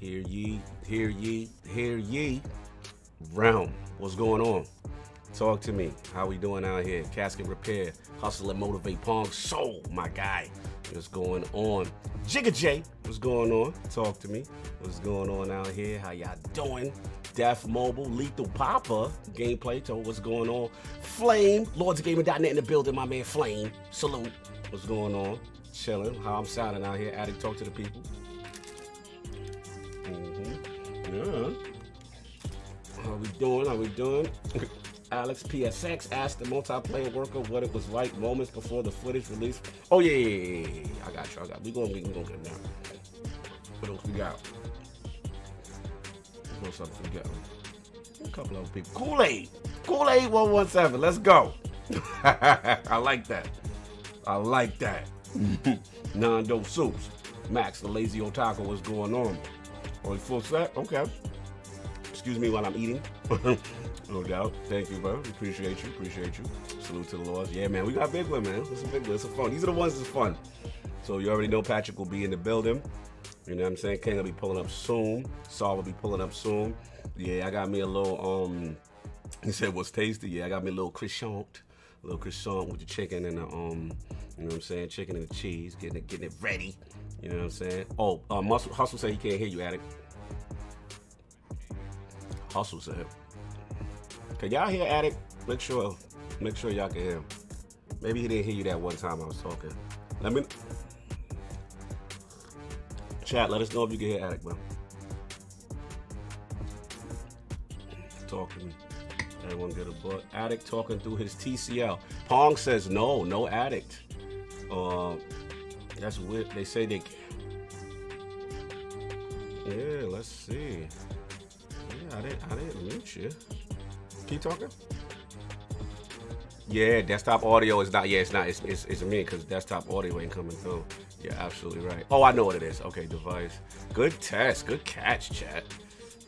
Hear ye, hear ye, hear ye. Realm, what's going on? Talk to me. How we doing out here? Casket repair, hustle and motivate. Pong Soul, my guy. What's going on? Jigga J, what's going on? Talk to me. What's going on out here? How y'all doing? Def Mobile, Lethal Papa, Gameplay, told what's going on? Flame, LordsGamer.net in the building, my man Flame. Salute. What's going on? Chilling. How I'm sounding out here? Addict, talk to the people. Yeah. How we doing? How we doing? Alex PSX asked the multiplayer worker what it was like moments before the footage release. Oh yeah. I got you. We gonna get it now. What else we got? What's up? Forget a couple of people. Kool-Aid 117. Let's go. I like that. Non-dope soups. Max, the lazy otaku, what's going on? Only full set? Okay. Excuse me while I'm eating. No doubt. Thank you, bro. Appreciate you. Salute to the Lords. Yeah, man, we got big one, man. It's a big one. It's fun. These are the ones that's fun. So you already know Patrick will be in the building. You know what I'm saying? King will be pulling up soon. Saul will be pulling up soon. Yeah, I got me a little, he said what's tasty? Yeah, I got me a little croissant with the chicken and the, you know what I'm saying? Chicken and the cheese, getting it ready. You know what I'm saying? Oh, Hustle said he can't hear you, Addict. Hustle said. Can y'all hear Addict? Make sure y'all can hear him. Maybe he didn't hear you that one time I was talking. Chat, let us know if you can hear Addict, bro. Talk to me. Everyone get a book. Addict talking through his TCL. Pong says no Addict. That's weird. They say they can. Yeah, let's see. Yeah, I didn't mute you. Keep talking. Yeah, desktop audio is not. Yeah, it's not. It's me because desktop audio ain't coming through. You're absolutely right. Oh, I know what it is. Okay, device. Good test. Good catch, chat.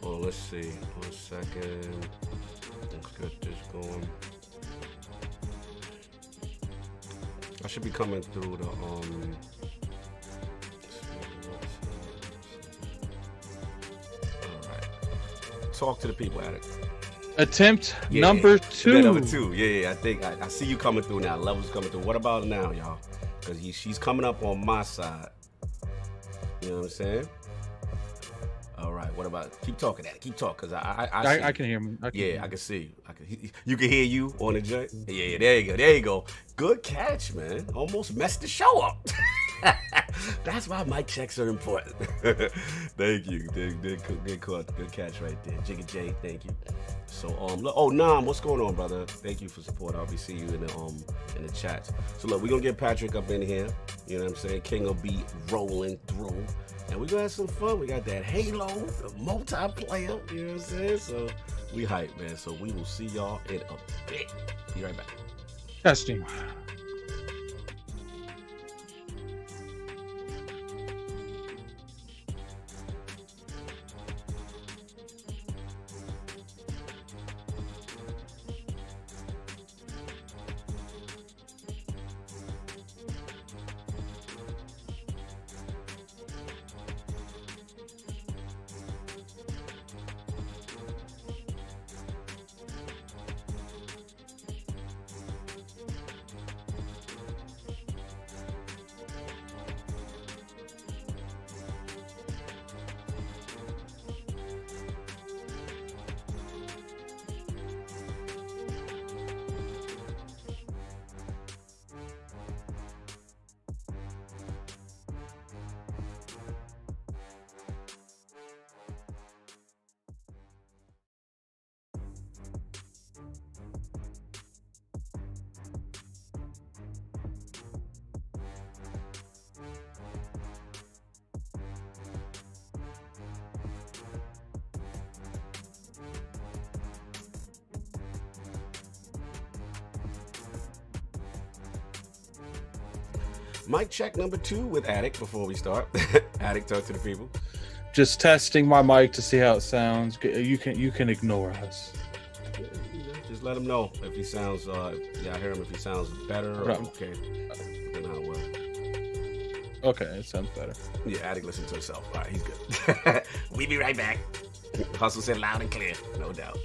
Oh, let's see. 1 second. Let's get this going. I should be coming through the Talk to the people, Addict. Attempt number 2. Number 2. Yeah. I think I see you coming through now. Levels coming through. What about now, y'all? Because she's coming up on my side. You know what I'm saying? All right. What about? Keep talking, Addict. Keep talking, because I can hear him. I can see you. You can hear you on the joint. Yeah. There you go. Good catch, man. Almost messed the show up. That's why mic checks are important. Thank you. Good catch right there. Jigga J, thank you. So oh Nam, what's going on, brother? Thank you for support. I'll be seeing you in the chats. So look, we're gonna get Patrick up in here. You know what I'm saying? King will be rolling through. And we're gonna have some fun. We got that Halo, the multiplayer, you know what I'm saying? So we hype, man. So we will see y'all in a bit. Be right back. Testing. Mic check number 2 with Addict before we start. Addict, talk to the people. Just testing my mic to see how it sounds. You can ignore us. Just let him know if he sounds. I hear him if he sounds better or okay. Then how well. Okay, it sounds better. Yeah, Addict listens to himself. All right, he's good. We be right back. Hustle said loud and clear, no doubt.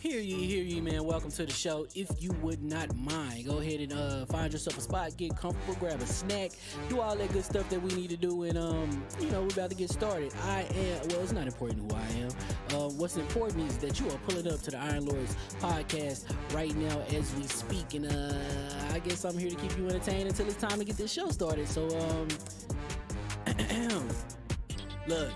Hear ye, man. Welcome to the show. If you would not mind, go ahead and find yourself a spot, get comfortable, grab a snack, do all that good stuff that we need to do, and we're about to get started. It's not important who I am. What's important is that you are pulling up to the Iron Lords podcast right now as we speak, and I guess I'm here to keep you entertained until it's time to get this show started. So look.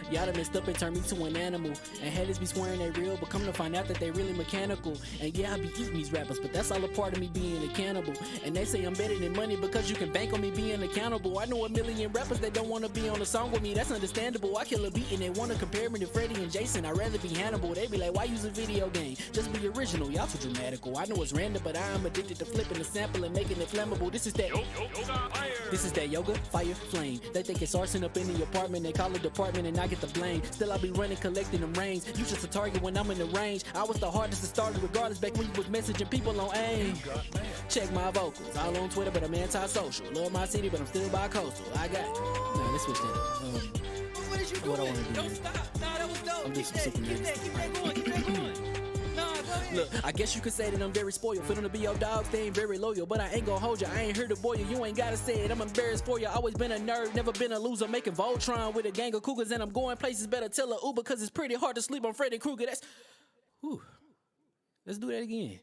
Y'all done messed up and turned me to an animal. And haters be swearing they real, but come to find out that they really mechanical. And yeah, I be eating these rappers, but that's all a part of me being a cannibal. And they say I'm better than money because you can bank on me being accountable. I know a million rappers that don't want to be on a song with me, that's understandable. I kill a beat and they want to compare me to Freddie and Jason. I'd rather be Hannibal. They be like, why use a video game? Just be original, y'all too dramatical. I know it's random, but I am addicted to flipping the sample and making it flammable. This is that yoga, fire, flame. They think it's arson up in the apartment, they call it department and I get the blame. Still I be running, collecting them rains. You just a target when I'm in the range. I was the hardest to start regardless back when you was messaging people on AIM. Check my vocals, all on Twitter, but I'm anti-social. Love my city, but I'm still bi-coastal. No, let's switch that up. What is you doing? What I want to do. Don't stop. Nah, that was dope. I'm just Keep that going. Keep that going. Nah, go ahead. Look, I guess you could say that I'm very spoiled. For them to be your dogs, they ain't very loyal. But I ain't gonna hold you, I ain't here to boil you. You ain't gotta say it, I'm embarrassed for you. Always been a nerd, never been a loser. Making Voltron with a gang of cougars. And I'm going places, better tell a Uber. Cause it's pretty hard to sleep on Freddy Krueger. Let's do that again.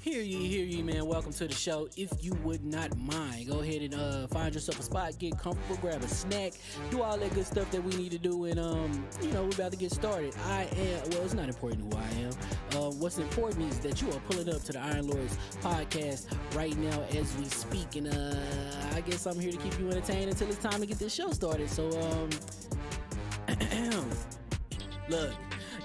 Hear ye, man. Welcome to the show. If you would not mind, go ahead and find yourself a spot, get comfortable, grab a snack, do all that good stuff that we need to do, and we're about to get started. It's not important who I am. What's important is that you are pulling up to the Iron Lords podcast right now as we speak, and I guess I'm here to keep you entertained until it's time to get this show started. So look.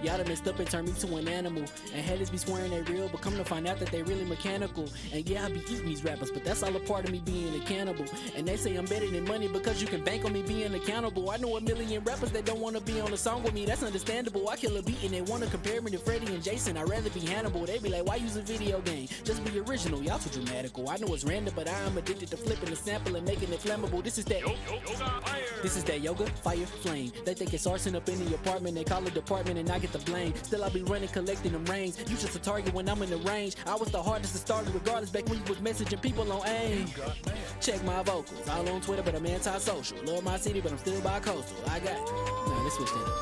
Y'all done messed up and turned me to an animal. And haters be swearing they real, but come to find out that they really mechanical. And yeah, I be eating these rappers, but that's all a part of me being a cannibal. And they say I'm better than money because you can bank on me being accountable. I know a million rappers that don't want to be on a song with me, that's understandable. I kill a beat and they want to compare me to Freddie and Jason. I'd rather be Hannibal. They be like, why use a video game? Just be original, y'all too dramatical. I know it's random, but I am addicted to flipping the sample and making it flammable. This is that yoga, fire, flame. They think it's arson up in the apartment, they call it department and I get the blame. Still I be running, collecting them rains. You just a target when I'm in the range. I was the hardest to start regardless back when you was messaging people on AIM. Check my vocals, all on Twitter, but I'm anti-social. Love my city, but I'm still bi-coastal. Let's switch that up.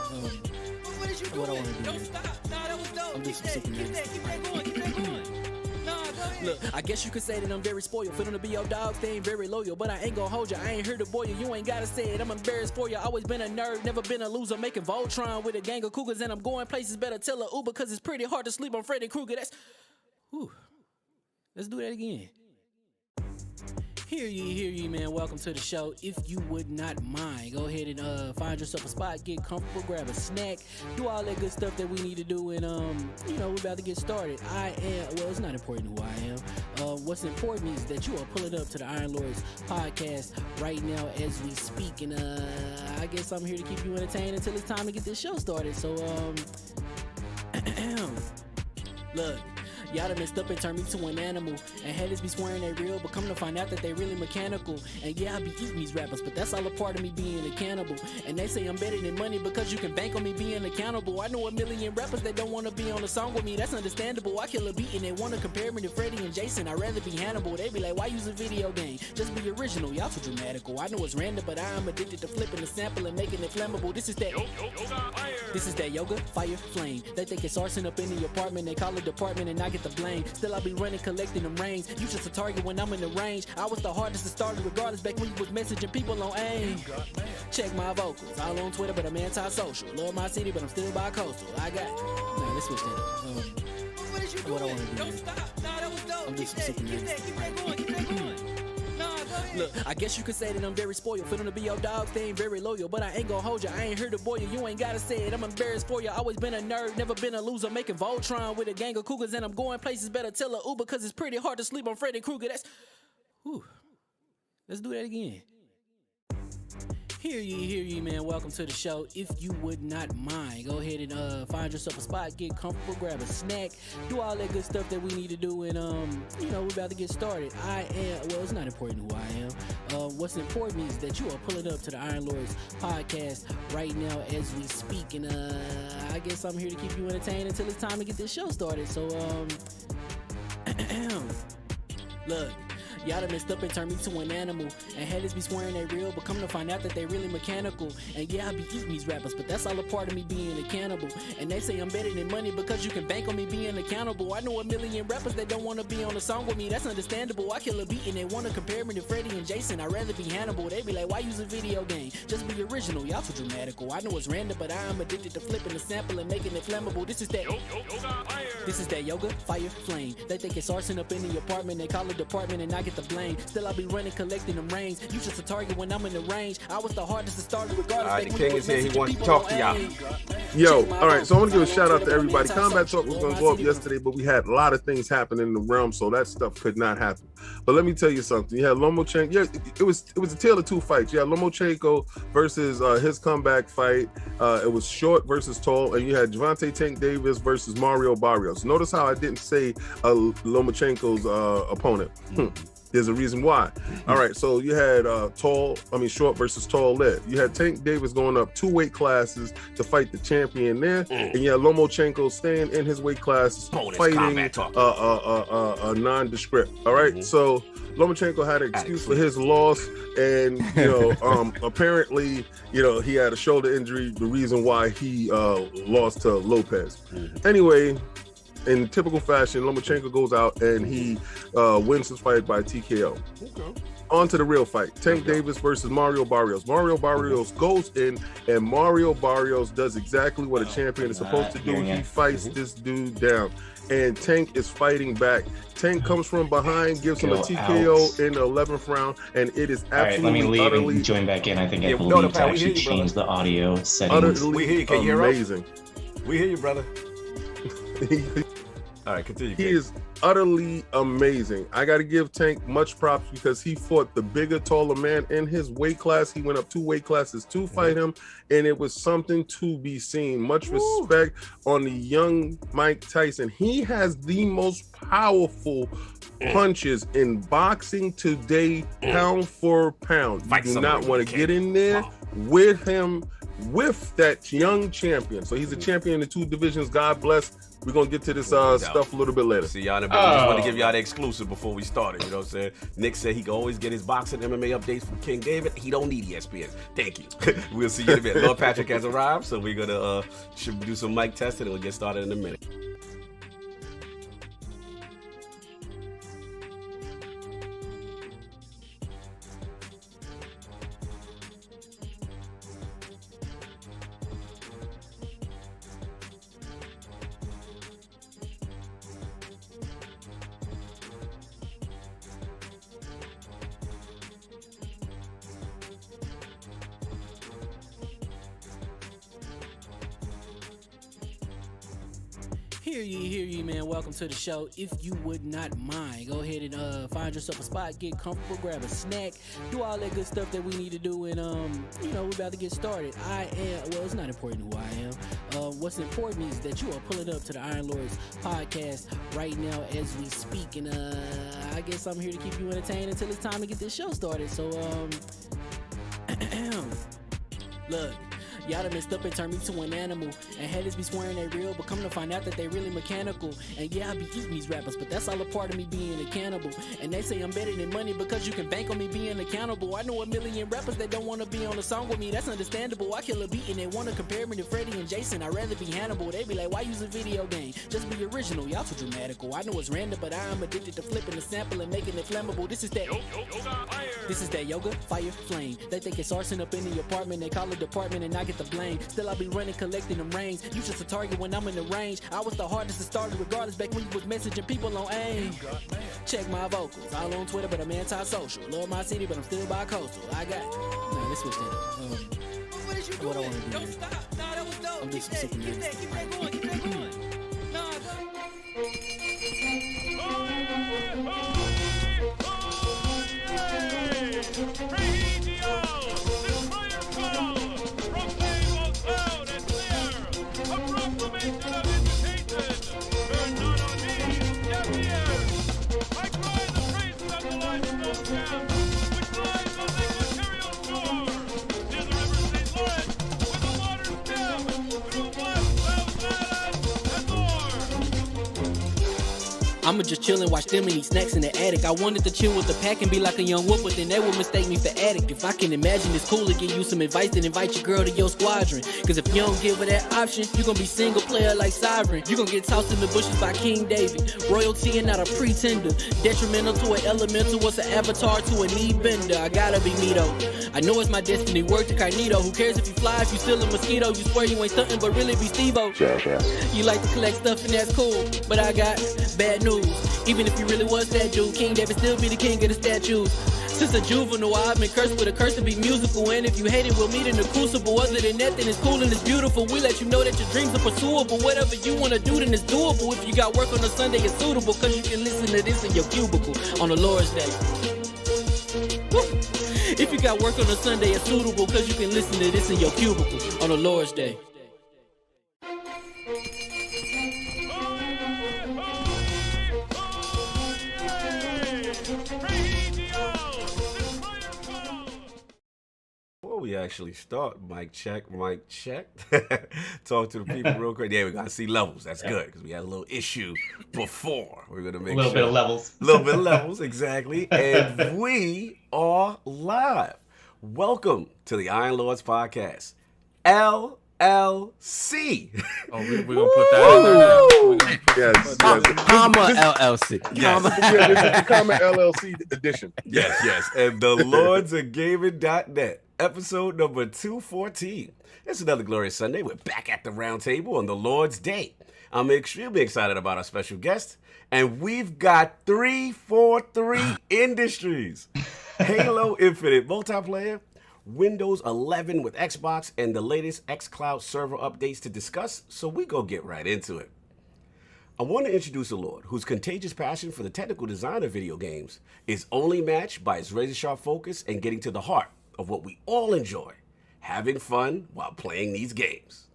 What is you doing? What I want to do. Don't stop. Nah, that was dope. I'm just Keep that going. Keep that going. Nah, go ahead. Look, I guess you could say that I'm very spoiled. For them to be your dogs, they ain't very loyal. But I ain't gonna hold you, I ain't here to boil you. You ain't gotta say it, I'm embarrassed for you. Always been a nerd, never been a loser. Making Voltron with a gang of cougars. And I'm going places, better tell a Uber. Cause it's pretty hard to sleep on Freddy Krueger. That's... Whew. Let's do that again. Hear ye, man. Welcome to the show. If you would not mind, go ahead and find yourself a spot, get comfortable, grab a snack, do all that good stuff that we need to do, and we're about to get started. It's not important who I am. What's important is that you are pulling up to the Iron Lords podcast right now as we speak, and I guess I'm here to keep you entertained until it's time to get this show started. So look. Y'all done messed up and turned me to an animal. And haters be swearing they real, but come to find out that they really mechanical. And yeah, I be eating these rappers, but that's all a part of me being a cannibal. And they say I'm better than money because you can bank on me being accountable. I know a million rappers that don't want to be on a song with me, that's understandable. I kill a beat and they want to compare me to Freddie and Jason. I'd rather be Hannibal. They be like, why use a video game? Just be original, y'all too dramatical. I know it's random, but I am addicted to flipping the sample and making it flammable. This is that yoga, fire, flame. They think it's arson up in the apartment. They call it department and I get the blame. Still I be running, collecting them rings. You just a target when I'm in the range. I was the hardest to start regardless back when you was messaging people on AIM. Check my vocals. All on Twitter, but I'm anti-social. Love my city, but I'm still bi-coastal. Let's switch that up. What is you doing? What I wanna do Don't is- stop. Nah, that was dope. I'm Keep just that, super keep that, keep that going, keep that going. Nah, go ahead. Look, I guess you could say that I'm very spoiled. For them to be your dogs, they ain't very loyal. But I ain't gonna hold you, I ain't here to boil you. You ain't gotta say it, I'm embarrassed for you. Always been a nerd, never been a loser. Making Voltron with a gang of cougars. And I'm going places, better tell a Uber. Cause it's pretty hard to sleep on Freddy Krueger. That's... Whew. Let's do that again. Hear ye, man. Welcome to the show. If you would not mind, go ahead and find yourself a spot, get comfortable, grab a snack, do all that good stuff that we need to do, and we're about to get started. It's not important who I am. What's important is that you are pulling up to the Iron Lords podcast right now as we speak, and I guess I'm here to keep you entertained until it's time to get this show started. So look. Y'all done messed up and turned me to an animal. And haters be swearing they real, but come to find out that they really mechanical. And yeah, I be eating these rappers, but that's all a part of me being a cannibal. And they say I'm better than money because you can bank on me being accountable. I know a million rappers that don't want to be on a song with me, that's understandable. I kill a beat and they want to compare me to Freddie and Jason. I'd rather be Hannibal. They be like, why use a video game? Just be original, y'all too dramatical. I know it's random, but I am addicted to flipping the sample and making it flammable. This is that yoga, fire, flame. They think it's arson up in the apartment. They call it department and I get the blame. Still I be running, collecting them rings. You just a target when I'm in the range. I was the hardest to start regardless. All right, back the when king you is here. He was wants to messaging talk to people y'all. on AIM. Yo, Check my all right, so I want to give a vocals. shout out to Twitter, everybody. but I'm Combat Talk was going to go up anti-social. yesterday, but we had a lot of things happening in the realm, so that stuff could not happen. But let me tell you something. You had Lomachenko. Yeah, it was a tale of two fights. You had Lomachenko versus his comeback fight. It was short versus tall, and you had Gervonta Tank Davis versus Mario Barrios. Notice how I didn't say Lomachenko's opponent. There's a reason why. All right, so you had short versus tall lead. You had Tank Davis going up 2 weight classes to fight the champion there, and you had Lomachenko staying in his weight class fighting a nondescript. All right, so Lomachenko had an excuse for his loss, and apparently he had a shoulder injury. The reason why he lost to Lopez. Anyway. In typical fashion, Lomachenko goes out and he wins his fight by TKO. Okay. On to the real fight. Tank Davis versus Mario Barrios. Mario Barrios goes in, and Mario Barrios does exactly what a champion is supposed to do. He fights this dude down. And Tank is fighting back. Tank comes from behind, gives him a TKO in the 11th round, and it is absolutely All right, let me leave utterly, and join back in. I think I Yeah, believe no, to Pat, we actually hear you, brother. change the audio settings. utterly We hear you. Can you hear us? amazing. We hear you, brother. All right, continue. He is utterly amazing. I got to give Tank much props because he fought the bigger, taller man in his weight class. He went up 2 weight classes to fight him, and it was something to be seen. Much respect on the young Mike Tyson. He has the most powerful punches in boxing today, pound for pound. Fight You do not somebody want with to a get king. in there Wow. with him, with that young champion. So he's a champion in the 2 divisions. God bless. We're going to get to this stuff a little bit later. See y'all in a bit. I just want to give y'all the exclusive before we started. You know what I'm saying? Nick said he can always get his boxing MMA updates from King David. He don't need ESPN. Thank you. We'll see you in a bit. Lord Patrick has arrived, so we're gonna should do some mic testing and we'll get started in a minute. Hear ye, man. Welcome to the show. If you would not mind, go ahead and find yourself a spot, get comfortable, grab a snack, do all that good stuff that we need to do, and we're about to get started. It's not important who I am. What's important is that you are pulling up to the Iron Lords podcast right now as we speak, and I guess I'm here to keep you entertained until it's time to get this show started. So, look. Y'all done messed up and turned me to an animal. And haters be swearing they real, but come to find out that they really mechanical. And yeah, I be eating these rappers, but that's all a part of me being a cannibal. And they say I'm better than money because you can bank on me being accountable. I know a million rappers that don't want to be on a song with me, that's understandable. I kill a beat and they want to compare me to Freddie and Jason. I'd rather be Hannibal. They be like, why use a video game? Just be original, y'all too dramatical. I know it's random, but I am addicted to flipping the sample and making it flammable. This is that yoga, fire, flame. They think it's arson up in the apartment, they call it department and I get the blame. Still I be running, collecting them rains. You just a target when I'm in the range. I was the hardest to start regardless back when you was messaging people on AIM. Check my vocals, all on Twitter, but I'm anti-social. Love my city, but I'm still bi-coastal. I got no, let's switch that up. What is you What I doing? wanna do Don't next. stop. Nah, that was dope. I'm just Keep super that nervous. keep that going. Keep that going. Nah, I'ma just chill and watch them and eat snacks in the attic. I wanted to chill with the pack and be like a young whoop, but then they would mistake me for addict. If I can imagine it's cool to give you some advice, then invite your girl to your squadron. Cause if you don't give her that option, you gon' be single player like Sovereign. You gon' get tossed in the bushes by King David. Royalty and not a pretender. Detrimental to an elemental, what's an avatar to a knee bender? I gotta be me though. I know it's my destiny, word to Cognito. Who cares if you fly, if you still a mosquito? You swear you ain't stuntin', but really be Steve-O. You like to collect stuff and that's cool, but I got bad news. Even if you really was that dude, King David still be the king of the statues. Since a juvenile, I've been cursed with a curse to be musical. And if you hate it, we'll meet in the crucible. Other than that, then it's cool and it's beautiful. We let you know that your dreams are pursuable. Whatever you wanna do, then it's doable. If you got work on a Sunday, it's suitable. Cause you can listen to this in your cubicle on the Lord's Day. Woo. If you got work on a Sunday, it's suitable. Cause you can listen to this in your cubicle on the Lord's Day. Before we actually start, mic check. Talk to the people real quick. Yeah, we gotta see levels. That's good because we had a little issue before. We're gonna make A little bit of levels. A little bit of levels, exactly. And we are live. Welcome to the Iron Lords podcast, LLC. Oh, we're gonna put that in there. Yes, Comma LLC. Yes. Yeah, this is the Common LLC edition. Yes. And the Lords of Gaming.net, episode number 214. It's another glorious Sunday. We're back at the round table on the Lord's Day. I'm extremely excited about our special guest, and we've got 343 Industries, Halo Infinite multiplayer, Windows 11 with Xbox, and the latest XCloud server updates to discuss, so we go get right into it. I want to introduce a Lord whose contagious passion for the technical design of video games is only matched by his razor-sharp focus and getting to the heart of what we all enjoy, having fun while playing these games.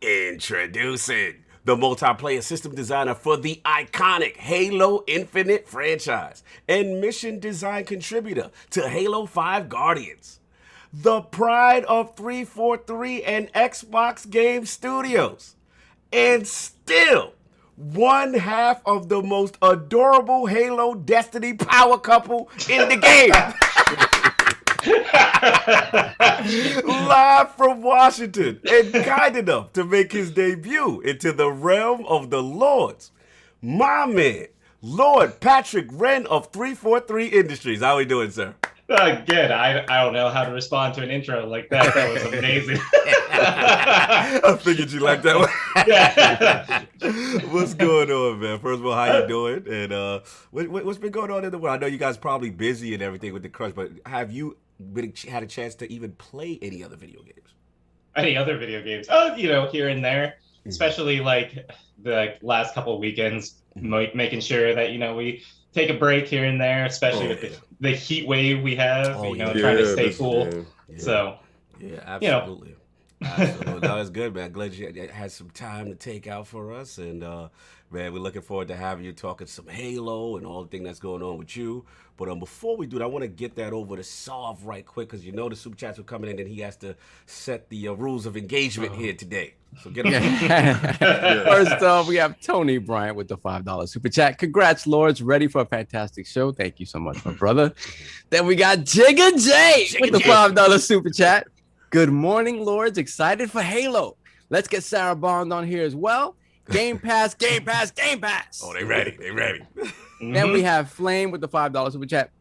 Introducing the multiplayer system designer for the iconic Halo Infinite franchise and mission design contributor to Halo 5 Guardians. The pride of 343 and Xbox Game Studios. And still, one half of the most adorable Halo Destiny power couple in the game. Live from Washington and kind enough to make his debut into the realm of the Lords, my man, Lord Patrick Wren of 343 Industries. How are we doing, sir? Good. I don't know how to respond to an intro like that. That was amazing. I figured you liked that one. Yeah. What's going on, man? First of all, how you doing? And what's been going on in the world? I know you guys probably busy and everything with the crunch, but have you had a chance to even play any other video games? Any other video games? Oh, here and there. especially like the last couple of weekends, making sure that we take a break here and there, especially with the heat wave we have. Trying to stay cool. So absolutely. Absolutely. No, that's good, man. Glad you had some time to take out for us. And, man, we're looking forward to having you talking some Halo and all the thing that's going on with you. But before we do that, I want to get that over to Solve right quick because the super chats are coming in and he has to set the rules of engagement here today. So get him. First off, we have Tony Bryant with the $5 super chat. Congrats, Lords. Ready for a fantastic show. Thank you so much, my brother. Then we got Jigga J with the $5 super chat. Good morning, Lords. Excited for Halo. Let's get Sarah Bond on here as well. Game Pass, Game Pass, Game Pass. Oh, they ready. They ready. Then we have Flame with the $5 super chat.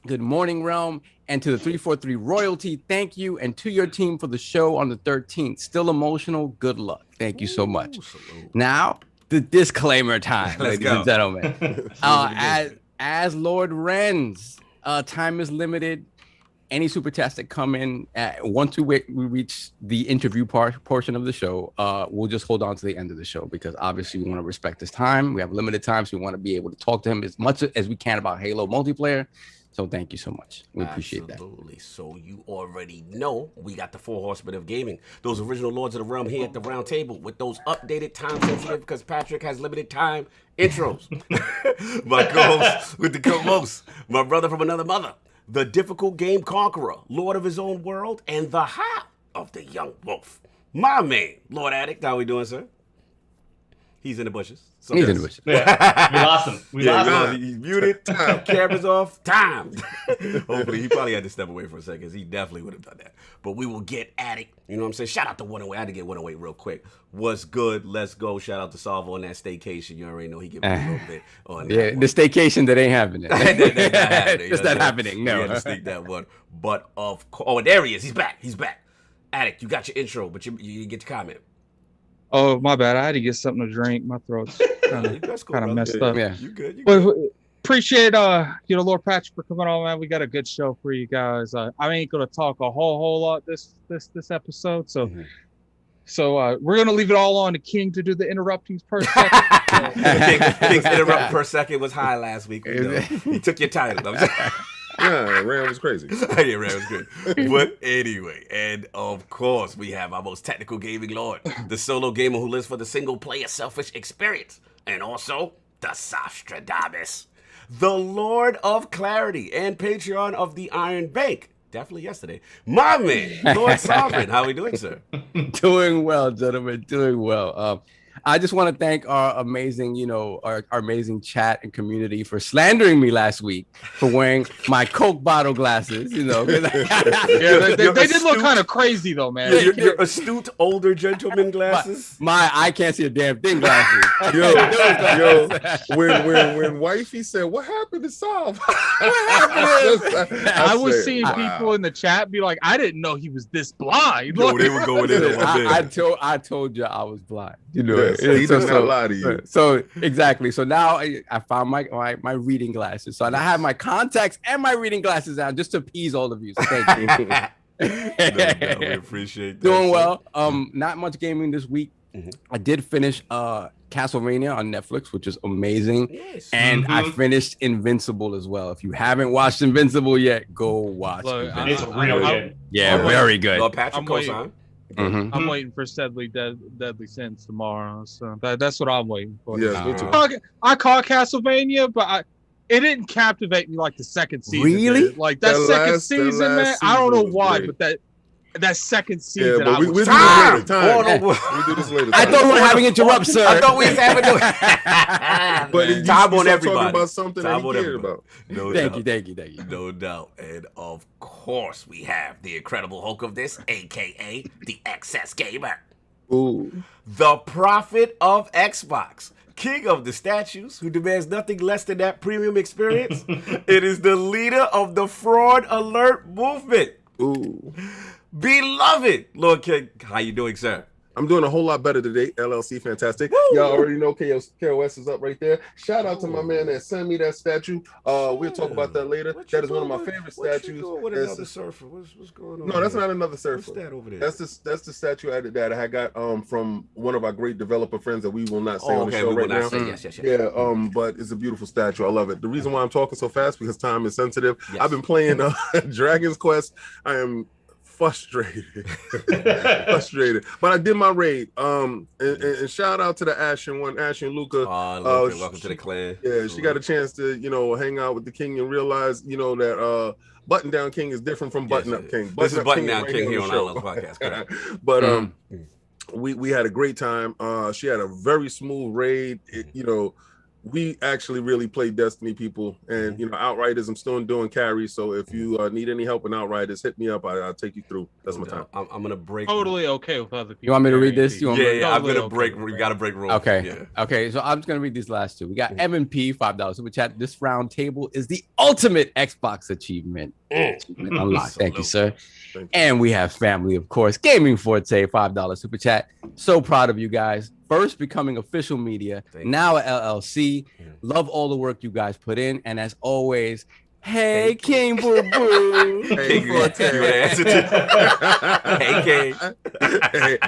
Good morning, Realm. And to the 343 Royalty, thank you. And to your team for the show on the 13th. Still emotional. Good luck. Thank you so much. Now, the disclaimer time, ladies and gentlemen. As Lord Wren's time is limited. Any super chats that come in, once we reach the interview portion of the show, we'll just hold on to the end of the show because obviously we want to respect this time. We have limited time, so we want to be able to talk to him as much as we can about Halo multiplayer. So thank you so much. We appreciate that. Absolutely. So you already know we got the 4 horsemen of gaming. Those original Lords of the Realm here at the round table with those updated time sensitive because Patrick has limited time intros. My co-host with the co-host, my brother from another mother. The difficult game conqueror, Lord of his own world, and the high of the young wolf. My man, Lord Addict, how we doing, sir? He's in the bushes. So He's in the bushes. Yeah, we lost him. We lost him. He's muted. Cameras off. Time. Hopefully, he probably had to step away for a second. He definitely would have done that. But we will get Addict. You know what I'm saying? Shout out to 108. I had to get 108 real quick. What's good? Let's go. Shout out to Salvo on that staycation. You already know he gave me a little bit on that. Yeah, the staycation that ain't happening. That's not happening. It's not happening. No. We had to sneak that one. But of course. Oh, there he is. He's back. He's back. Addict, you got your intro, but you get your comment. Oh, my bad. I had to get something to drink. My throat's kind of messed up. Yeah. You good. But appreciate Lord Patrick for coming on, man. We got a good show for you guys. I ain't gonna talk a whole lot this episode, so we're gonna leave it all on the King to do the interruptings per second. King's interrupt per second was high last week. He took your title. Yeah, Ram was crazy. Yeah, Ram was good. But anyway, and of course, we have our most technical gaming lord, the solo gamer who lives for the single-player selfish experience, and also the Sostradamus, the Lord of Clarity and Patreon of the Iron Bank. Definitely yesterday. My man, Lord Sovereign. How are we doing, sir? Doing well, gentlemen. Doing well. I just want to thank our amazing, our amazing chat and community for slandering me last week for wearing my Coke bottle glasses, Yeah, they did look kind of crazy though, man. Your astute older gentleman glasses. I can't see a damn thing glasses. When wifey said, "What happened to Solve?" I was seeing people in the chat be like, "I didn't know he was this blind." No, they were going in. I told you I was blind. He does not lie to you. So exactly. So now I found my reading glasses. So I have my contacts and my reading glasses out just to appease all of you. So thank you. No, we appreciate that. Doing well. Not much gaming this week. I did finish Castlevania on Netflix, which is amazing. Yes. And I finished Invincible as well. If you haven't watched Invincible yet, go watch it. It's real good. Yeah, very good. Lord Patrick Cosign. I'm waiting for Deadly Sins tomorrow, so that's what I'm waiting for. Yeah, me too. I caught Castlevania, but it didn't captivate me like the second season. Really? Did. Like that second season, man. I don't know why, great. but that second season. Yeah, but we do this Time. later. Time. Oh, no. We do this later. I thought we were having interrupt, sir. I thought we was having to. But you Time on talking everybody. about something that he cared about. No Thank doubt. you. No doubt. And of course, we have the incredible Hulk of this, a.k.a. the excess gamer. Ooh. The prophet of Xbox. King of the statues who demands nothing less than that premium experience. It is the leader of the fraud alert movement. Ooh. Beloved Lord King. How you doing, sir? I'm doing a whole lot better today. LLC, fantastic. Y'all already know KOS is up right there. Shout out to my man that sent me that statue. We'll talk about that later. That is one of my favorite statues. What another surfer? What's going on? No, that's not another surfer. What's that over there? That's the statue that I got from one of our great developer friends that we will not say on the show right now. Yes. Yeah, but it's a beautiful statue. I love it. The reason why I'm talking so fast because time is sensitive. Yes. I've been playing Dragon's Quest. I am frustrated. But I did my raid. And shout out to the Ashen one, Ashen Luca. Welcome to the clan. Yeah, she got a chance to, hang out with the king and realize, that Button Down King is different from Button Up King. This is Button Down King here on our podcast. Correct. But we had a great time. She had a very smooth raid. We actually really play Destiny, people, and Outriders. I'm still doing carries, so if you need any help in Outriders, hit me up. I'll take you through. That's my time. I'm gonna break. Totally okay with other people. You want me to read this? Yeah. I'm gonna break. We gotta break rules. Okay. Okay. So I'm just gonna read these last two. We got M&P $5 super chat. This round table is the ultimate Xbox achievement. Unlocked. Thank you, sir. Thank you. And we have family, of course. Gaming Forte $5 super chat. So proud of you guys. First becoming official media, now at LLC. Love all the work you guys put in, and as always, hey King Boo Boo. Hey Forte. Hey King.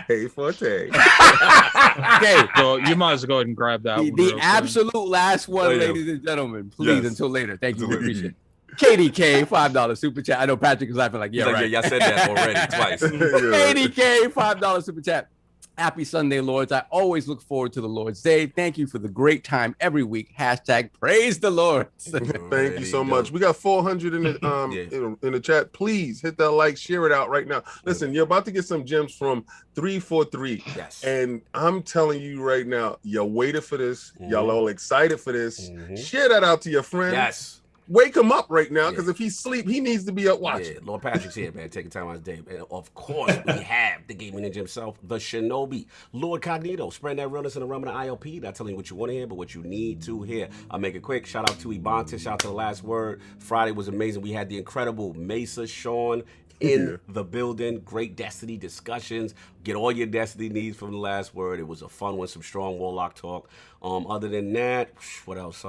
Hey Forte. Okay, so you might as well go ahead and grab that. The absolute last one, ladies and gentlemen. Please, until later. Thank you. We appreciate it. KDK $5 super chat. I know Patrick is laughing like, yeah, right. Yeah, y'all said that already twice. KDK $5 super chat. Happy Sunday, Lords. I always look forward to the Lord's Day. Thank you for the great time every week. # praise the Lord. Thank you so much. We got 400 in the in the chat. Please hit that like, share it out right now. Listen, you're about to get some gems from 343. Yes. And I'm telling you right now, you waited for this. Y'all all excited for this. Share that out to your friends. Yes. Wake him up right now, because if he's asleep, he needs to be up watching. Yeah, Lord Patrick's here, man, taking time out of his day. And of course, we have the gaming ninja himself, the Shinobi, LordCognito, spreading that realness in the realm of the ILP. Not telling you what you want to hear, but what you need to hear. I'll make it quick. Shout out to Ebontis. Shout out to The Last Word. Friday was amazing. We had the incredible Mesa Sean in the building. Great Destiny discussions. Get all your Destiny needs from The Last Word. It was a fun one. Some strong Warlock talk. Other than that, what else?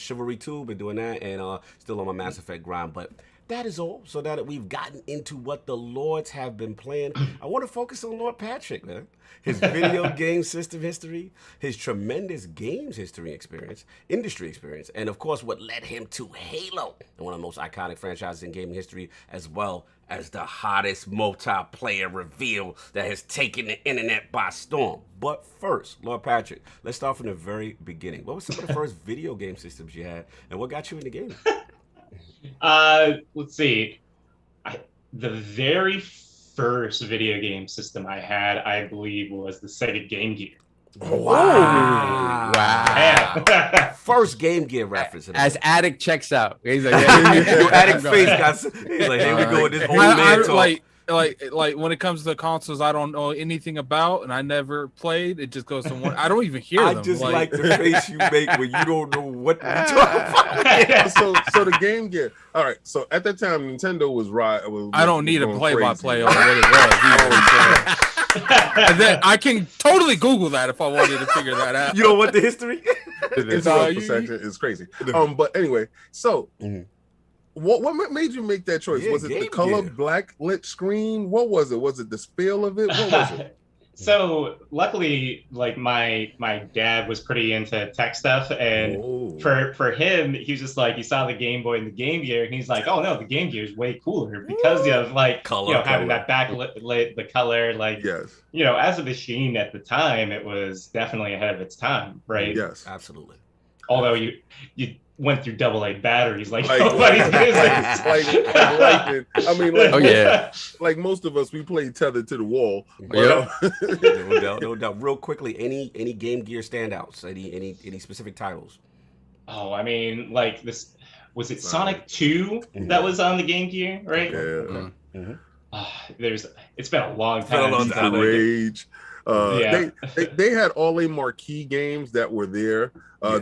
Chivalry 2, been doing that, and still on my Mass Effect grind. But that is all. So that we've gotten into what the Lords have been playing, I want to focus on Lord Patrick, man. His video game system history, his tremendous games history experience, industry experience, and of course what led him to Halo, one of the most iconic franchises in gaming history, as well as the hottest multiplayer reveal that has taken the internet by storm. But first, Lord Patrick, let's start from the very beginning. What were some of the first video game systems you had, and what got you into gaming? Let's see. The very first video game system I had, I believe, was the Sega Game Gear. Wow. Yeah. First Game Gear reference. As Addict checks out. He's like, your Addict face got, he's like, here we go with this old man talk. Like when it comes to the consoles I don't know anything about and I never played, it just goes to one. I don't even hear them. I just like the face you make when you don't know what you're talking about. So the Game Gear. All right. So at that time, Nintendo was right. I don't need a play-by-play on what it was. And then I can totally Google that if I wanted to figure that out. You don't want the history? It's crazy. But anyway, so. What made you make that choice? Was it the color black lit screen? What was it? Was it the feel of it? What was it? So luckily, like my dad was pretty into tech stuff, and for him, he was just like, he saw the Game Boy and the Game Gear, and he's like, oh no, the Game Gear is way cooler because of like color, having that backlit, the color, like as a machine at the time, it was definitely ahead of its time, right? Yes, absolutely. Although you went through AA batteries like nobody's business. Like most of us, we played tethered to the wall. No doubt. Real quickly, any Game Gear standouts? Any specific titles? Oh, I mean, like this, was it Sonic 2 that was on the Game Gear, right? It's been a long time. Rage. They had all the marquee games that were there.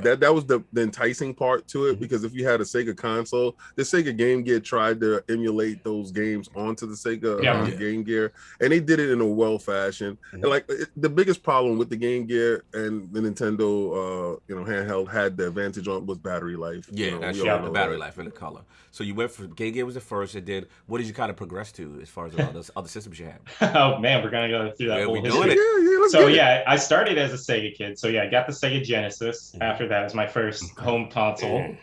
That was the enticing part to it, because if you had a Sega console, the Sega Game Gear tried to emulate those games onto the Sega Game Gear, and they did it in a well fashion. And like the biggest problem with the Game Gear and the Nintendo handheld had the advantage on was battery life. That's the battery life and the color. So you went for Game Gear was the first, and then what did you kind of progress to as far as the other systems you had? Oh man, we're gonna go through that whole history. I started as a Sega kid. So I got the Sega Genesis. After that was my first home console.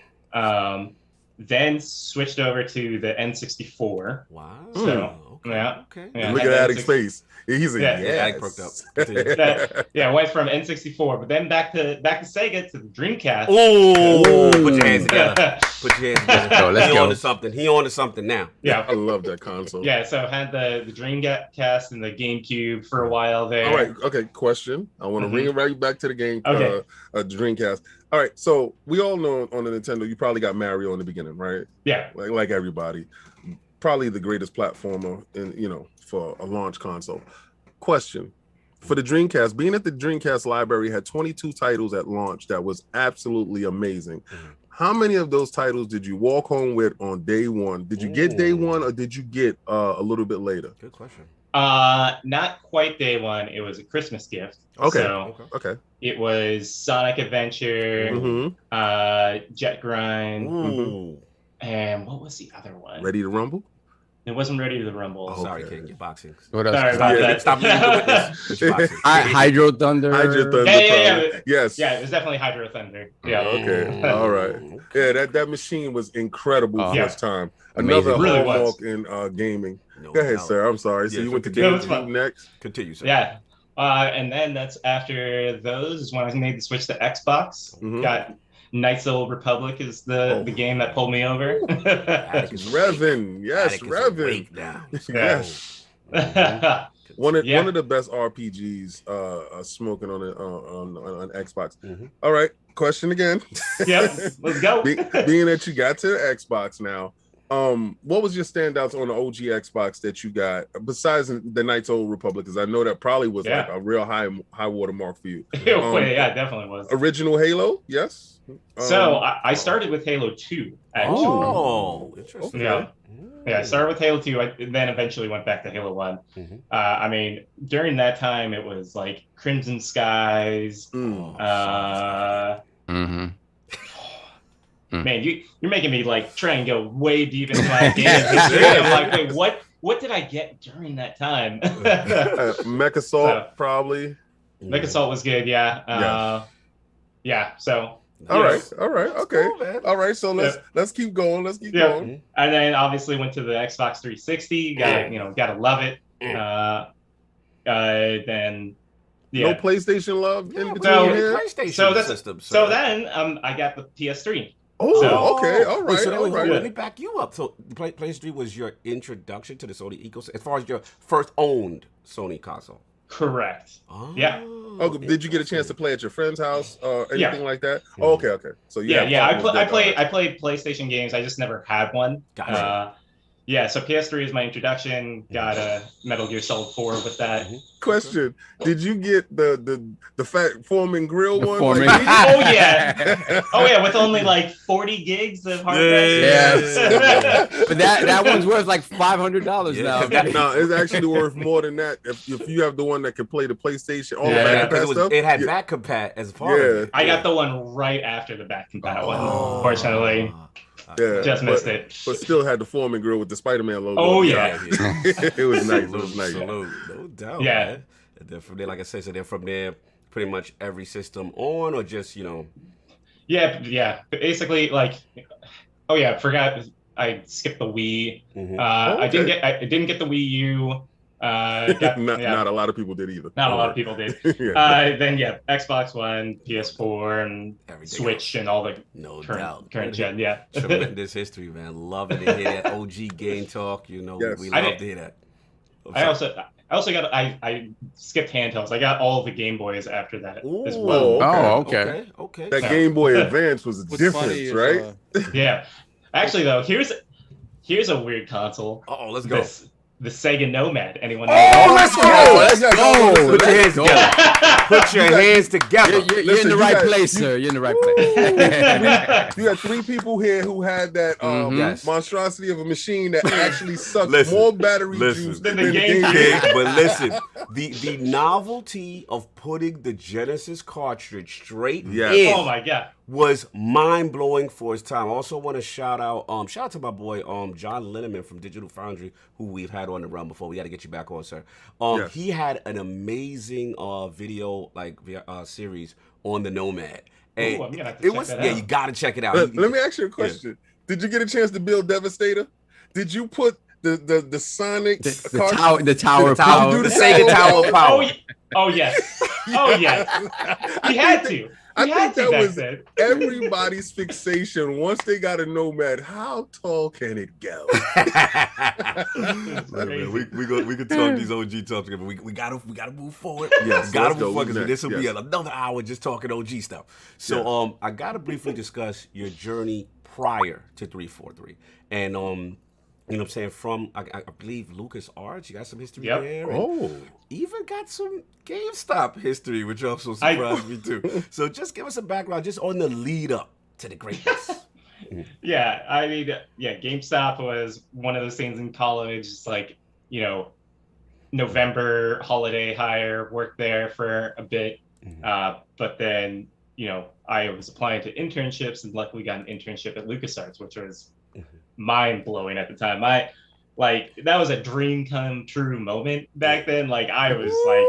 Then switched over to the N64. Wow. So Look at Addict's face. He's a Addict perked up. Went from N64, but then back to Sega to the Dreamcast. Oh, put your hands together. Put your hands together. Let's go. He on to something now. Yeah, I love that console. Yeah, so I had the Dreamcast and the GameCube for a while there. All right, okay. Question. I want to bring it right back to the game. Okay. Dreamcast. All right, so we all know on the Nintendo, you probably got Mario in the beginning, right? Yeah. Like everybody. Probably the greatest platformer for a launch console. Question. For the Dreamcast, being that the Dreamcast library had 22 titles at launch, that was absolutely amazing. How many of those titles did you walk home with on day one? Did you get day one, or did you get a little bit later? Good question. Not quite day one. It was a Christmas gift. Okay. So it was Sonic Adventure, Jet Grind, and what was the other one? Ready to Rumble? It wasn't Ready to Rumble. Sorry, King. You're boxing. What else? Sorry about that. Stop being the witness. Hydro Thunder. Yeah. Yes. Yeah, it was definitely Hydro Thunder. Yeah. Okay. All right. Yeah, that machine was incredible first time. Amazing. Another Really hallmark in gaming. Go ahead, sir. I'm sorry. So you went to GameCube next? Continue, sir. Yeah. And then that's after those is when I made the switch to Xbox. Got Knights of the Old Republic is the game that pulled me over. Revin. Yes, Revin. Yes. One of the best RPGs smoking on Xbox. All right, question again. Yep, let's go. Being that you got to the Xbox now, what was your standouts on the OG Xbox that you got besides the Knights of the Old Republic? Because I know that probably was like a real high watermark for you. Yeah, it definitely was. Original Halo, yes. So I started with Halo 2. Actually. Oh, interesting. Yeah. I started with Halo 2, then eventually went back to Halo 1. I mean, during that time, it was like Crimson Skies. Man, you're making me like try and go way deep into my game history. I'm like, wait, what did I get during that time? Mech Assault, probably. Mech Assault was good, yeah. So. All right, okay. Cool, all right, so let's keep going. Let's keep going. And then obviously went to the Xbox 360. Gotta love it. Then. No PlayStation love in between here? PlayStation system. So then I got the PS3. Okay, all right. Let me back you up. So PlayStation 3 was your introduction to the Sony ecosystem, as far as your first owned Sony console. Correct. Yeah. Oh, did you get a chance to play at your friend's house or anything like that? Oh, okay. So I played PlayStation games. I just never had one. Gotcha. So PS3 is my introduction. Got a Metal Gear Solid 4 with that. Question: did you get the fat Foreman grill one? Foreman. Oh yeah, with only like 40 gigs of hard drive. Yes. But that one's worth like $500 now. No, it's actually worth more than that if you have the one that can play the PlayStation. It had back compat as part of it. I got the one right after the back compat one. Unfortunately. Just missed it. But still had the Foreman grill with the Spider-Man logo. Oh yeah. It was nice. It was nice. No doubt. Yeah. Man. And then from there, like I said, from there, pretty much every system on, or just Yeah. Basically, forgot I skipped the Wii. I didn't get the Wii U. Not a lot of people did either. Not a lot of people did. Then Xbox One, PS4, and Switch, and all the current gen. Yeah. Tremendous history, man. Loving to hear that OG game talk. We love to hear that. I skipped handhelds. I got all the Game Boys after that as Okay. well. Oh, okay. That Game Boy Advance was a difference, right? Yeah. Actually, though, here's a weird console. Oh, let's go. the Sega Nomad. Anyone know? Oh, let's go! Let's go. Put your hands together. Put your hands together. You're in Listen, the you right got- place, sir. You're in the right place. You got 3 people here who had that Yes. monstrosity of a machine that actually sucked Listen, more battery listen. juice Than than the the Game game. Gear. But listen, the novelty of putting the Genesis cartridge straight Yes. in Oh my god. was mind blowing for its time. I also want to shout out to my boy John Linneman from Digital Foundry, who we've had on the run before. We got to get you back on, sir. Yes. He had an amazing video series on the Nomad. And Ooh, I'm gonna have to check that out. you got to check it out. Let me ask you a question. Did you get a chance to build Devastator? Did you put the Sonic cartridge? The tower of The tower- power. the the Sega Tower of Power. Oh yes. Oh yes. He had to. I He had think to that back was then. everybody's fixation. Once they got a Nomad, how tall can it go? Look, man, we could talk these OG talks together. We gotta move forward. Yes, we gotta let's go. move forward because Who's this will next? be Yes. another hour just talking OG stuff. So I gotta briefly discuss your journey prior to 343, and you know what I'm saying, from I believe Lucas Arts, you got some history Yep. there. and Oh, even got some GameStop history, which also surprised me too. So just give us a background just on the lead up to the greatness. Yeah, I mean, yeah, GameStop was one of those things in college. It's like, you know, November holiday hire, worked there for a bit. But then, you know, I was applying to internships and luckily got an internship at LucasArts, which was mind blowing at the time. That was a dream come true moment back then. Like I was like,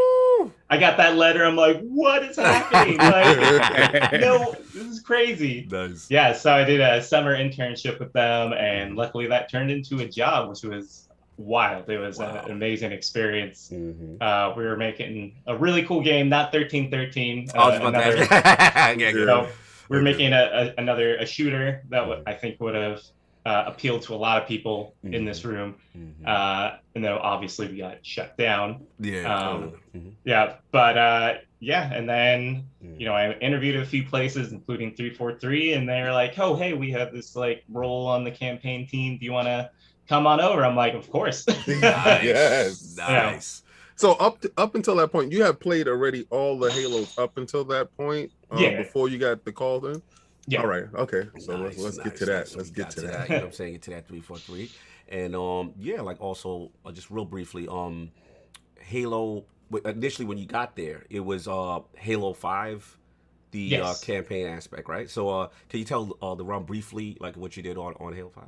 I got that letter. I'm like, what is happening? Like, no, this is crazy. Nice. Yeah, so I did a summer internship with them, and luckily that turned into a job, which was wild. It was an amazing experience. We were making a really cool game, not 1313. I was about to ask. Yeah, good. So we were making a shooter that I think would have appealed to a lot of people in this room. And then obviously we got shut down. Yeah. Yeah, but yeah, and then you know, I interviewed at a few places, including 343, and they were like, "Oh, hey, we have this like role on the campaign team. Do you want to come on over?" I'm like, "Of course." Nice. Yes. Nice. So up until that point, you have played already all the Halos up until that point. Yeah. Before you got the call then. Yeah. All right. Okay. So Nice, let's get nice, to that. nice. Let's We get got to that. You know what I'm saying? Get to that 343. And yeah, like also just real briefly, Halo. Initially, when you got there, it was Halo 5, the Yes. campaign aspect, right? So can you tell the run briefly, like what you did on Halo 5?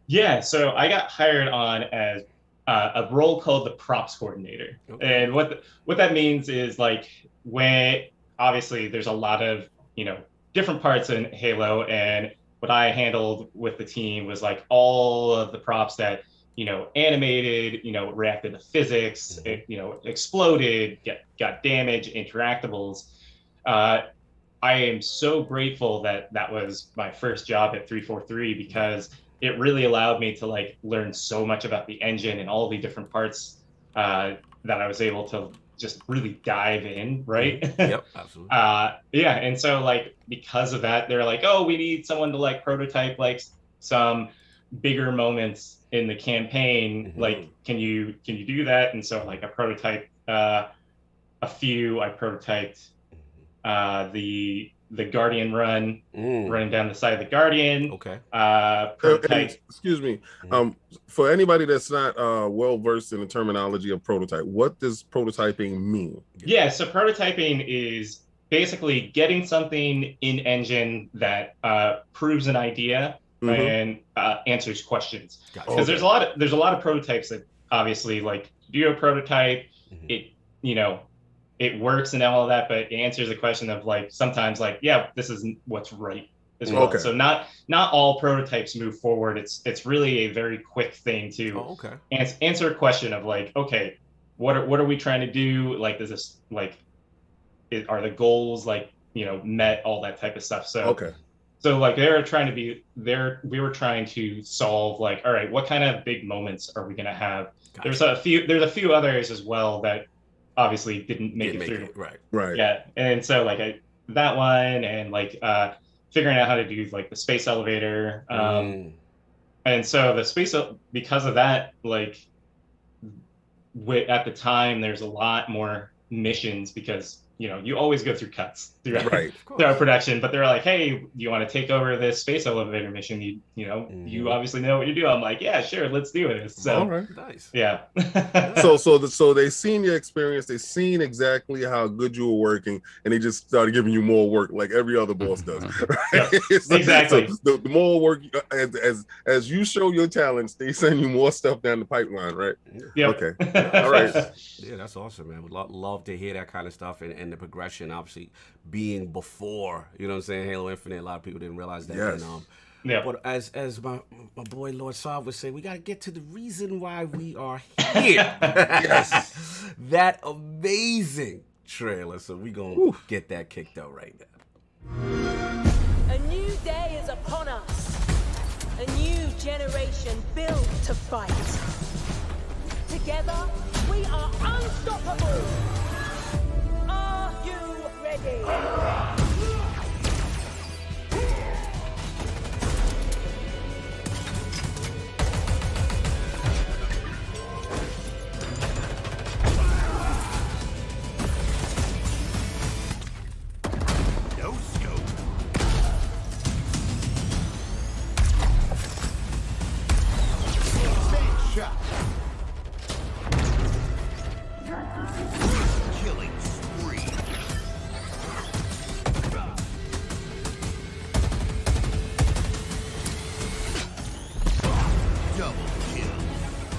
Yeah, so I got hired on as a role called the props coordinator. Okay. And what that means is like when obviously there's a lot of, you know, different parts in Halo, and what I handled with the team was like all of the props that, you know, animated, you know, reacted to physics, it, you know, exploded, got damaged, interactables. I am so grateful that that was my first job at 343 because it really allowed me to like learn so much about the engine and all the different parts that I was able to just really dive in, right? Yep, absolutely. Yeah, and so like because of that, they're like, "Oh, we need someone to like prototype like some bigger moments in the campaign. Like, can you do that?" And so like I prototyped a few. I prototyped the Guardian run, running down the side of the Guardian. Okay. Prototype. Excuse me. For anybody that's not well versed in the terminology of prototype, what does prototyping mean? Yeah, so prototyping is basically getting something in engine that proves an idea and answers questions. Gotcha. Because there's a lot of prototypes that obviously like do a prototype, it, you know, it works and all of that, but it answers the question of like sometimes like, yeah, this is what's right as well. Okay. So not all prototypes move forward. It's really a very quick thing to answer a question of like, okay, what are we trying to do? Like, is this like, are the goals like, you know, met, all that type of stuff. So so like we were trying to solve like, all right, what kind of big moments are we gonna have? Gotcha. There's a few others as well that obviously didn't make it through. Right. Yeah, and so like that one, and like figuring out how to do like the space elevator, and so the space, because of that, like at the time, there's a lot more missions because you always go through cuts throughout, Right. throughout production. But they're like, hey, do you want to take over this space elevator mission? You obviously know what you do. I'm like, yeah, sure, let's do it. So All right. Nice. yeah. So they seen your experience, they seen exactly how good you were working, and they just started giving you more work like every other boss does. Right? Yep, exactly. So the more work as you show your talents, they send you more stuff down the pipeline, right? Yep. Okay. All right. Yeah, that's awesome, man. Would love to hear that kind of stuff and the progression, obviously being before, you know what I'm saying, Halo Infinite. A lot of people didn't realize that. Yes. And, Yeah. but as my boy Lord Saab would say, we got to get to the reason why we are here. Yes. That amazing trailer. So we gonna get that kicked out right now. A new day is upon us. A new generation built to fight. Together, we are unstoppable. Are you ready?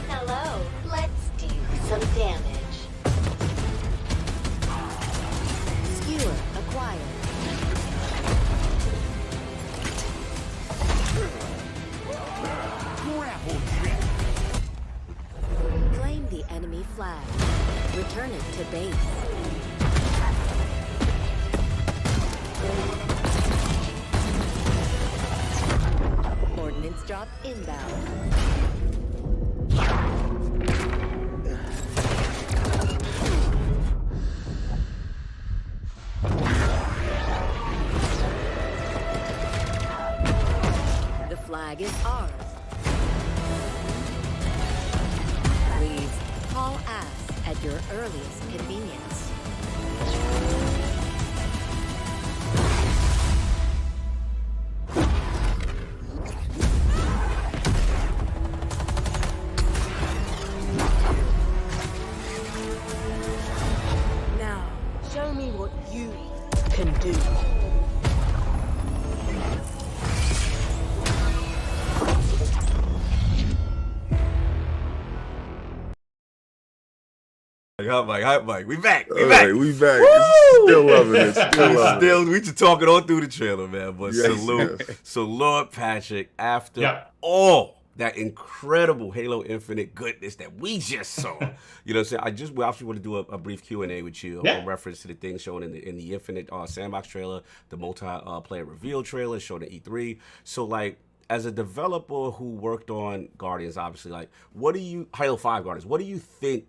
Hello, let's do some damage. Skewer acquired. Claim the enemy flag. Return it to base. Ordnance drop inbound. The flag is ours. Please haul ass at your earliest convenience. Now, show me what you can do. Hot mic. We back. All right, we back. Still loving it. Still loving it. We just talking all through the trailer, man. But Yes, salute. yes. So Lord Patrick, after all that incredible Halo Infinite goodness that we just saw, you know what I'm saying? We actually want to do a brief Q&A with you in reference to the things shown in the Infinite Sandbox trailer, the multi-player reveal trailer shown at E3. So like, as a developer who worked on Guardians, obviously, like, Halo 5 Guardians, what do you think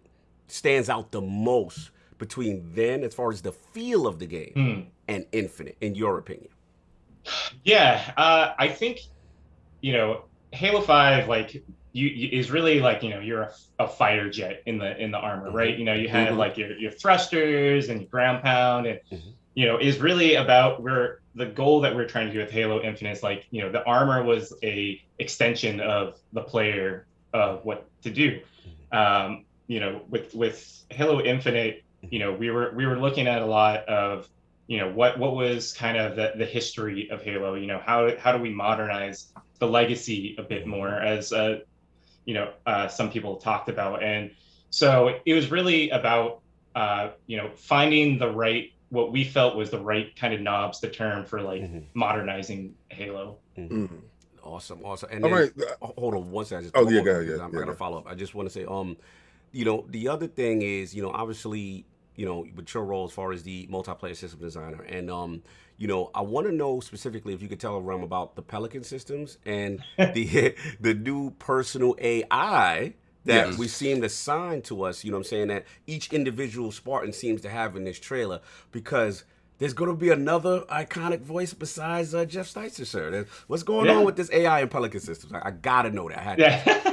stands out the most between then as far as the feel of the game and Infinite, in your opinion? Yeah, I think, Halo 5, like, is really like, you're a fighter jet in the armor, right? You have like your thrusters and your ground pound, and is really about the goal that we're trying to do with Halo Infinite is like, the armor was a extension of the player of what to do. With Halo Infinite, we were looking at a lot of, what was kind of the history of Halo. How do we modernize the legacy a bit more, as some people talked about. And so it was really about finding what we felt was the right kind of knobs to turn for like modernizing Halo. Awesome. And then, hold on one second. I'm gonna follow up. I just want to say, the other thing is, obviously, with your role as far as the multiplayer system designer, and I want to know specifically if you could tell Rum about the Pelican systems and the new personal AI that we seem to assign to us, that each individual Spartan seems to have in this trailer, because there's going to be another iconic voice besides Jeff Sticer, sir. What's going on with this AI and Pelican systems? I got to know that. I had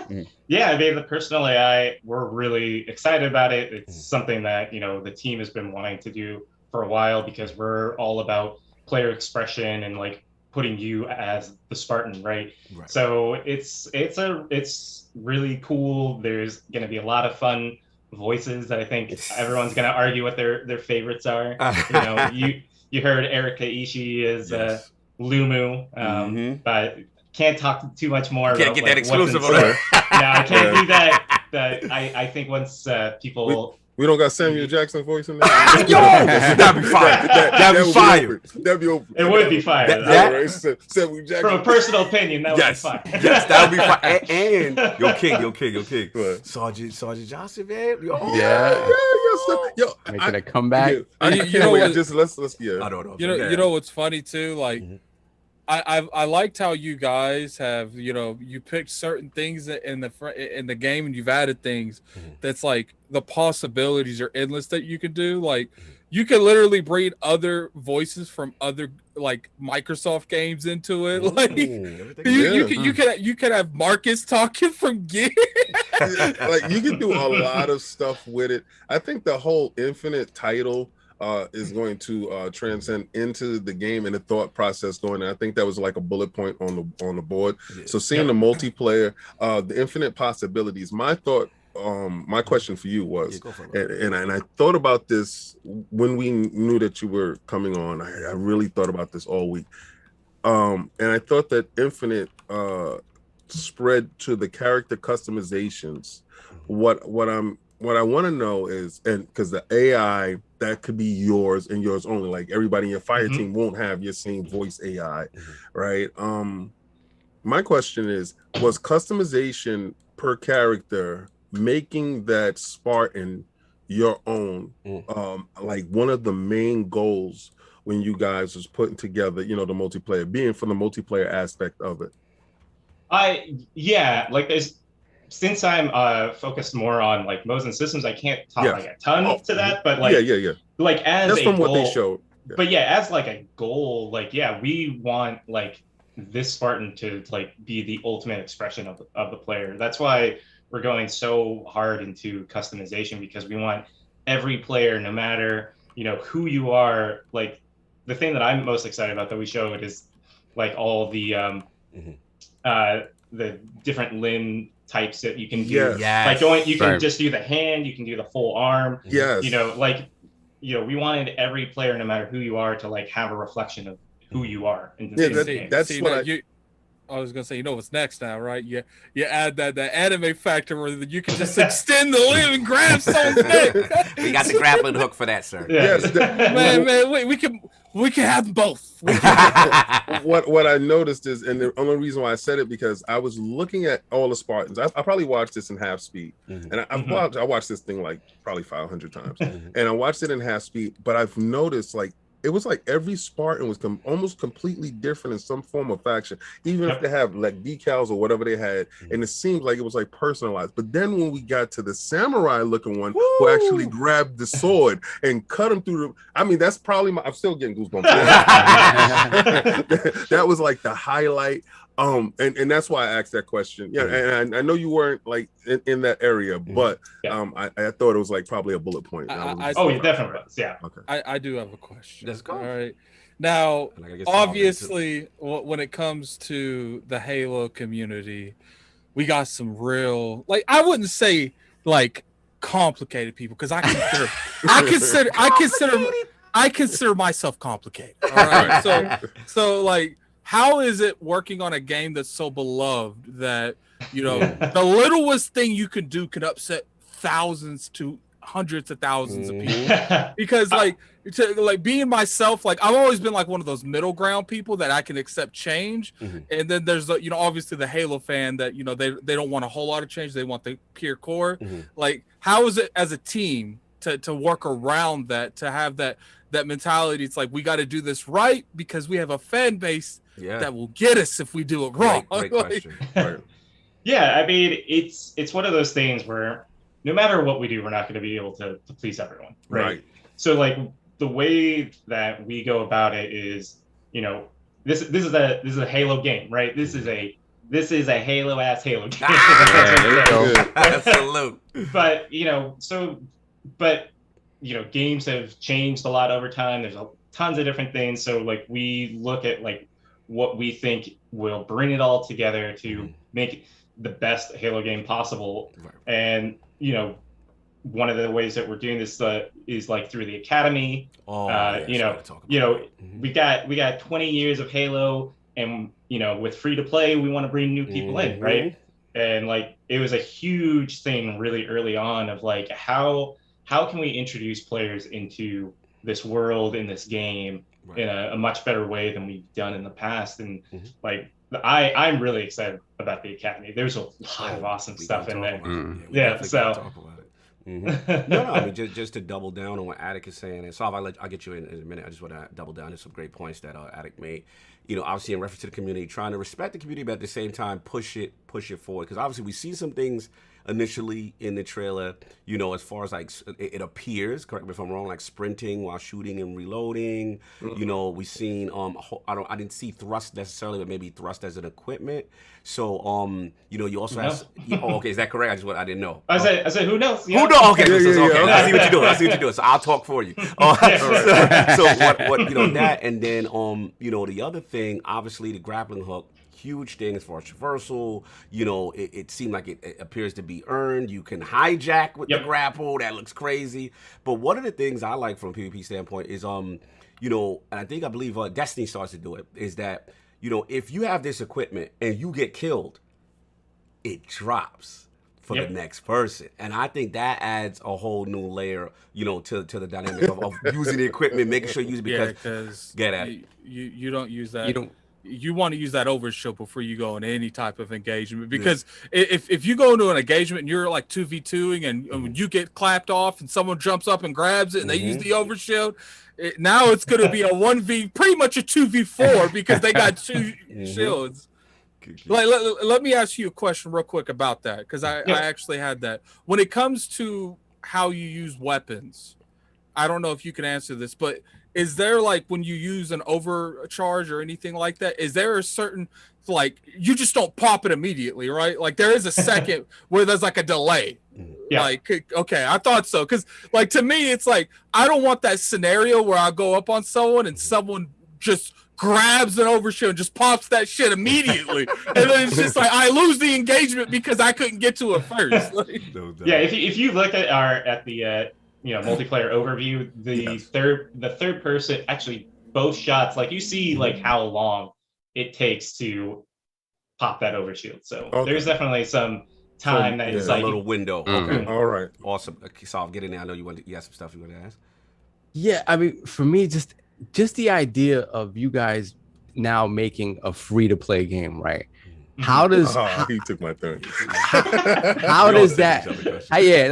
to. Yeah, I mean, the personal AI, we're really excited about it. It's something that, the team has been wanting to do for a while because we're all about player expression and like putting you as the Spartan, right? So it's really cool. There's going to be a lot of fun voices that I think everyone's going to argue what their favorites are. You heard Erika Ishii as Lumu, but can't talk too much more. Can't get that exclusive on there. No, I can't do that. But I think once people. We don't got Samuel Jackson voice in there. That'd be fire. That'd be fire. That'd be open. It would be fire. Samuel Jackson. From a personal opinion, that would be fire. Yes, that would be fire. And your king. Sergeant Johnson, man. Making a comeback. You know what? Just let's I don't know. You know what's funny too? Like, I liked how you guys have, you picked certain things in the game and you've added things that's like the possibilities are endless that you could do. Like you can literally bring other voices from other like Microsoft games into it. Like you could have Marcus talking from Gear. Like you can do a lot of stuff with it. I think the whole Infinite title is going to transcend into the game and the thought process going. And I think that was like a bullet point on the board. So seeing the multiplayer, the infinite possibilities. My question for you was, and I thought about this when we knew that you were coming on. I really thought about this all week, and I thought that Infinite spread to the character customizations. What I want to know is, and because the AI that could be yours and yours only, like everybody in your fire team won't have your same voice AI, right? My question is, was customization per character making that Spartan your own like one of the main goals when you guys was putting together, the multiplayer, being from the multiplayer aspect of it? Since I'm focused more on like modes and systems, I can't talk like a ton to that, but like like as that's a from goal, what they showed. But as like a goal, like we want like this Spartan to like be the ultimate expression of the player. That's why we're going so hard into customization, because we want every player, no matter who you are. Like the thing that I'm most excited about that we showed is like all the different limb types that you can do. Like you can just do the hand, you can do the full arm. We wanted every player, no matter who you are, to like have a reflection of who you are. That's what I was gonna say, what's next now, right? You add that anime factor where you can just extend the limb and grab someone's neck. We got the grappling hook for that, sir. Man, we can have both. What I noticed is, and the only reason why I said it, because I was looking at all the Spartans. I probably watched this in half speed, and I watched this thing like probably 500 times, and I watched it in half speed. But I've noticed like it was like every Spartan was almost completely different in some form of faction, even if they have like decals or whatever they had, and it seems like it was like personalized. But then when we got to the samurai looking one, who actually grabbed the sword and cut him through that's probably I'm still getting goosebumps. That was like the highlight. And that's why I asked that question. And I know you weren't like in that area, but I thought it was like probably a bullet point. It definitely was. Yeah. Okay. I do have a question. Let's go. All right. Now, obviously, when it comes to the Halo community, we got some real, like, I wouldn't say like complicated people, because I consider myself complicated. All right. So like, how is it working on a game that's so beloved that the littlest thing you can do can upset thousands to hundreds of thousands of people? Because like being myself, like I've always been like one of those middle ground people that I can accept change, and then there's obviously the Halo fan that they don't want a whole lot of change, they want the pure core. Like, how is it as a team to work around that, to have that mentality? It's like, we got to do this right because we have a fan base that will get us if we do it wrong. Great question. I mean, it's one of those things where no matter what we do, we're not going to be able to please everyone, right? So like the way that we go about it is, you know, this is a Halo game, right? This is a Halo ass Halo game. Absolute. But games have changed a lot over time. There's tons of different things. So like we look at like what we think will bring it all together to make the best Halo game possible. Right. And one of the ways that we're doing this is like through the Academy. We got 20 years of Halo, and with free to play, we want to bring new people in, right? And like it was a huge thing really early on of like how can we introduce players into this world, in this game, in a much better way than we've done in the past. And like I'm really excited about the Academy. There's a lot of awesome stuff in there. No, I mean, just to double down on what Attic is saying, and Sav, I'll get you in a minute. I just want to double down on some great points that Attic made. Obviously in reference to the community, trying to respect the community, but at the same time push it forward. Because obviously we see some things initially in the trailer, as far as like it appears, correct me if I'm wrong, like sprinting while shooting and reloading. We seen I didn't see thrust necessarily, but maybe thrust as an equipment. So you also have okay, is that correct? I didn't know. I said who knows? Yeah. Who knows? Okay, okay. I see what you're doing. So I'll talk for you. So what that, and then the other thing, obviously the grappling hook. Huge thing as far as traversal. It seemed like it appears to be earned. You can hijack with the grapple. That looks crazy. But one of the things I like from a PvP standpoint is, and I believe Destiny starts to do it, is that, if you have this equipment and you get killed, it drops for the next person. And I think that adds a whole new layer, to the dynamic of using the equipment, making sure you use it because you don't use that. You want to use that overshield before you go into any type of engagement, because if you go into an engagement and you're like 2v2ing and you get clapped off and someone jumps up and grabs it and they use the overshield, now it's going to be a 1v, pretty much a 2v4 because they got two shields. Like, let me ask you a question real quick about that, because I actually had that. When it comes to how you use weapons, I don't know if you can answer this, but is there, like, when you use an overcharge or anything like that, is there a certain, like, you just don't pop it immediately, right? Like, there is a second where there's like a delay. Yeah. Like, okay, I thought so. Because, like, to me, it's like, I don't want that scenario where I go up on someone and someone just grabs an overshield and just pops that shit immediately. And then it's just like, I lose the engagement because I couldn't get to it first. Like, yeah, if you look at the multiplayer overview, the third person, actually both shots, like you see like how long it takes to pop that overshield. So there's definitely some time that is like a little window. Okay. All right. Awesome. So I'll get in there. I know you have some stuff you want to ask. Yeah, I mean, for me, just the idea of you guys now making a free-to-play game, right? How does he took my turn? How does that?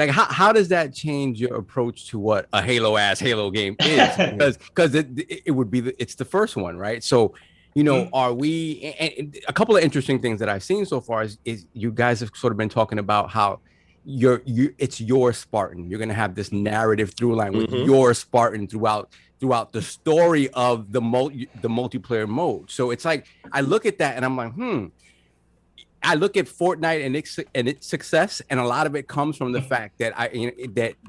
How does that change your approach to what a Halo game is? Because it would be it's the first one, right? So, are we? And a couple of interesting things that I've seen so far is you guys have sort of been talking about how it's your Spartan. You're gonna have this narrative through line with your Spartan throughout the story of the multiplayer mode. So it's like I look at that and I'm like, I look at Fortnite and its success, and a lot of it comes from the fact that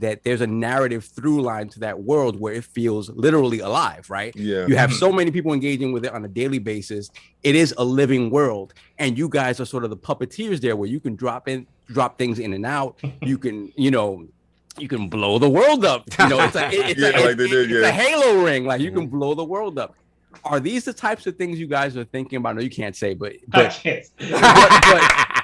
that there's a narrative through line to that world where it feels literally alive, right? Yeah. You have so many people engaging with it on a daily basis. It is a living world, and you guys are sort of the puppeteers there, where you can drop things in and out. You can, you can blow the world up. It's a Halo ring. Like you can blow the world up. Are these the types of things you guys are thinking about? No, you can't say, but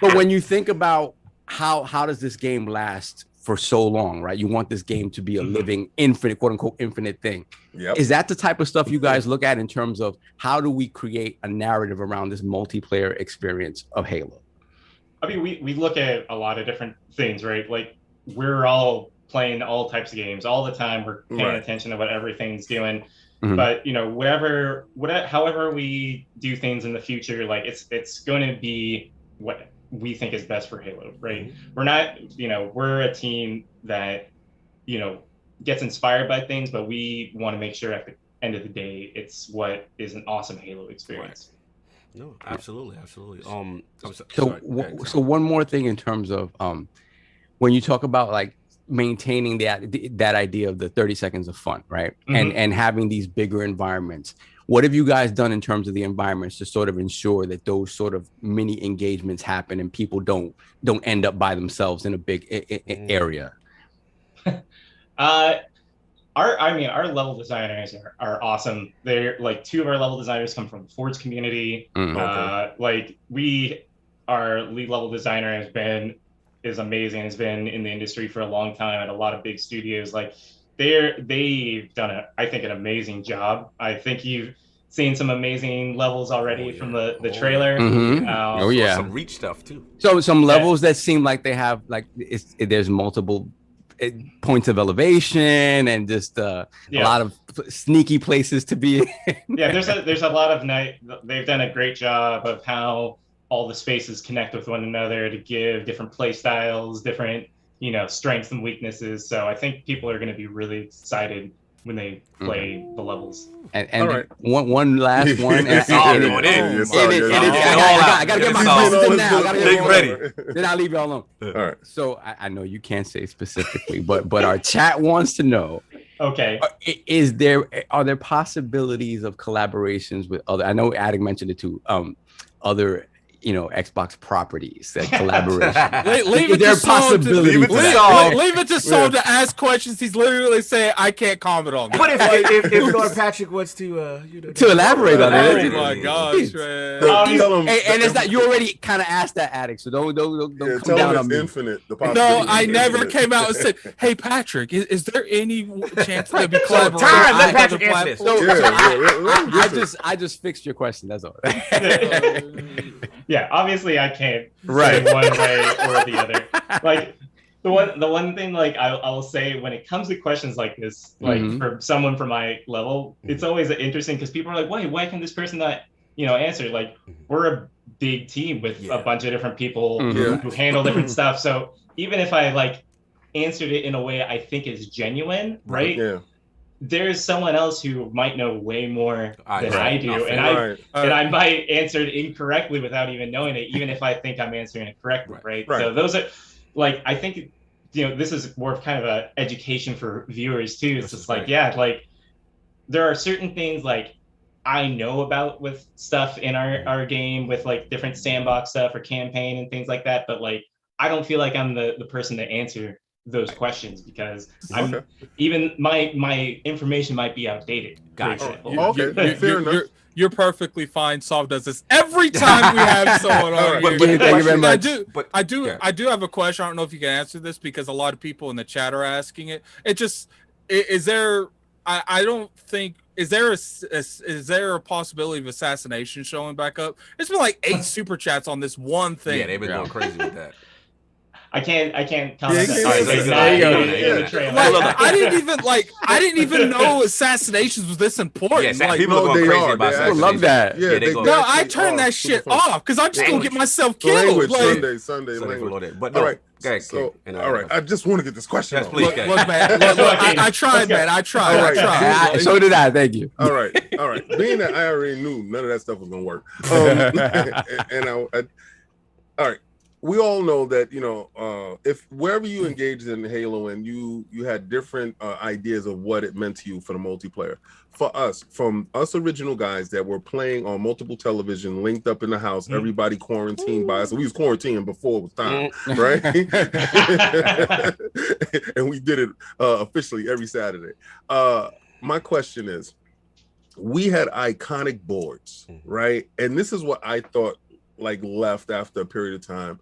when you think about how does this game last for so long, right? You want this game to be a living, infinite, quote unquote, infinite thing. Yep. Is that the type of stuff you guys look at in terms of how do we create a narrative around this multiplayer experience of Halo? I mean, we look at a lot of different things, right? Like we're all playing all types of games all the time. We're paying attention to what everything's doing. But however we do things in the future, like it's going to be what we think is best for Halo, right? We're not, we're a team that, gets inspired by things, but we want to make sure at the end of the day, it's what is an awesome Halo experience. Right. No, absolutely. So one more thing in terms of when you talk about like maintaining that idea of the 30 seconds of fun, right? Mm-hmm. And having these bigger environments. What have you guys done in terms of the environments to sort of ensure that those sort of mini engagements happen and people don't end up by themselves in a big area? Our level designers are awesome. They're like 2 of our level designers come from the Forge community. Like our lead level designer is amazing. Has been in the industry for a long time at a lot of big studios. Like they've done I think an amazing job. I think you've seen some amazing levels already from the trailer. Mm-hmm. Some reach stuff too. So some levels that seem like they have like there's multiple points of elevation and just a lot of sneaky places to be in. There's a lot of they've done a great job of how all the spaces connect with one another to give different play styles, different strengths and weaknesses. So I think people are going to be really excited when they play the levels. And right. one last one. I gotta get my questions in now. Get ready. Then I'll leave y'all alone. All right. So I know you can't say specifically, but our chat wants to know. Okay. Are there possibilities of collaborations with other? I know Attic mentioned it too. Other Xbox properties that collaboration. Leave it to Saul to ask questions. He's literally saying, "I can't comment on that." What if Lord Patrick wants to elaborate on it? Oh my gosh, man! And it's that you already kind of asked that, Addict, so don't come down on me. Infinite. No, I never came out and said, "Hey, Patrick, is there any chance there'll be collaboration?" Let Patrick answer this. I just fixed your question. That's all. Yeah, obviously I can't say one way or the other. Like the one thing, like I'll say when it comes to questions like this, like for someone from my level, it's always interesting because people are like, why can this person not, answer? Like we're a big team with a bunch of different people who handle different stuff. So even if I like answered it in a way I think is genuine, right? Yeah. There's someone else who might know way more than I do, and I might answer it incorrectly without even knowing it, even if I think I'm answering it correctly, right? So those are, like, I think, this is more of kind of a education for viewers too. It's just like, like there are certain things like I know about with stuff in our game with like different sandbox stuff or campaign and things like that, but like I don't feel like I'm the person to answer those questions because even my information might be outdated. Gotcha. Fair enough. You're perfectly fine. Saul does this every time we have someone on here. Thank you very much. I do have a question. I don't know if you can answer this because a lot of people in the chat are asking it. It just is there. I don't think. Is there a possibility of assassination showing back up? It's been like 8 super chats on this one thing. Yeah, they've been going crazy with that. I can't comment. I didn't even know assassinations was this important. Yeah, people are going crazy about that. People love that. Yeah, no, I turned that shit off because I'm just gonna get myself killed. Sunday language. But all right. So, all right. I just want to get this question. Yes, please, look, man. I tried, man. I tried. So did I. Thank you. All right. Being that I already knew none of that stuff was gonna work, all right. We all know that if wherever you engaged in Halo and you had different ideas of what it meant to you for the multiplayer. For us, from us original guys that were playing on multiple television, linked up in the house, everybody quarantined by us. So we was quarantined before it was time, right? And we did it officially every Saturday. My question is, we had iconic boards, right? And this is what I thought left after a period of time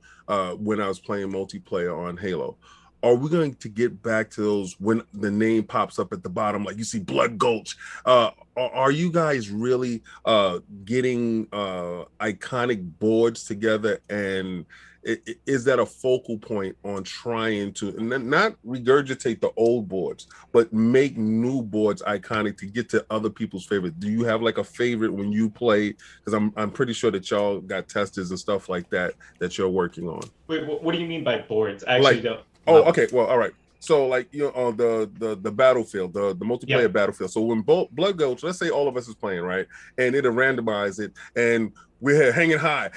when I was playing multiplayer on Halo. Are we going to get back to those when the name pops up at the bottom, like you see Blood Gulch? Are you guys really getting iconic boards together? And is that a focal point on trying to not regurgitate the old boards, but make new boards iconic to get to other people's favorite? Do you have like a favorite when you play? Because I'm pretty sure that y'all got testers and stuff like that you're working on. Wait, what do you mean by boards? I actually don't. Oh, okay. Well, all right. So like on the battlefield, the multiplayer battlefield. So when Blood Gulch, let's say all of us is playing, right, and it'll randomize it, and we're hanging high,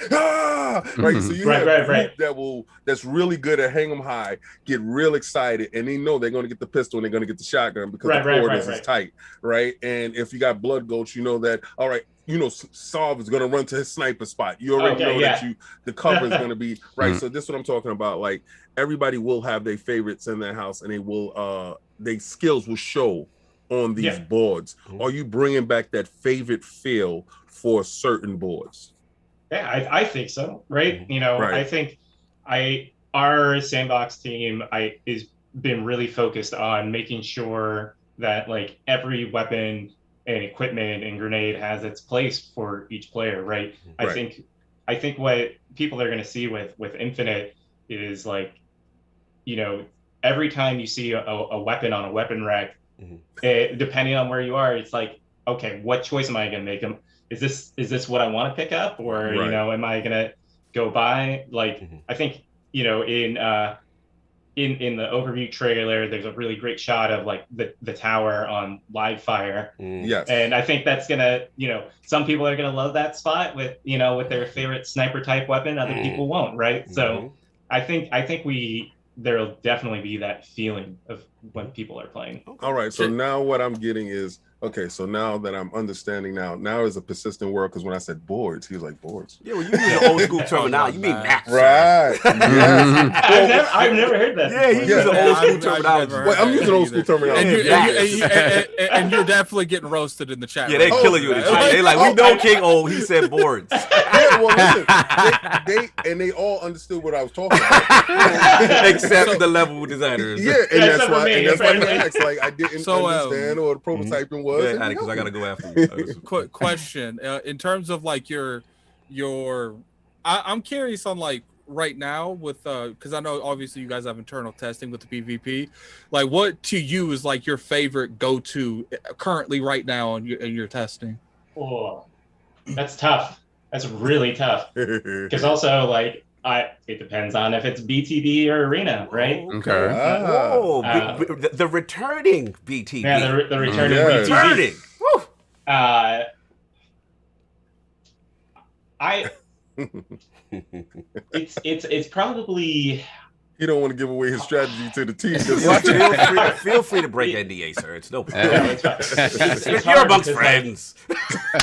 right. So you have a group that's really good at hang them high, get real excited, and they know they're going to get the pistol and they're going to get the shotgun because the quarters is tight, right. And if you got Blood Gulch, you know that all right. You know, Solve is going to run to his sniper spot. You already know that the cover is going to be right. So this is what I'm talking about. Like everybody will have their favorites in their house, and they will their skills will show on these boards. Are you bringing back that favorite feel for certain boards? Yeah, I think so. Right. You know, I think our sandbox team is been really focused on making sure that like every weapon and equipment and grenade has its place for each player, right? I think what people are going to see with Infinite is like, you know, every time you see a weapon on a weapon rack, depending on where you are, it's like, okay, what choice am I going to make? Is this what I want to pick up, or you know, am I going to go buy? Like, I think, you know, in the overview trailer, there's a really great shot of like the tower on live fire. Yes. And I think that's gonna, you know, some people are gonna love that spot with, you know, with their favorite sniper type weapon. Other people won't, right? So I think there'll definitely be that feeling of when people are playing. All right. So now what I'm getting is, okay, so now that I'm understanding now is a persistent word, because when I said boards, he was like, boards. Yeah, well, you use the old school terminology. You mean maps. Right. Yes. I've never heard that. Yeah, he used the old school terminology. Wait, I'm using old school terminology. And you're definitely getting roasted in the chat. Yeah, they're killing you in the chat. They're like, we know King O, he said boards. Yeah, well, listen, they all understood what I was talking about. Except the level designers. Yeah, and that's why I asked. Like, I didn't understand or the prototyping was. Yeah, because I gotta go after you. Question: in terms of like I'm curious on like right now with because I know obviously you guys have internal testing with the PvP. Like, what to you is like your favorite go-to currently right now in your testing? Oh, that's tough. That's really tough. Because also like it depends on if it's BTB or Arena, right? Okay. The returning BTB. Yeah, the returning BTB. It's probably. He don't want to give away his strategy to the team. Feel free to break NDA, sir. It's no problem. It's you're amongst friends.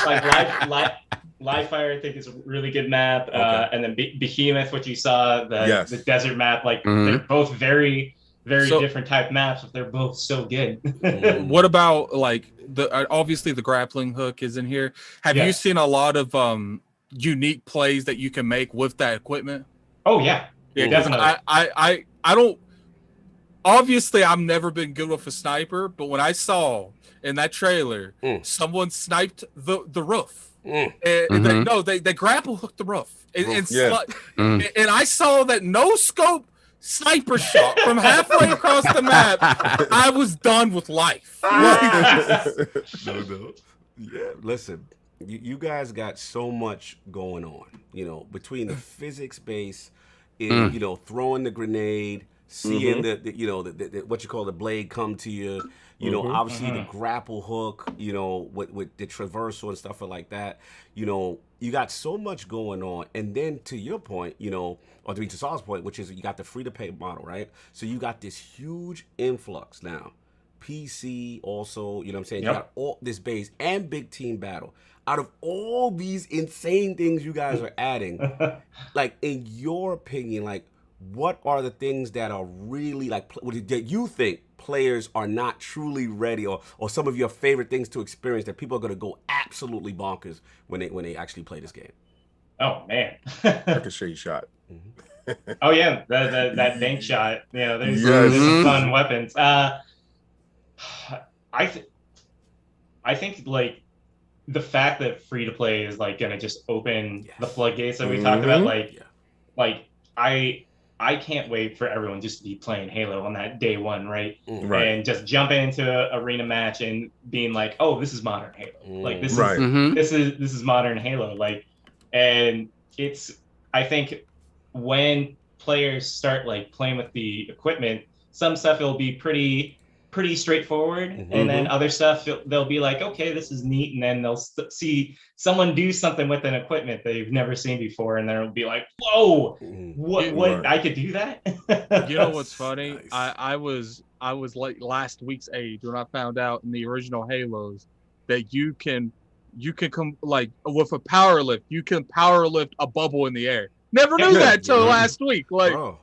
Like Live Fire, I think, is a really good map. And then Behemoth, what you saw, the desert map, like they're both very, very different type maps, but they're both so good. What about like obviously the grappling hook is in here. Have you seen a lot of unique plays that you can make with that equipment? Oh yeah. Yeah, definitely. I don't. Obviously, I've never been good with a sniper, but when I saw in that trailer someone sniped the roof, and they grapple hooked the roof, and I saw that no scope sniper shot from halfway across the map. I was done with life. No. Yeah, listen. You guys got so much going on, you know, between the physics base, you know, throwing the grenade, seeing the what you call the blade come to you, you know, obviously the grapple hook, you know, with the traversal and stuff like that, you know, you got so much going on. And then to your point, you know, or to Saul's point, which is you got the free to pay model, right? So you got this huge influx now. PC also, you know what I'm saying? You got all this base and big team battle. Out of all these insane things you guys are adding, like in your opinion, like what are the things that are really like that you think players are not truly ready, or some of your favorite things to experience that people are going to go absolutely bonkers when they actually play this game? Oh man, ricochet shot. Oh yeah, that bank shot. You know, there's some fun weapons. I think like the fact that free to play is like gonna just open the floodgates that we talked about. Like I can't wait for everyone just to be playing Halo on that day one, right? And just jumping into an arena match and being like, oh, this is modern Halo. Like this is modern Halo. Like, and I think when players start like playing with the equipment, some stuff it'll be pretty straightforward, and then other stuff they'll be like, okay, this is neat, and then they'll see someone do something with an equipment they've never seen before, and they'll be like, whoa, what I could do that. You know what's funny? Nice. I was like last week's age when I found out in the original Halos that you can come like with a power lift, you can power lift a bubble in the air. Never knew that till last week. Like, bro,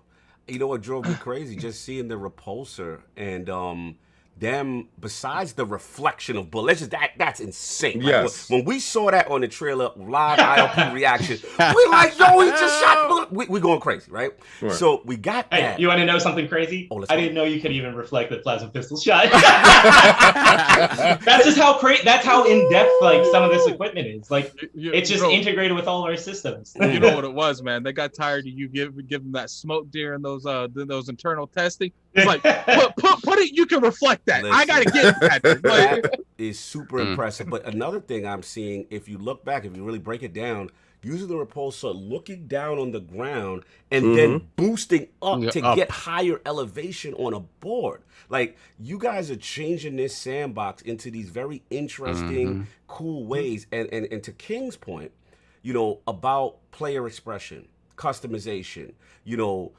you know what drove me crazy? Just seeing the repulsor and them, besides the reflection of bullets, that's insane. Yes. Like, when we saw that on the trailer, live ILP reaction, we like, yo, he just shot bullet. We going crazy, right? So we got that. Hey, you want to know something crazy? I didn't know you could even reflect the plasma pistol shot. That's just how that's how in depth like some of this equipment is. Like it's just integrated with all our systems. You know what it was, man? They got tired of you give them that smoke during those internal testing. It's like put it. You can reflect that. Listen, I gotta get that. That is super impressive. But another thing I'm seeing, if you look back, if you really break it down, using the repulsor, looking down on the ground, and then boosting up to get higher elevation on a board. Like, you guys are changing this sandbox into these very interesting, cool ways. And to King's point, you know, about player expression, customization, you know,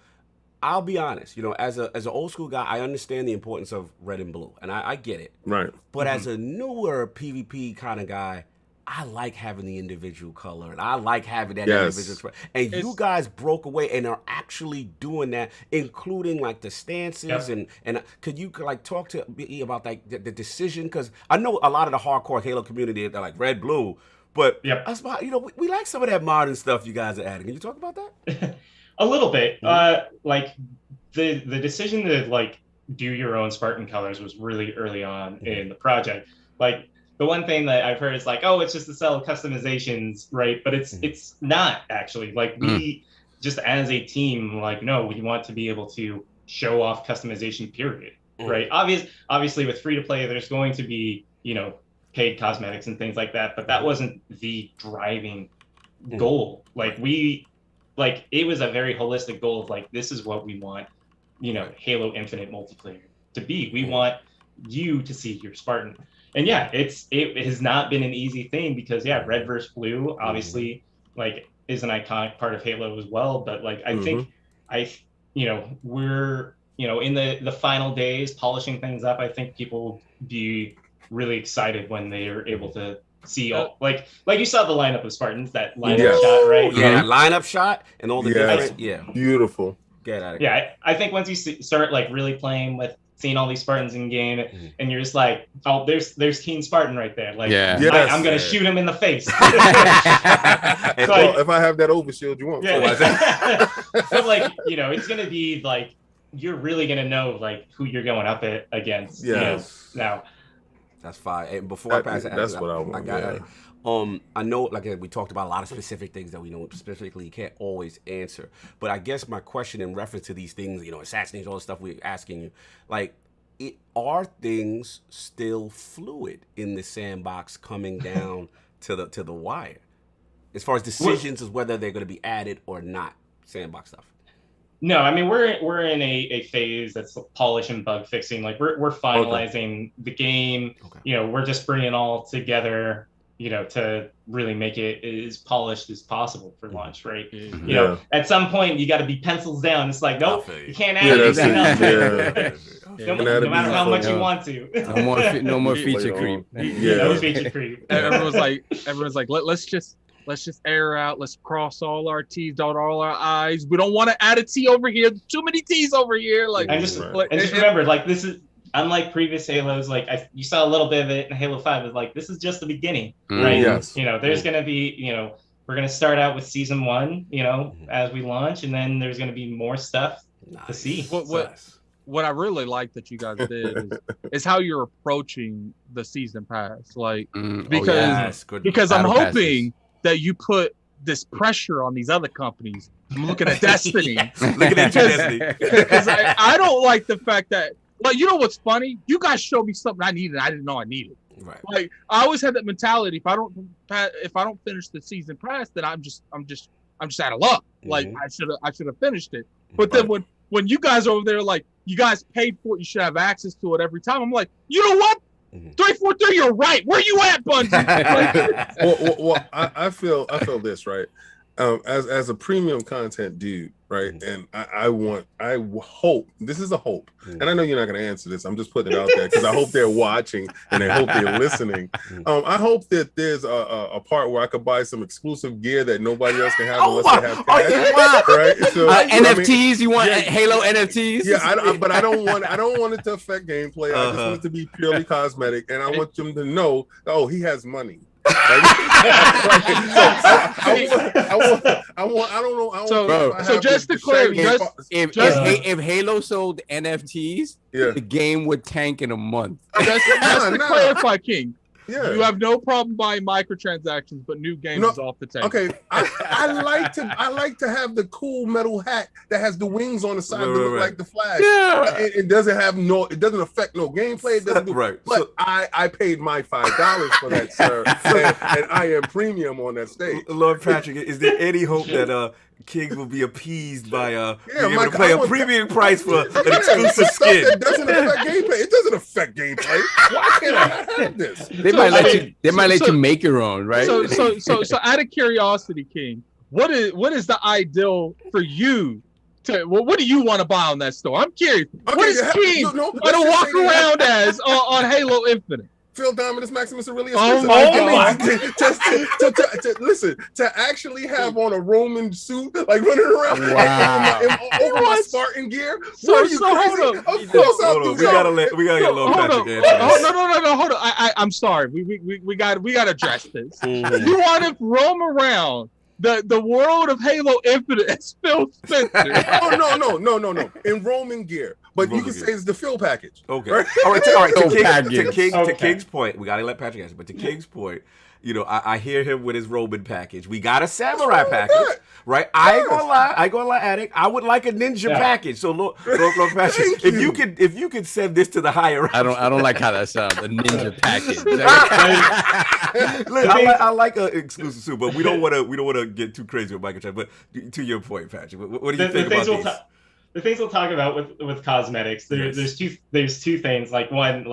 I'll be honest, you know, as an old school guy, I understand the importance of red and blue, and I get it. Right. But as a newer PvP kind of guy, I like having the individual color, and I like having that individual expression. And you guys broke away and are actually doing that, including like the stances and could you like talk to me about like the decision? Because I know a lot of the hardcore Halo community, they're like red, blue, but you know, we like some of that modern stuff you guys are adding. Can you talk about that? A little bit. Like the decision to like do your own Spartan colors was really early on in the project. Like the one thing that I've heard is like, oh, it's just to sell customizations, right? But it's not actually. Like we just as a team, like, no, we want to be able to show off customization, period. Right? Obviously with free to play, there's going to be, you know, paid cosmetics and things like that, but that wasn't the driving goal. Like it was a very holistic goal of like, this is what we want, you know, Halo Infinite multiplayer to be. We want you to see your Spartan. And yeah, it has not been an easy thing because red versus blue obviously like is an iconic part of Halo as well. But like I think you know, we're, you know, in the final days polishing things up. I think people will be really excited when they are able to see all like you saw the lineup of Spartans, that lineup shot, right? Yeah, that lineup shot and all the different, beautiful. Get out of here. Yeah, I think once you start like really playing with seeing all these Spartans in game, and you're just like, oh, there's Teen Spartan right there. Like, I'm gonna shoot him in the face. So, well, if I have that overshield, you won't. But like, you know, it's gonna be like you're really gonna know like who you're going up against. Yes. You know, now. That's fine. And before I pass it, that's what I want. I got it. I know, like we talked about a lot of specific things that we know specifically you can't always answer. But I guess my question in reference to these things, you know, assassinations, all the stuff we're asking you, like, are things still fluid in the sandbox coming down to the wire, as far as decisions as whether they're going to be added or not, sandbox stuff? No, I mean we're in a phase that's polish and bug fixing. Like we're finalizing the game. You know, we're just bringing it all together, you know, to really make it as polished as possible for launch, right? You know, at some point you got to be pencils down. It's like, nope, you can't add anything else. No matter how much you want to. No more feature creep. No feature creep. Everyone's like, let's just air out. Let's cross all our T's, dot all our I's. We don't want to add a T over here. Too many T's over here. Like, and just remember, like, this is unlike previous Halos. Like, you saw a little bit of it in Halo 5. Is like, this is just the beginning, right? Yes. You know, there's gonna be, you know, we're gonna start out with season 1, you know, as we launch, and then there's gonna be more stuff to see. What I really like that you guys did is how you're approaching the season pass. Like, because I'm hoping that you put this pressure on these other companies. I'm looking at Destiny. Because I don't like the fact that, like, you know what's funny? You guys showed me something I needed. I didn't know I needed. Right. Like, I always had that mentality. If I don't finish the season pass, then I'm just out of luck. Like, I should have finished it. But then when you guys are over there, like, you guys paid for it. You should have access to it every time. I'm like, you know what? 343, you're right. Where you at, Bungie? well, I feel this, right? As a premium content dude, right? And I hope, this is a hope, and I know you're not going to answer this. I'm just putting it out there because I hope they're watching and I hope they're listening. I hope that there's a part where I could buy some exclusive gear that nobody else can have unless they have cash, right? So NFTs, you want Halo NFTs? Yeah, but I don't want it to affect gameplay. I just want it to be purely cosmetic, and I want them to know, oh, he has money. So just to clarify, if Halo sold NFTs, the game would tank in a month. Just to clarify, King. Yeah. You have no problem buying microtransactions, but new games is off the table. Okay, I like to have the cool metal hat that has the wings on the side that look like the flag. Yeah, it doesn't affect no gameplay. It doesn't do, but so, I paid my $5 for that, sir, and I am premium on that stage. Lord Patrick, is there any hope that Kings will be appeased by being able to pay a premium price for an exclusive skin? It doesn't affect gameplay. It doesn't affect gameplay. Why can't I have this? They might let you make your own, right? So out of curiosity, King, what is the ideal for you? What do you want to buy on that store? I'm curious. Okay, what is King going to walk around as on Halo Infinite? Phil Dominus Maximus Aurelius. Listen, to actually have on a Roman suit, like running around over my Spartan gear. What are you crazy? Hold on. Of course I'll do that. We gotta get Lord Patrick answer. No, hold on. I'm sorry. We got to address this. You want to roam around the world of Halo Infinite as Phil Spencer? No. In Roman gear. But you can say it's the Phil package. Okay. Right? All right. To King's point, we gotta let Patrick answer. But to King's point, I hear him with his Roman package. We got a samurai package, right? I ain't gonna lie, Addict. I would like a ninja package. So Lord Patrick, if you could send this to the higher. I don't like how that sounds. A ninja package. Look, I like an exclusive suit, but we don't want to get too crazy with microtransactions. But to your point, Patrick, what do you think about these? The things we'll talk about with cosmetics, there's two things. Like one,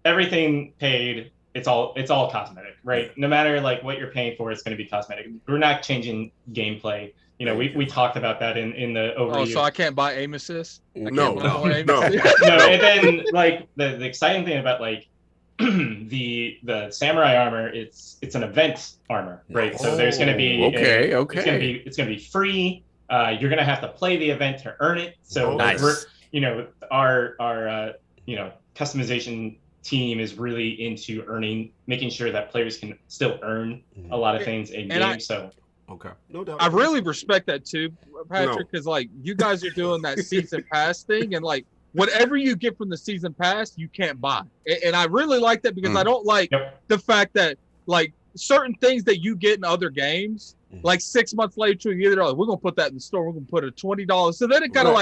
everything paid, it's all cosmetic, right? No matter what you're paying for, it's going to be cosmetic. We're not changing gameplay. We talked about that in the overview. Oh, so I can't buy aim assist? No. And then the exciting thing about the samurai armor, it's an event armor, right? So there's going to be it's going to be free. You're gonna have to play the event to earn it. So our customization team is really into making sure that players can still earn a lot of things in game. Okay, no doubt. I really respect that too, Patrick, because you guys are doing that season pass thing, and whatever you get from the season pass, you can't buy. And I really like that because I don't like the fact that certain things that you get in other games. 6 months later, we're gonna put that in the store. We're gonna put it $20. So then it kind of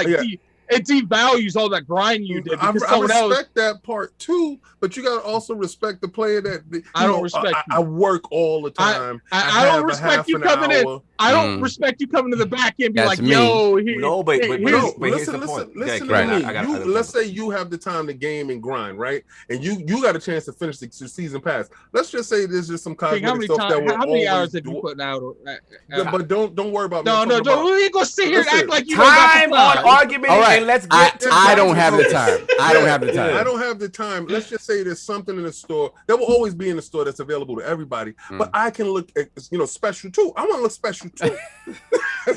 it devalues all that grind you did. I respect that part too, but you gotta also respect the player that I don't respect. I work all the time. I don't respect you coming in. I don't respect you coming to the back end and be like, yo, listen to me. Let's say you have the time to game and grind, right? And you got a chance to finish the season pass. Let's just say there's just some cosmetic stuff that we're how many hours have you putting out? But don't worry about me. No. We ain't gonna sit here and act like you time on argument. All right, and let's get. I don't have the time. I don't have the time. Let's just say there's something in the store that will always be in the store that's available to everybody. But I can look at special too. I want to look special too.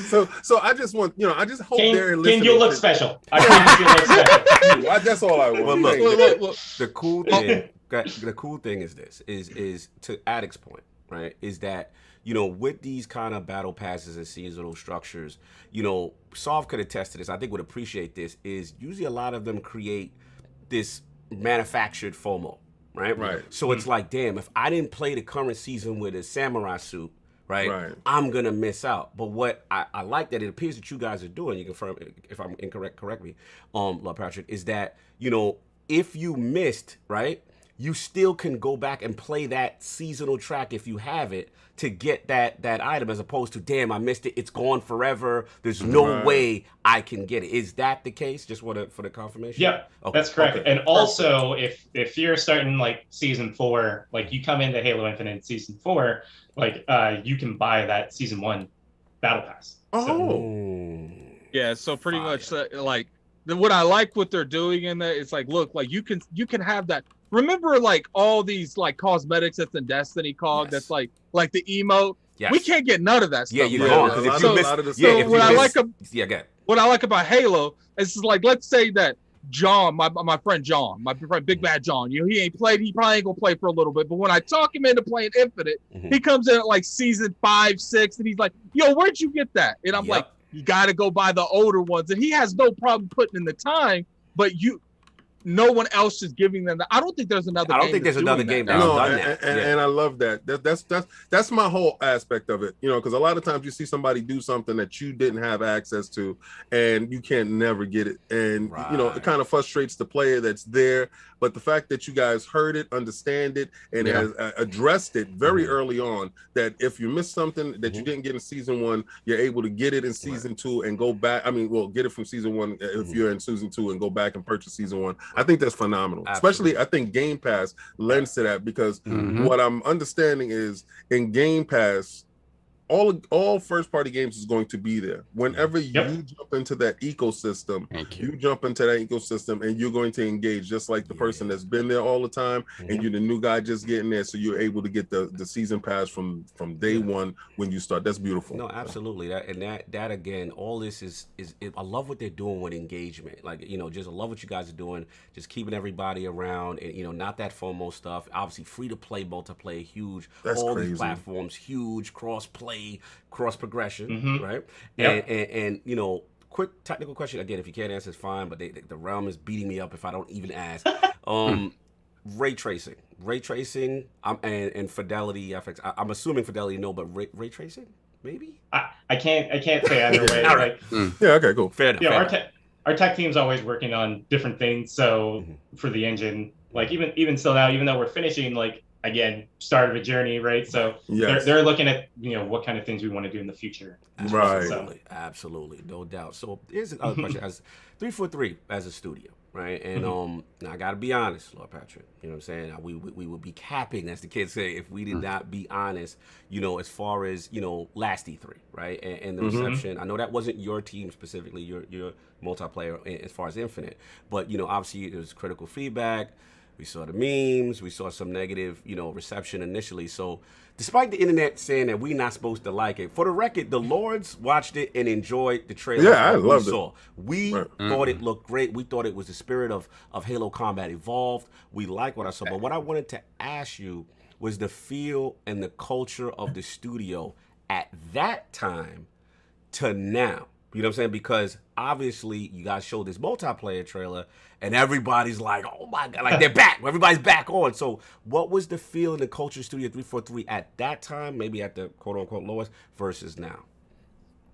so I just want I just hope they're listening. King, you look special. I think you look special. That's all I want. Well, look. The cool thing is this is to Addict's point, right? Is that with these kind of battle passes and seasonal structures, Solve could attest to this. I think would appreciate this is usually a lot of them create this manufactured FOMO, right? Right. So it's like, damn, if I didn't play the current season with a samurai suit, right. I'm gonna miss out. But what I like that it appears that you guys are doing, you confirm if I'm incorrect, correct me, Lord Patrick, is that if you missed, right, you still can go back and play that seasonal track if you have it to get that item, as opposed to, damn, I missed it, it's gone forever, there's no way I can get it. Is that the case? Just for the confirmation? Yep, okay. That's correct. Okay. And also, if you're starting like season 4, like you come into Halo Infinite season 4, like you can buy that season 1 battle pass. Yeah, so pretty much like what I like what they're doing in that, it's like, look, like you can have that. Remember, like all these like cosmetics that's in Destiny COG, that's like the emote. Yes. We can't get none of that stuff. Yeah, you can't, because if you miss, what I like about Halo is like, let's say that John, my friend John, my friend Big Bad John, you know, he ain't played, he probably ain't gonna play for a little bit, but when I talk him into playing Infinite, he comes in at like season 5, 6, and he's like, yo, where'd you get that? And I'm like, you gotta go buy the older ones. And he has no problem putting in the time, but no one else is giving them that. I don't think there's another. I don't think there's another game that's done that. And I love that. That's my whole aspect of it. You know, because a lot of times you see somebody do something that you didn't have access to, and you can't never get it. And you know, it kind of frustrates the player that's there. But the fact that you guys heard it, understand it, and has addressed it very early on, that if you missed something that you didn't get in season 1, you're able to get it in season 2 and go back. I mean, well, get it from season 1 if you're in season 2 and go back and purchase season 1. I think that's phenomenal. Absolutely. Especially, I think Game Pass lends to that, because what I'm understanding is in Game Pass, all first party games is going to be there. Whenever you jump into that ecosystem, you jump into that ecosystem and you're going to engage just like the person that's been there all the time, and you're the new guy just getting there, so you're able to get the season pass from day one when you start. That's beautiful. No, absolutely. That again, all this is I love what they're doing with engagement. Like, you know, just I love what you guys are doing, just keeping everybody around, and you know, not that FOMO stuff. Obviously, free to play multiplayer, huge. That's all crazy. These platforms, huge, cross play, cross progression, right? And you know, quick technical question again. If you can't answer, it's fine. But the realm is beating me up if I don't even ask. Ray tracing, and FidelityFX. I'm assuming Fidelity no, but ray tracing maybe. I can't say either way. All right. Yeah. Okay. Cool. Fair enough. Yeah. Our tech team's always working on different things. So for the engine, like even still now, even though we're finishing, like, again, start of a journey, right? So they're looking at, you know, what kind of things we want to do in the future. Absolutely, no doubt. So here's another question: as 343 as a studio, right? And now I got to be honest, Lord Patrick. You know what I'm saying? We would be capping, as the kids say, if we did not be honest. You know, as far as, you know, last E3, right? And the reception. I know that wasn't your team specifically, your multiplayer as far as Infinite, but you know, obviously it was critical feedback. We saw the memes. We saw some negative, you know, reception initially. So despite the internet saying that we're not supposed to like it, for the record, the Lords watched it and enjoyed the trailer. Yeah, I loved it. We thought it looked great. We thought it was the spirit of Halo Combat Evolved. We like what I saw. But what I wanted to ask you was the feel and the culture of the studio at that time to now. You know what I'm saying? Because obviously you guys showed this multiplayer trailer and everybody's like, oh my God, like they're back. Everybody's back on. So what was the feel in the culture studio 343 at that time, maybe at the quote unquote lowest, versus now?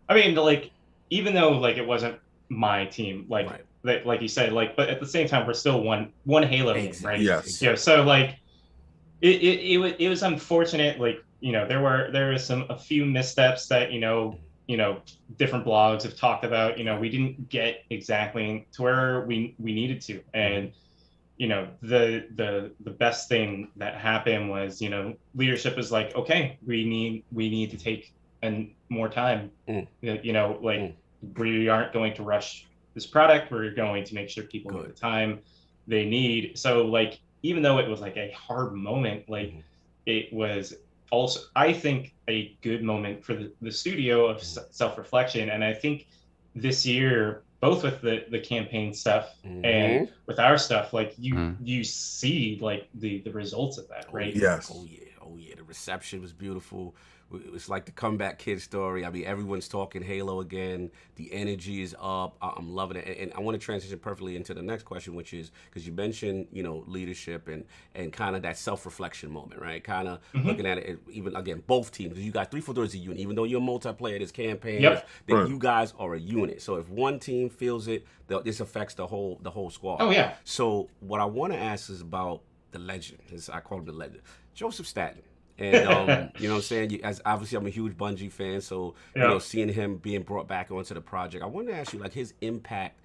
I mean, like, even though like it wasn't my team, like like you said, like, but at the same time we're still one Halo game, right? Yes. Yeah. So like it was unfortunate, like, you know, there was a few missteps that, you know, different blogs have talked about. You know, we didn't get exactly to where we needed to, and you know, the best thing that happened was, you know, leadership was like, okay, we need to take more time. You know, like we aren't going to rush this product. We're going to make sure people get the time they need. So like, even though it was like a hard moment, like it was also, I think, a good moment for the studio of self-reflection. And I think this year, both with the campaign stuff and with our stuff, like you see like the results of that, right? Yes. Oh yeah. The reception was beautiful. It's like the comeback kid story. I mean, everyone's talking Halo again. The energy is up. I'm loving it. And I want to transition perfectly into the next question, which is, because you mentioned, you know, leadership and kind of that self-reflection moment, right? Kind of looking at it, even, again, both teams. You got 343 as a unit. Even though you're multiplayer, this campaign, that you guys are a unit. So if one team feels it, this affects the whole squad. Oh, yeah. So what I want to ask is about the legend. I call him the legend, Joseph Staten. And you know what I'm saying? As obviously I'm a huge Bungie fan, so you know, seeing him being brought back onto the project, I wanted to ask you like his impact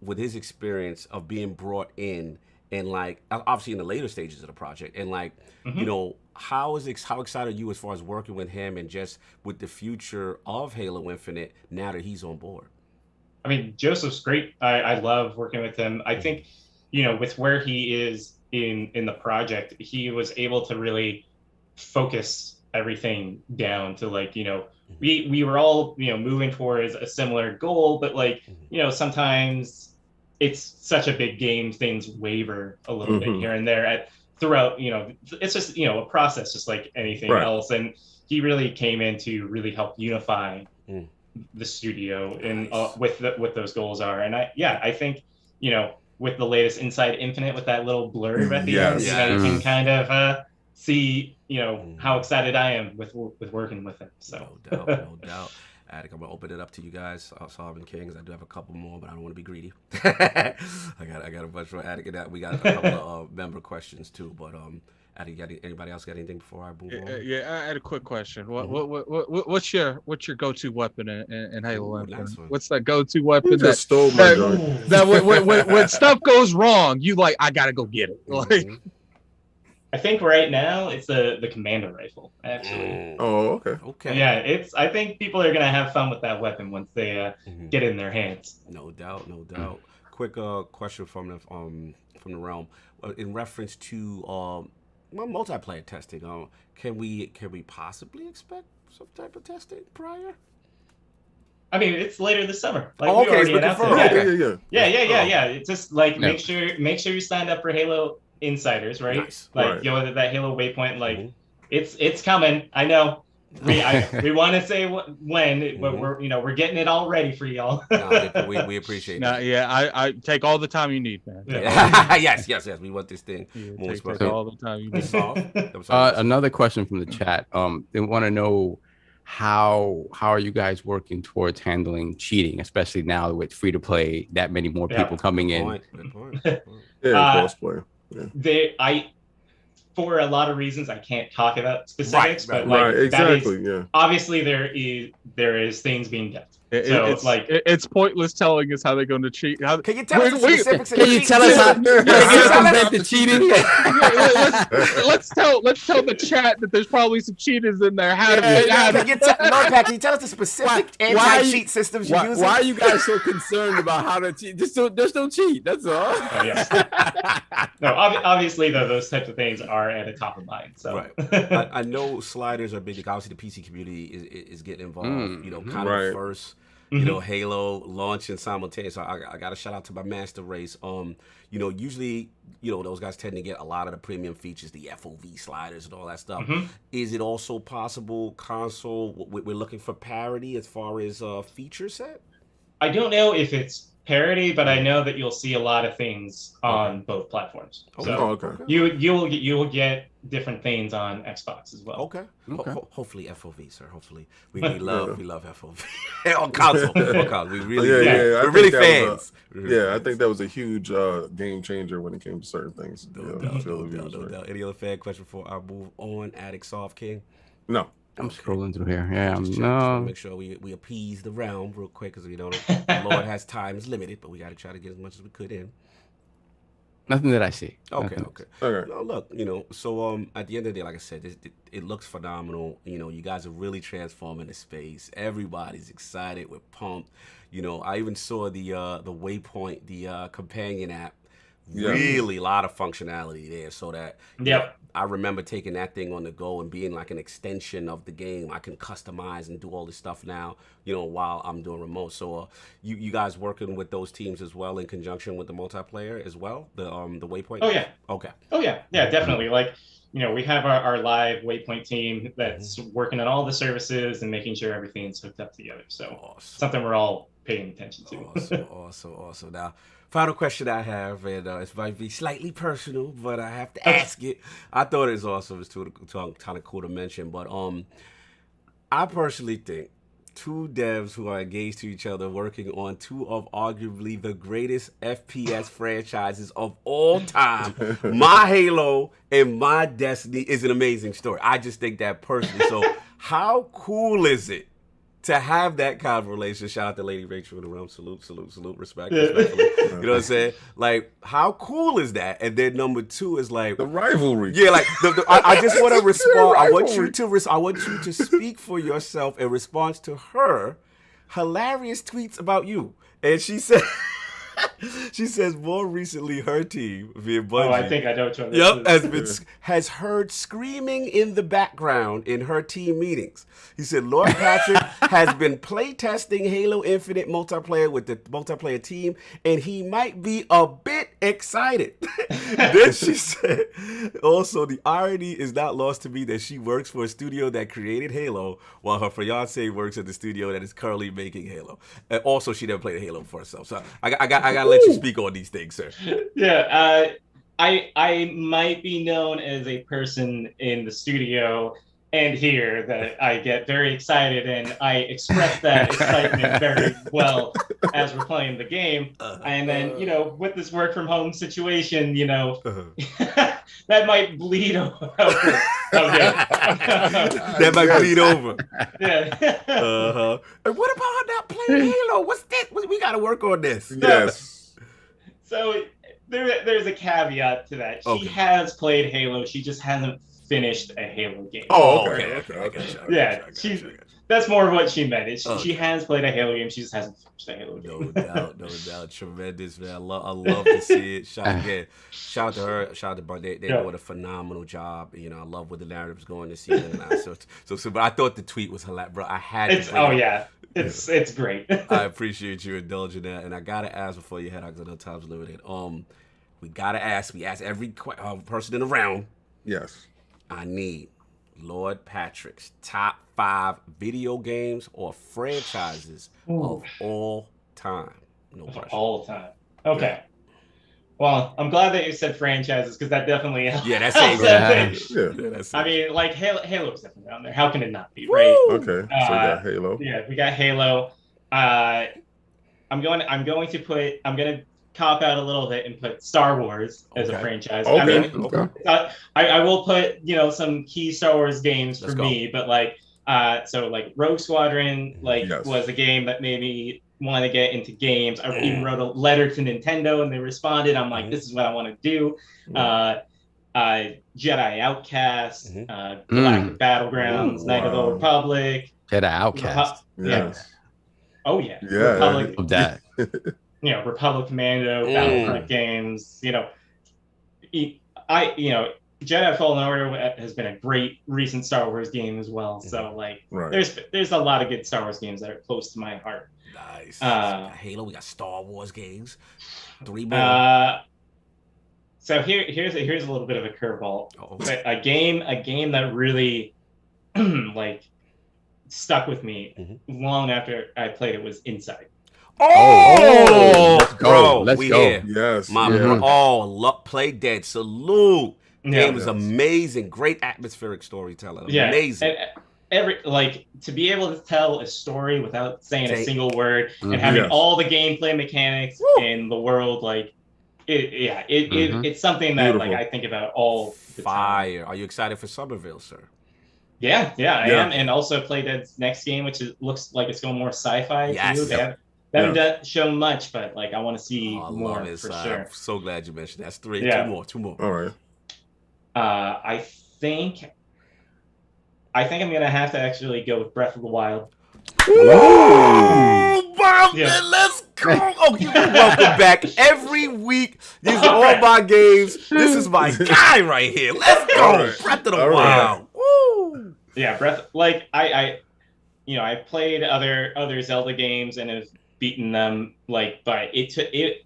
with his experience of being brought in, and like obviously in the later stages of the project, and like you know, how excited are you as far as working with him and just with the future of Halo Infinite now that he's on board? I mean, Joseph's great. I love working with him. I think, you know, with where he is in the project, he was able to really focus everything down to like, you know, we were all, you know, moving towards a similar goal, but like, you know, sometimes it's such a big game, things waver a little bit here and there throughout, you know, it's just, you know, a process just like anything else. And he really came in to really help unify the studio and with those goals are. And I think, you know, with the latest Inside Infinite with that little blurb at the end, you know, you can kind of see, you know, how excited I am with working with him. So no doubt. Attic, I'm gonna open it up to you guys, Solving Kings. I do have a couple more, but I don't want to be greedy. I got a bunch from Attic, and that we got a couple of member questions too. But Attic, anybody else got anything before I move on? Yeah, I had a quick question. What's your go-to weapon in Halo Infinite? Nice one. What's that go-to weapon You just stole my joint. that when stuff goes wrong, you like, I gotta go get it. Like, I think right now it's the Commando rifle, actually. Oh, okay. Yeah, I think people are gonna have fun with that weapon once they get in their hands. No doubt. Quick question from the realm in reference to multiplayer testing. Can we possibly expect some type of testing prior? I mean, it's later this summer. Like, we already announced it. Yeah. It's just like make sure you signed up for Halo Insiders, right? Nice. Like, you know, that Halo Waypoint, like it's coming. I know. We want to say when, but we're getting it all ready for y'all. We appreciate that. Yeah, I take all the time you need, man. Yes. We want this thing. Take all the time you need. Another question from the chat. They want to know how are you guys working towards handling cheating, especially now with free to play, that many more people coming in. Good point. Crossplay. For a lot of reasons, I can't talk about specifics, but like exactly. Obviously there is things being done. It's pointless telling us how they're going to cheat. Can you tell us the specifics? Can you tell us how the cheating? Let's tell the chat that there's probably some cheaters in there. Can you tell us the specific anti-cheat systems you use? Why are you guys so concerned about how to cheat? Just don't cheat. That's all. No, obviously though, those types of things are at the top of mind. So I know sliders are big. Obviously, the PC community is getting involved. You know, kind of first. You know, Halo launching simultaneously. So I got to shout out to my master race. You know, usually, you know, those guys tend to get a lot of the premium features, the FOV sliders and all that stuff. Is it also possible console? We're looking for parity as far as feature set? I don't know if it's parity, but I know that you'll see a lot of things on both platforms. You will get different things on Xbox as well. Hopefully FOV, sir. Hopefully we love FOV on console. We really we're really fans. I think that was a huge game changer when it came to certain things. No doubt. Any other fan question before I move on? Addict Soft King? No. I'm scrolling through here. Yeah, no. Make sure we appease the realm real quick because the Lord has time is limited, but we got to try to get as much as we could in. Nothing that I see. Okay. No, look, you know, so at the end of the day, like I said, it looks phenomenal. You know, you guys are really transforming the space. Everybody's excited. We're pumped. You know, I even saw the Waypoint, the companion app. Really a lot of functionality there, so that I remember taking that thing on the go and being like an extension of the game. I can customize and do all this stuff now, you know, while I'm doing remote. So you guys working with those teams as well in conjunction with the multiplayer as well, the Waypoint? Yeah, definitely. Like, you know, we have our live Waypoint team that's working on all the services and making sure everything's hooked up together. So something we're all paying attention to. Awesome. Now, final question I have, and it might be slightly personal, but I have to ask it. I thought it was awesome. It's kind of cool to mention, but I personally think two devs who are engaged to each other working on two of arguably the greatest FPS franchises of all time. My Halo and my Destiny is an amazing story. I just think that personally. So how cool is it to have that kind of relationship? Shout out to Lady Rachel in the realm. Salute, respectfully. You know what I'm saying? Like, how cool is that? And then number two is like the rivalry. Yeah, like I just want to respond. I want you to speak for yourself in response to her hilarious tweets about you. And she said. She says more recently her team via Bungie. Oh, I think I know which one this is. has heard screaming in the background in her team meetings. He said Lord Patrick has been playtesting Halo Infinite multiplayer with the multiplayer team, and he might be a bit excited. Then she said, also, the irony is not lost to me that she works for a studio that created Halo, while her fiance works at the studio that is currently making Halo. And also, she never played Halo for herself. So I gotta let you speak on these things, sir. Yeah, I might be known as a person in the studio and here that I get very excited, and I express that excitement very well as we're playing the game. And then, you know, with this work from home situation, you know, that might bleed over. That might bleed over. Yeah. And what about her not playing Halo? What's this? We got to work on this. Yes. So there's a caveat to that. She has played Halo. She just hasn't finished a Halo game. Oh, okay. That's more of what she meant. She has played a Halo game. She just hasn't finished a Halo game. No doubt. Tremendous, man. I love to see it. Shout out to her. Shout out to Bart. They're doing a phenomenal job. You know, I love where the narrative's going this season. So, but I thought the tweet was hilarious, bro. I had to. It's great. I appreciate you indulging that, and I gotta ask before you head out because I know time's limited. We gotta ask. We ask every person in the round. Yes. I need Lord Patrick's top 5 video games or franchises of all time. No pressure. All time. Okay. Well, I'm glad that you said franchises because that definitely helps. Yeah, that's it. I mean, like Halo's definitely down there. How can it not be, right? Okay. So we got Halo. Yeah, we got Halo. I'm going to cop out a little bit and put Star Wars as a franchise. Okay. I mean, I will put, you know, some key Star Wars games for me, but like, so like Rogue Squadron, was a game that made me want to get into games. I even wrote a letter to Nintendo and they responded. I'm like, this is what I want to do. Jedi Outcast, Galactic Battlegrounds, Knight of the Old Republic. Jedi Outcast. Oh yeah. Yeah. Republic, of that. You know, Republic Commando, Battlefront games, you know, Jedi Fallen Order has been a great recent Star Wars game as well. So like, there's a lot of good Star Wars games that are close to my heart. Nice. We got Halo, we got Star Wars games. 3 more. So here's a little bit of a curveball. A game that really like stuck with me long after I played it was Inside. Let's go. Let's go. Here. Yes. Play Dead. Salute. Game was amazing. Great atmospheric storytelling. Amazing. And to be able to tell a story without saying a single word and having all the gameplay mechanics in the world, like it's something that like I think about all the time. Are you excited for Somerville, sir? Yeah, I am, and also Play Dead's next game, which looks like it's going more sci-fi. Yes. They haven't shown much, but like I want to see more for sure. I'm so glad you mentioned that. That's 3. Yeah. 2 more. All right. I think I'm gonna have to actually go with Breath of the Wild. Ooh, Bob, let's go. Oh, you're welcome back every week. These are all my games. This is my guy right here. Let's go. Breath of the Wild. Woo. Yeah, Breath. Like I played other Zelda games and have beaten them. Like, but it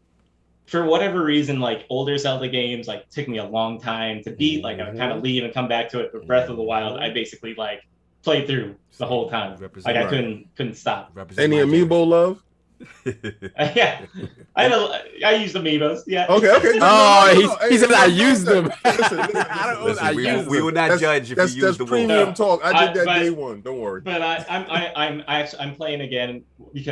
for whatever reason, like older Zelda games, like took me a long time to beat. Like I would kind of leave and come back to it. But Breath of the Wild, I basically like played through the whole time. Like I couldn't stop. Any amiibo love? Yeah, I use amiibos. Yeah. Okay. He said I used them. Listen, I don't know. Listen, we will not judge if you use the premium wolf. talk. I did that but- day one. Don't worry. But I'm playing again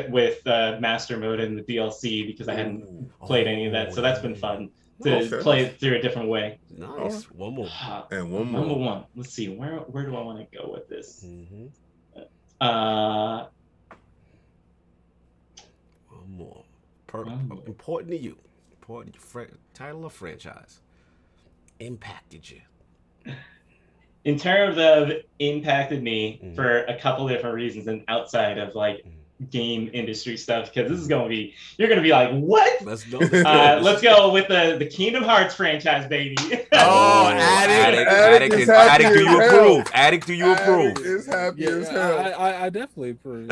with Master Mode and the DLC because I hadn't played any of that, so that's been fun to play it through a different way. Nice. One more. And one Number more. one. Let's see. Where do I want to go with this? One more. Important to you. Important. Title of franchise. Impacted you. In terms of impacted me for a couple different reasons and outside of like game industry stuff, because this is going to be, you're going to be like, what? Let's go. Let's go with the Kingdom Hearts franchise, baby. Addict, do you approve? Addict, do you approve? It's happy as hell. I definitely approve.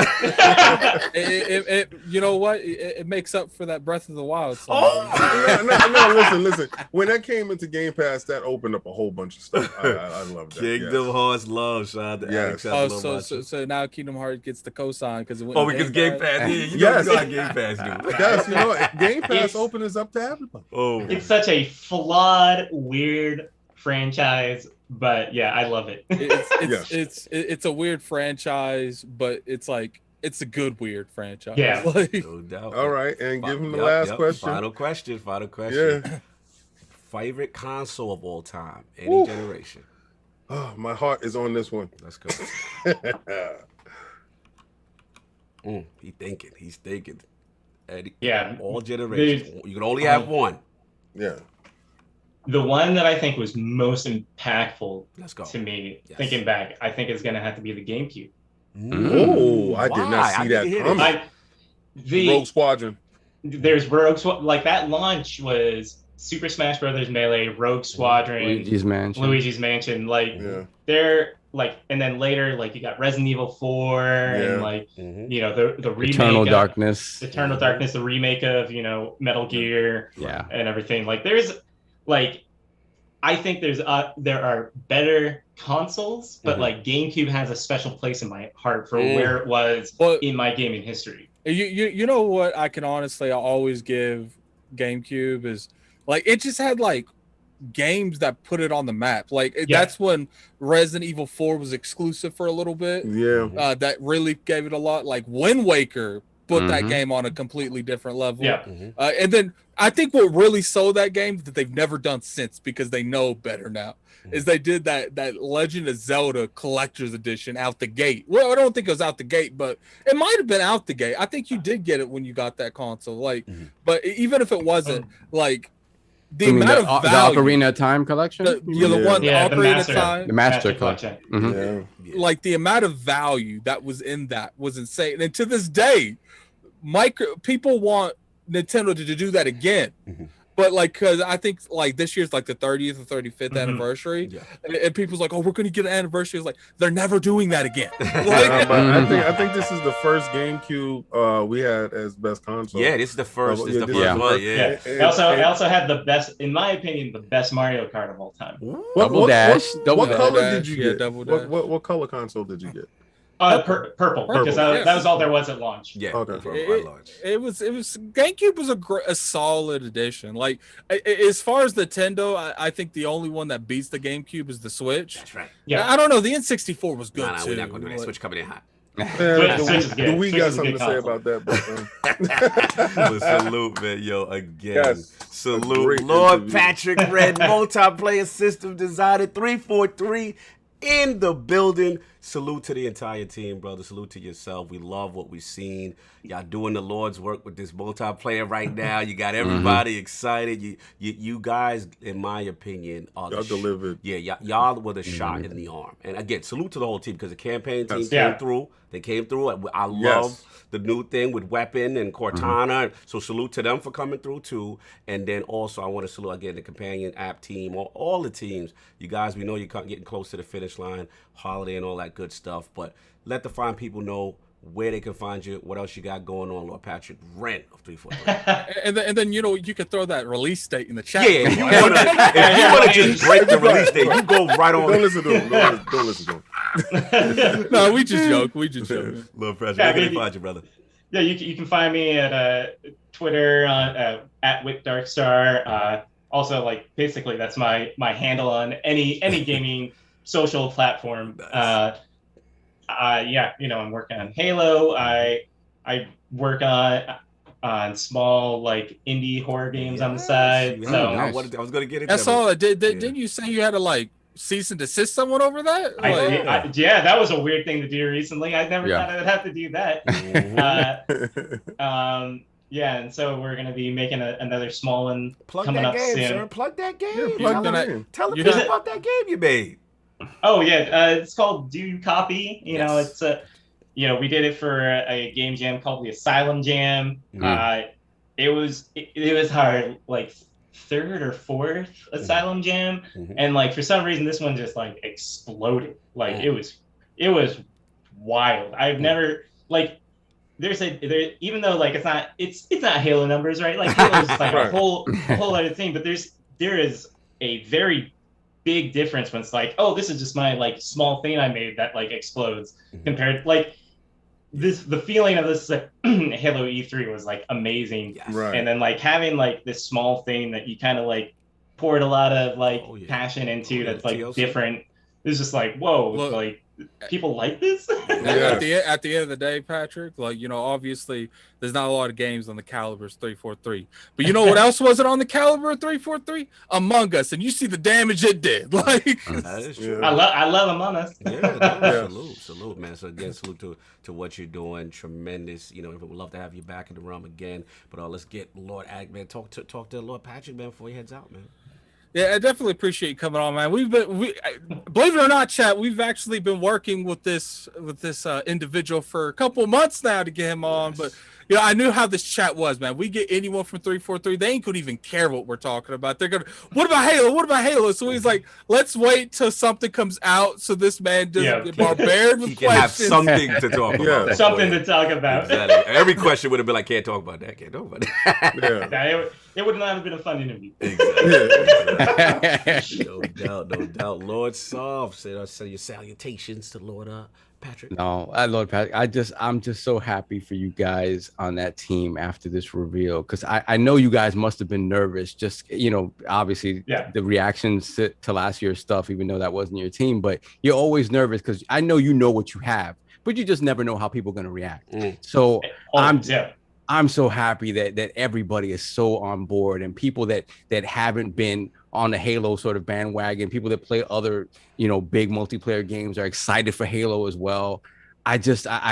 You know what? It makes up for that Breath of the Wild song. No, listen. When that came into Game Pass, that opened up a whole bunch of stuff. I love that. Kingdom Hearts love, shout out to Addict. So now Kingdom Hearts gets the cosign because it went. Because Game Pass. Yeah, you know how Game Pass do. Yes, you know, Game Pass open is up to everybody. Oh, it's such a flawed, weird franchise, but yeah, I love it. It's a weird franchise, but it's like it's a good weird franchise. Yeah, no doubt. All right, and give him the last question. Final question. Yeah. Favorite console of all time, any generation. Oh, my heart is on this one. Let's go. He's thinking. Eddie, yeah, all generations. You can only have one. Yeah. The one that I think was most impactful to me, Yes. thinking back, I think is going to have to be the GameCube. Oh, I did not see that coming. The Rogue Squadron. There's Rogue Squadron. Like that launch was Super Smash Brothers Melee, Rogue Squadron, Luigi's Mansion. Like they're like, and then later, like you got Resident Evil 4 and like you know the remake Eternal Darkness, the remake of Metal Gear, and everything. Like there's like, I think there are better consoles, but like GameCube has a special place in my heart for where it was in my gaming history. You know what I can honestly always give GameCube is like it just had like games that put it on the map. Like that's when Resident Evil 4 was exclusive for a little bit. Yeah. That really gave it a lot. Like Wind Waker put that game on a completely different level. Yeah. And then I think what really sold that game that they've never done since because they know better now is they did that Legend of Zelda Collector's Edition out the gate. Well, I don't think it was out the gate, but it might have been out the gate. I think you did get it when you got that console. Like, but even if it wasn't, like the amount of value, the Ocarina of Time collection, the Ocarina of Time, the Master collection. Like the amount of value that was in that was insane. And to this day, people want Nintendo to do that again. But like, because I think like this year's like the 30th or 35th anniversary, and people's like, oh, we're gonna get an anniversary. It's like they're never doing that again. I think this is the first GameCube we had as best console. Yeah, this is the first. This is the first one. Yeah. I also had the best, in my opinion, the best Mario Kart of all time. What color did you get? What color console did you get? Purple, because that was all there was at launch. Yeah, it was GameCube was a solid addition. Like as far as Nintendo, I think the only one that beats the GameCube is the Switch. That's right. Yeah, I don't know. The N64 was good too. We're not gonna do that. Switch coming in hot. We got something to say about that, but salute, man, yo, again. Salute, Lord Patrick Wren, multiplayer system designer 343 in the building. Salute to the entire team, brother. Salute to yourself. We love what we've seen. Y'all doing the Lord's work with this multiplayer right now. You got everybody excited. You guys, in my opinion, are y'all delivered. Yeah, y'all were the shot in the arm. And again, salute to the whole team because the campaign team came through. They came through. I love the new thing with Weapon and Cortana. So salute to them for coming through too. And then also I want to salute again the companion app team, all the teams. You guys, we know you're getting close to the finish line, holiday and all that good stuff. But let the fine people know where they can find you, what else you got going on, Lord Patrick Wren of 343. and then you can throw that release date in the chat. Yeah, if you want to just break the release date, you go right on. Don't listen to him. Don't listen to him. No, we just joke. We just joke. Lord Patrick, where can they find you, brother? Yeah, you can find me at Twitter on at WitDarkstar. Also, like basically that's my handle on any gaming social platform. Nice. Yeah, I'm working on Halo. I work on small like indie horror games on the side. So I was going to get into That's all. Didn't you say you had to like cease and desist someone over that? Yeah, that was a weird thing to do recently. I never thought I would have to do that. Yeah, and so we're gonna be making another small one coming up soon. Sir. Plug that game. Tell them about that game you made. Oh yeah, it's called Do Copy. It's we did it for a game jam called the Asylum Jam. It was our like third or fourth Asylum Jam, and like for some reason this one just like exploded. Like it was wild. I've never like even though like it's not Halo numbers, right? Like Halo's like a whole other thing, but there is a very big difference when it's like, oh, this is just my like small thing I made that like explodes compared like the feeling of this Halo E3 was like amazing. Right. And then like having like this small thing that you kind of like poured a lot of like passion into that's like TLC. Different. It's just like, whoa, look, like people like this. At the end of the day, Patrick, like obviously there's not a lot of games on the Caliber's 343, but you know what else wasn't on the Caliber 343? Among Us, and you see the damage it did. Like that is true. I love Among Us. Salute, man. So again, salute to what you're doing. Tremendous. We would love to have you back in the realm again. But let's get Lord Ag, man. Talk to Lord Patrick, man, before he heads out, man. Yeah, I definitely appreciate you coming on, man. Believe it or not, chat, we've actually been working with this individual for a couple of months now to get him on. But I knew how this chat was, man. We get anyone from 343, they ain't gonna even care what we're talking about. They're gonna, what about Halo? What about Halo? So he's like, let's wait till something comes out so this man doesn't get barbared with he questions. Can have something to talk about. Something to talk about. Exactly. Every question would have been like, can't talk about that. Can't talk about that. It would not have been a fun interview. Exactly. No doubt. Lord Soft, say your salutations to Lord Patrick. No, Lord Patrick, I'm just so happy for you guys on that team after this reveal, because I know you guys must have been nervous. Just obviously the reactions to last year's stuff, even though that wasn't your team, but you're always nervous because I know you know what you have, but you just never know how people are gonna react. So I'm so happy that everybody is so on board, and people that haven't been on the Halo sort of bandwagon, people that play other, big multiplayer games are excited for Halo as well. I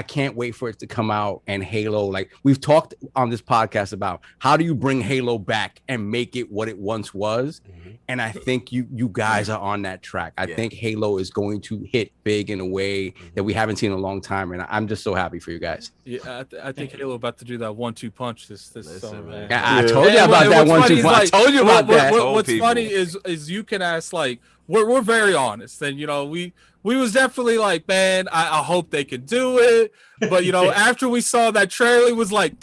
can't wait for it to come out. And Halo, like we've talked on this podcast about, how do you bring Halo back and make it what it once was? And I think you guys are on that track. I think Halo is going to hit big in a way that we haven't seen in a long time, and I'm just so happy for you guys. Yeah, I think Halo about to do that 1-2 punch this summer, man. I told you about that 1-2 punch. I told you about that. What's funny is you can ask, like, we're very honest, and we was definitely like, man, I hope they can do it, but after we saw that trailer, it was like,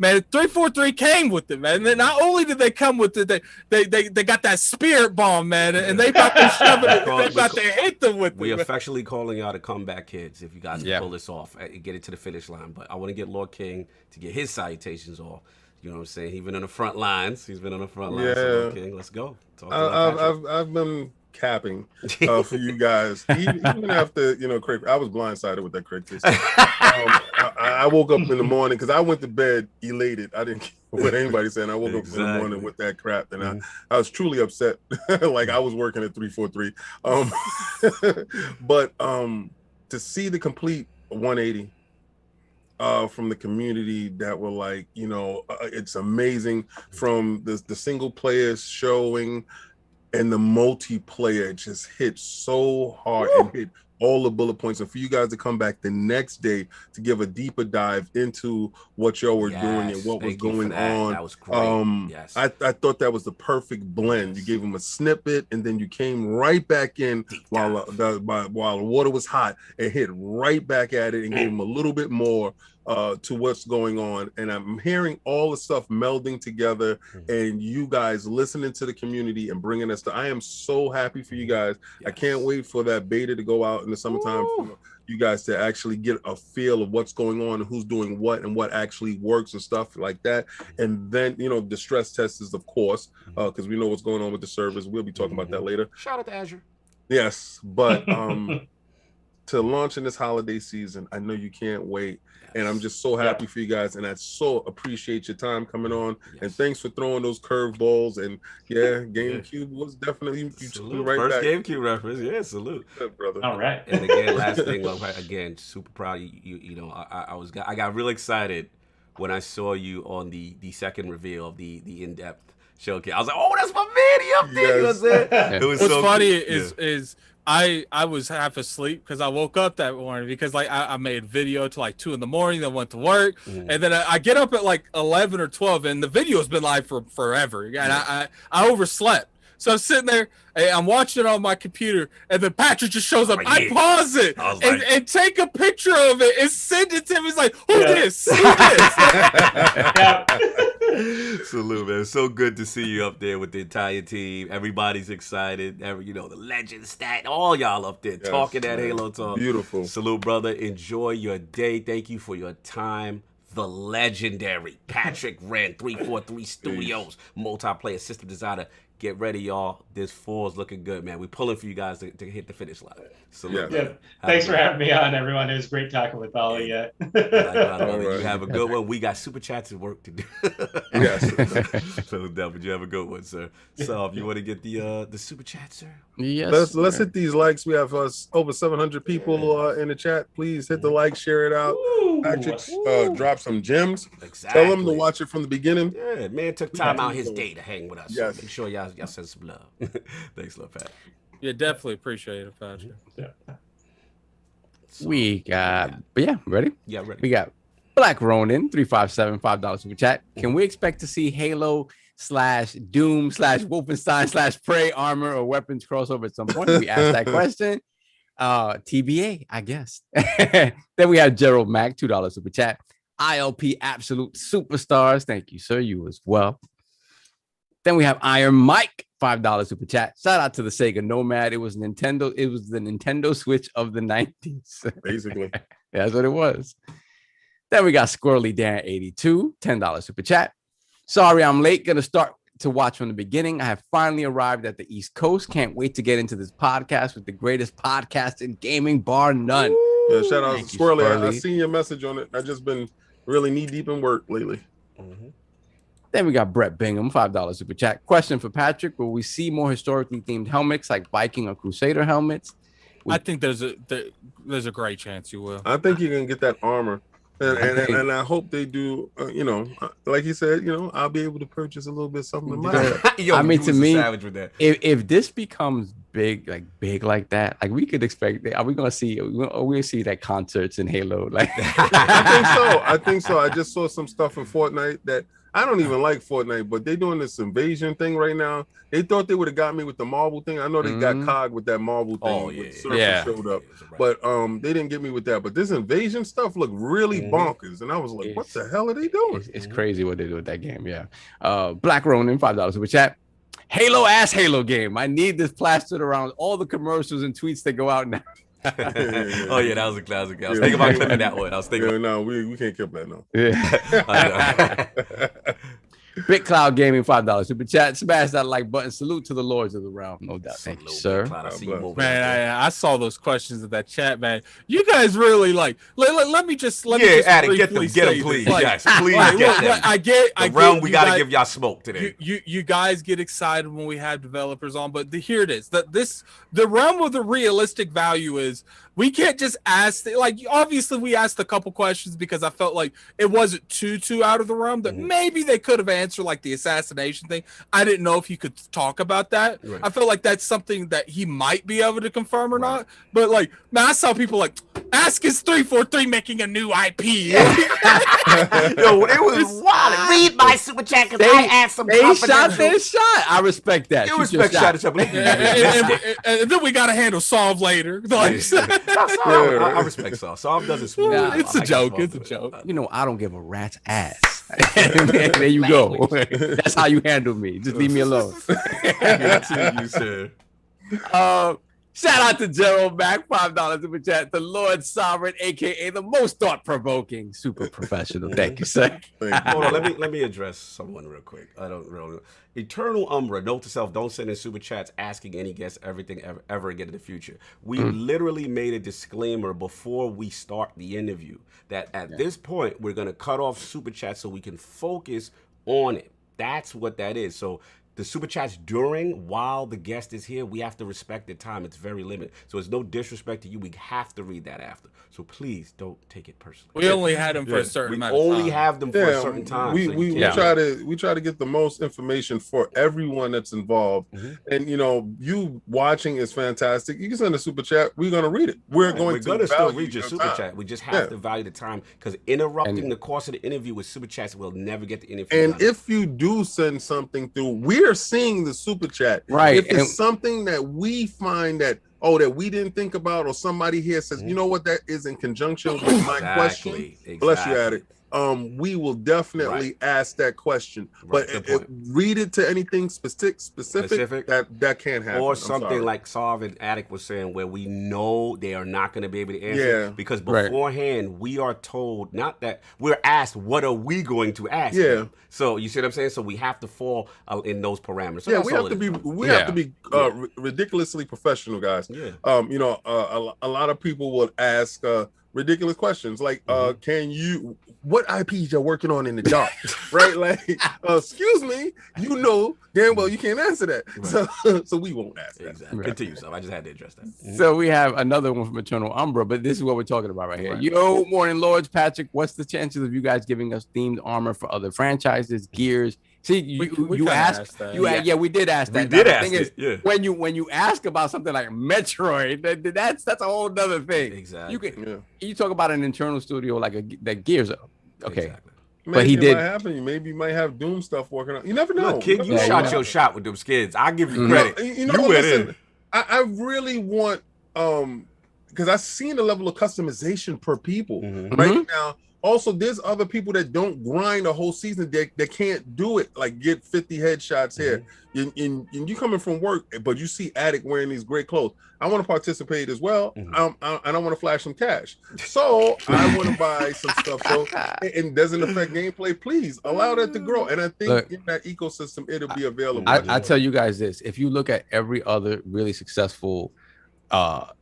man, 343 came with it, man. And then not only did they come with it, they got that spirit bomb, man, and they about to shove it. They about to hit them with it. We're affectionately calling out a comeback kids if you guys can pull this off and get it to the finish line. But I want to get Lord King to get his salutations off. You know what I'm saying? He's been on the front lines. So Lord King, let's go. I've been capping for you guys, even after Craig. I was blindsided with that Craig case. I woke up in the morning because I went to bed elated. I didn't care what anybody said. I woke up in the morning with that crap, and I was truly upset. Like I was working at 343. But to see the complete 180 from the community that were like, it's amazing, from the single players showing. And the multiplayer just hit so hard and hit all the bullet points. And for you guys to come back the next day to give a deeper dive into what y'all were doing and what was going on. That was great. I thought that was the perfect blend. You gave them a snippet, and then you came right back in while the water was hot and hit right back at it and gave them a little bit more to what's going on. And I'm hearing all the stuff melding together, and you guys listening to the community and bringing us to. I am so happy for you guys. I can't wait for that beta to go out in the summertime. you guys to actually get a feel of what's going on and who's doing what and what actually works and stuff like that. And then, you know, the stress test is, of course, because we know what's going on with the servers. We'll be talking about that later. Shout out to Azure. Yes, but to launch in this holiday season, I know you can't wait. And I'm just so happy for you guys, and I so appreciate your time coming on. And thanks for throwing those curveballs. And GameCube was definitely you right First back. GameCube reference, brother. Good, brother. All right. And again, last thing, again, super proud of you. You know, I got really excited when I saw you on the second reveal of the in-depth showcase. I was like, oh, that's my video thing. You know what I'm saying? It was What's so funny cool. is I was half asleep because I woke up that morning because like I made video to like 2 a.m, then went to work, and then I get up at like 11 or 12, and the video's been live for forever, and I overslept. So I'm sitting there, I'm watching it on my computer, and then Patrick just shows up. I pause it and take a picture of it and send it to him. He's like, who this? Who this? Salute, man. So good to see you up there with the entire team. Everybody's excited. You know, the legend stat, all y'all up there talking that Halo talk. Beautiful. Salute, brother. Enjoy your day. Thank you for your time. The legendary Patrick Wren, 343 Studios, multiplayer system designer. Get ready, y'all. This fall is looking good, man. We're pulling for you guys to hit the finish line. Salute. Yeah. Thanks for having me on, everyone. It was great talking with all of you. You have a good one. We got super chats and work to do. Yes. So definitely, you have a good one, sir. So, if you want to get the super chat, sir. Yes. Let's hit these likes. We have over 700 people in the chat. Please hit the like, share it out. Patrick drop some gems. Exactly. Tell them to watch it from the beginning. Yeah, man took time out his day to hang with us. Yes. So make sure y'all send some love. Thanks, love, Pat. Yeah, definitely appreciate it, Patrick. So, We got, but yeah, ready? Yeah, ready. We got Black Ronin, 357, $5 super chat. Can we expect to see Halo / Doom / Wolfenstein / Prey armor or weapons crossover at some point? We asked that question. TBA, I guess. Then we have Gerald Mack, $2 super chat. ILP Absolute Superstars. Thank you, sir. You as well. Then we have Iron Mike, $5 super chat. Shout out to the Sega Nomad. It was Nintendo. It was the Nintendo Switch of the 90s. Basically. That's what it was. Then we got Squirrely Dan 82, $10 super chat. Sorry, I'm late. Gonna start to watch from the beginning. I have finally arrived at the East Coast. Can't wait to get into this podcast with the greatest podcast in gaming, bar none. Yeah, shout out to Thank you, Squirrely. I seen your message on it. I've just been really knee deep in work lately. Then we got Brett Bingham, $5 super chat. Question for Patrick: will we see more historically themed helmets like Viking or Crusader helmets? I think there's a great chance you will. I think you can get that armor. And I hope they do, you know, like you said, you know, I'll be able to purchase a little bit something in my Yo, I mean, to me, with that. if this becomes big like that, like we could expect, are we gonna see? We'll see that concerts in Halo, like. I think so. I just saw some stuff in Fortnite that I don't even like Fortnite, but they're doing this invasion thing right now. They thought they would have got me with the Marvel thing. I know they got COG with that Marvel thing. When Surfer showed up, but they didn't get me with that. But this invasion stuff looked really bonkers, and I was like, "What the hell are they doing?" It's crazy what they do with that game. Yeah. Black Ronin, $5 super chat. Halo game. I need this plastered around all the commercials and tweets that go out now. Oh yeah, that was a classic. I was thinking about clipping that one. I was thinking. No, we can't clip that. No. Yeah. Big Cloud Gaming, $5 super chat. Smash that like button. Salute to the lords of the realm. No doubt. Thank you, sir. Man, I saw those questions in that chat, man. You guys really like. Let me just Addy, get them, please. Like, yes, please get them. I get. Realm, we gotta give y'all smoke today. You guys get excited when we have developers on, but here it is. The realm of the realistic value is we can't just ask. Like, obviously, we asked a couple questions because I felt like it wasn't too out of the realm that maybe they could have answered, like the assassination thing. I didn't know if he could talk about that. Right. I felt like that's something that he might be able to confirm or not. But like, man, I saw people like, ask is 343 making a new IP. Yo, it was wild. Read my super chat because I asked some. They shot their shot. I respect that. You respect shot. And then we got to handle Solve later. Like, I respect Solve. Solve does it smooth. It's a joke. It's a joke. You know, I don't give a rat's ass. There you go. That's how you handle me. Just leave me alone. You, sir. Shout out to Gerald Mack, $5 super chat. The Lord Sovereign, aka the most thought-provoking, super professional. Thank you, sir. Hold on, let me address someone real quick. I don't really. Eternal Umbra, note to self: don't send in super chats asking any guests everything ever again in the future. We literally made a disclaimer before we start the interview that at this point we're gonna cut off super chats so we can focus on it. That's what that is. So the super chats while the guest is here, we have to respect the time. It's very limited. So it's no disrespect to you. We have to read that after. So please don't take it personally. We only had them for a certain amount of time. We only have them for a certain time. We try to get the most information for everyone that's involved. And you watching is fantastic. You can send a super chat. We're gonna read it. We're going to still read your super chat. We just have to value the time because interrupting the course of the interview with super chats will never get the interview. And if you do send something through, we're seeing the super chat. Right. If it's something that we find that we didn't think about, or somebody here says, you know what, that is in conjunction with my question. Bless you at it. We will definitely ask that question. But read it to anything specific that can't happen. Or something like Sav and Attic was saying where we know they are not going to be able to answer because beforehand we are told, not that we're asked, what are we going to ask? them? So you see what I'm saying? So we have to fall in those parameters. So we have to be ridiculously professional, guys. A lot of people will ask ridiculous questions like what IPs you're working on in the dark, right? Like, excuse me, damn well you can't answer that. So we won't ask that. Exactly. Continue, so I just had to address that. So we have another one from Eternal Umbra, but this is what we're talking about right here. Yo, morning lords, Patrick, what's the chances of you guys giving us themed armor for other franchises, gears? See, you asked that. We did ask that. We did ask it. When you ask about something like Metroid, that's a whole nother thing. Exactly. You talk about an internal studio like that Gears up. Okay. Exactly. But he did. Might happen. Maybe you might have Doom stuff working on. You never know. Look, kid, you shot your shot with them skids. I give you credit. You went in. I really want because I've seen the level of customization per people right now. Also, there's other people that don't grind a whole season that can't do it, like get 50 headshots here. And you coming from work, but you see Attic wearing these great clothes. I want to participate as well. And I want to flash some cash. So I want to buy some stuff. So it doesn't affect gameplay. Please allow that to grow. And I think in that ecosystem, it'll be available. I tell you guys this: if you look at every other really successful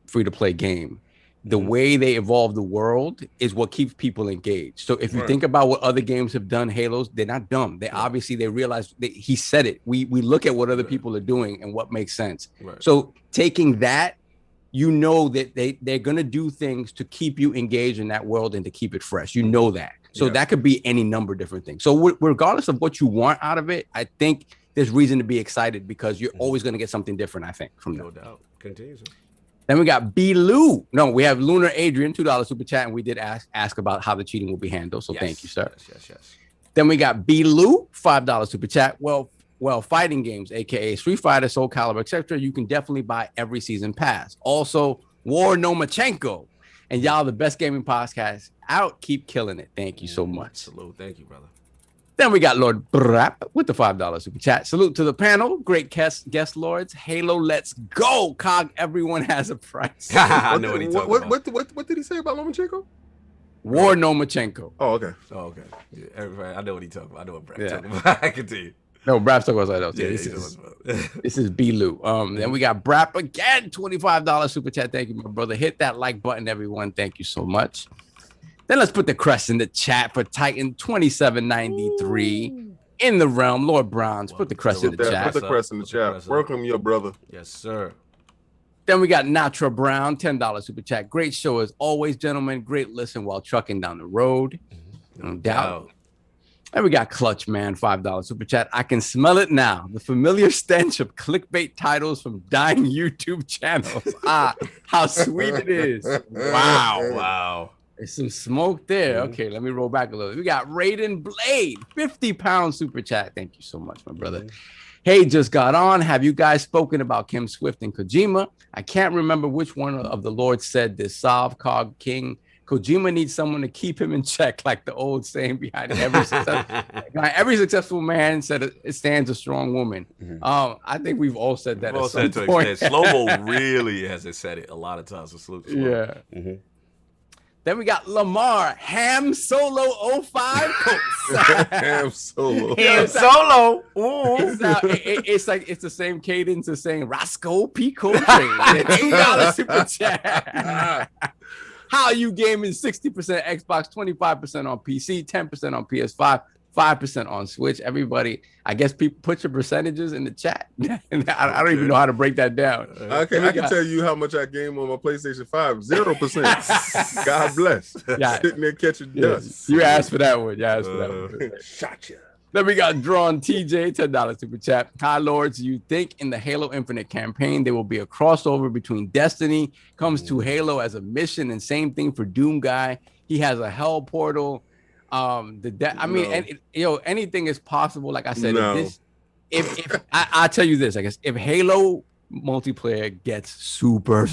free-to-play game, the way they evolve the world is what keeps people engaged. So if you think about what other games have done, Halos, they're not dumb. They obviously realize he said it. We look at what other people are doing and what makes sense. So taking that, that they're gonna do things to keep you engaged in that world and to keep it fresh. That. So that could be any number of different things. So regardless of what you want out of it, I think there's reason to be excited because you're always gonna get something different. I think from no doubt. Continue. Then we got B-Lou. No, we have Lunar Adrian, $2 super chat, and we did ask about how the cheating will be handled. So thank you, sir. Yes. Then we got B-Lou, $5 super chat. Well, fighting games, aka Street Fighter, Soul Calibur, etc. You can definitely buy every season pass. Also, War Nomachenko. And y'all, the best gaming podcast out. Keep killing it. Thank you so much. Salute. Thank you, brother. Then we got Lord Brap with the $5 super chat. Salute to the panel. Great guest lords. Halo, let's go. Cog, everyone has a price. I know what he's talking about. What did he say about Lomachenko? War Nomachenko. Oh, okay. Yeah, everybody, I know what he's talking about. I know what Brad's talking about. I continue. No, Brap's talking about something else. This is B-Lou. Then we got Brap again, $25 super chat. Thank you, my brother. Hit that like button, everyone. Thank you so much. Then let's put the crest in the chat for Titan 2793 in the realm. Lord Browns, put the crest in the chat. Put the crest in the chat. Welcome, your brother. Yes, sir. Then we got Natra Brown, $10 super chat. Great show as always, gentlemen. Great listen while trucking down the road. No doubt. And we got Clutch Man, $5 super chat. I can smell it now. The familiar stench of clickbait titles from dying YouTube channels. How sweet it is. Wow. There's some smoke there. Okay, let me roll back a little. We got Raiden Blade, 50-pound super chat. Thank you so much, my brother. Hey, just got on. Have you guys spoken about Kim Swift and Kojima? I can't remember which one of the Lords said this. Sav, Cog, King, Kojima needs someone to keep him in check, like the old saying behind every successful man said it stands a strong woman. I think we've all said that. We've all at said some to point. extent. Slow-mo really hasn't said it a lot of times. So salute. Yeah. Then we got Lamar Ham Solo 05 Colts. Ham Solo. Ham Solo. It's like it's the same cadence as saying Roscoe P. Coltrane. $8 super chat. How you gaming? 60% Xbox, 25% on PC, 10% on PS5, 5% on Switch. Everybody, I guess people put your percentages in the chat. I don't even know how to break that down. I can tell you how much I game on my PlayStation 5. 0%. God bless. Yeah. Sitting there catching dust. You asked for that one. You asked for that one. Shot you. Then we got Drawn TJ, $10 super chat. Hi, Lords. You think in the Halo Infinite campaign there will be a crossover between Destiny comes to Halo as a mission, and same thing for Doom Guy. He has a hell portal. Anything is possible. Like I said, if I tell you this, I guess if Halo multiplayer gets super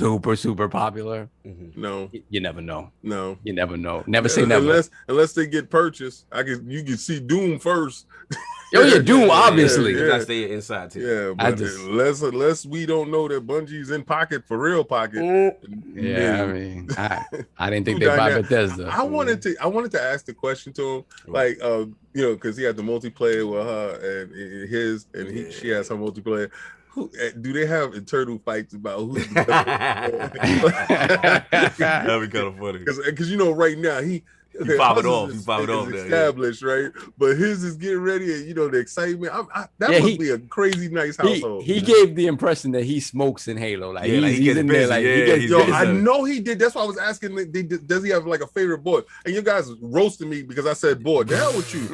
popular, you never know. You never know. Never say never. Unless they get purchased, you can see Doom first. Doom, obviously. You gotta stay inside too. Yeah, but unless we don't know that Bungie's in pocket for real pocket. Yeah, I mean, I didn't think they'd buy Bethesda. I wanted to ask the question to him, like, because he had the multiplayer with her and she has her multiplayer. Do they have internal fights about who's the best? That'd be kind of funny. Because right now he pop it off. Established, right? But his is getting ready, and the excitement. That must be a crazy nice household. He gave the impression that he smokes in Halo. Like he's in there. Like I know he did. That's why I was asking. Does he have like a favorite board? And you guys roasted me because I said board. The hell with you,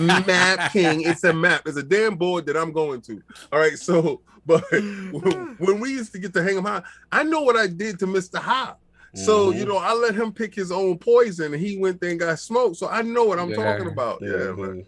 Map King. It's a map. It's a damn board that I'm going to. All right, so. But when we used to get to hang him high, I know what I did to Mr. High. So, I let him pick his own poison, and he went there and got smoked. So I know what I'm talking about. Yeah, man.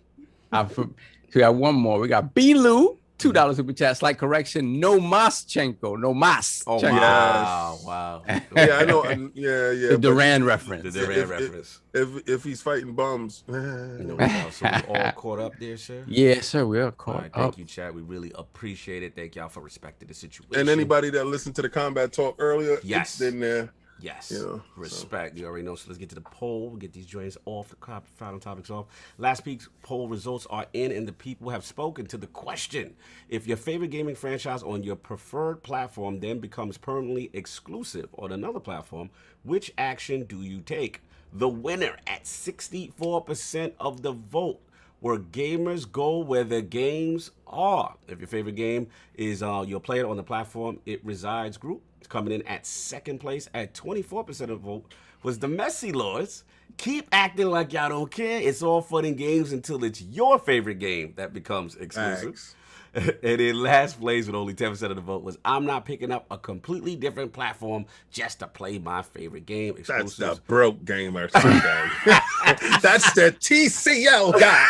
We got one more. We got B-Lou, $2 super chat. Slight correction. No Maschenko. No Mas. Oh, wow. Yeah, I know. Yeah. The Duran reference. The Duran reference. If he's fighting bums. So we all caught up there, sir? Yes, sir. We are caught up. Thank you, chat. We really appreciate it. Thank y'all for respecting the situation. And anybody that listened to the combat talk earlier, it's in there. Yes, respect. You already know. So let's get to the poll. Get these joints off, the final topics off. Last week's poll results are in, and the people have spoken to the question: if your favorite gaming franchise on your preferred platform then becomes permanently exclusive on another platform, which action do you take? The winner at 64% of the vote, where gamers go where their games are. If your favorite game is you'll play it on the platform it resides group, coming in at second place at 24% of the vote was the Messy Lords. Keep acting like y'all don't care. It's all fun and games until it's your favorite game that becomes exclusive. Thanks. And in last place with only 10% of the vote was I'm not picking up a completely different platform just to play my favorite game. Exclusives. That's the broke gamer. That's the TCL guy.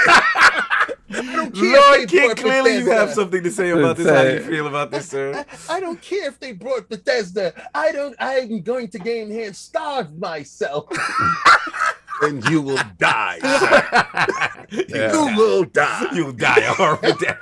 Lord King, clearly you have something to say about this. How do you feel about this, sir? I don't care if they brought Bethesda. I'm going to game here and starve myself. And you will die. You will die. You'll die a horrible death.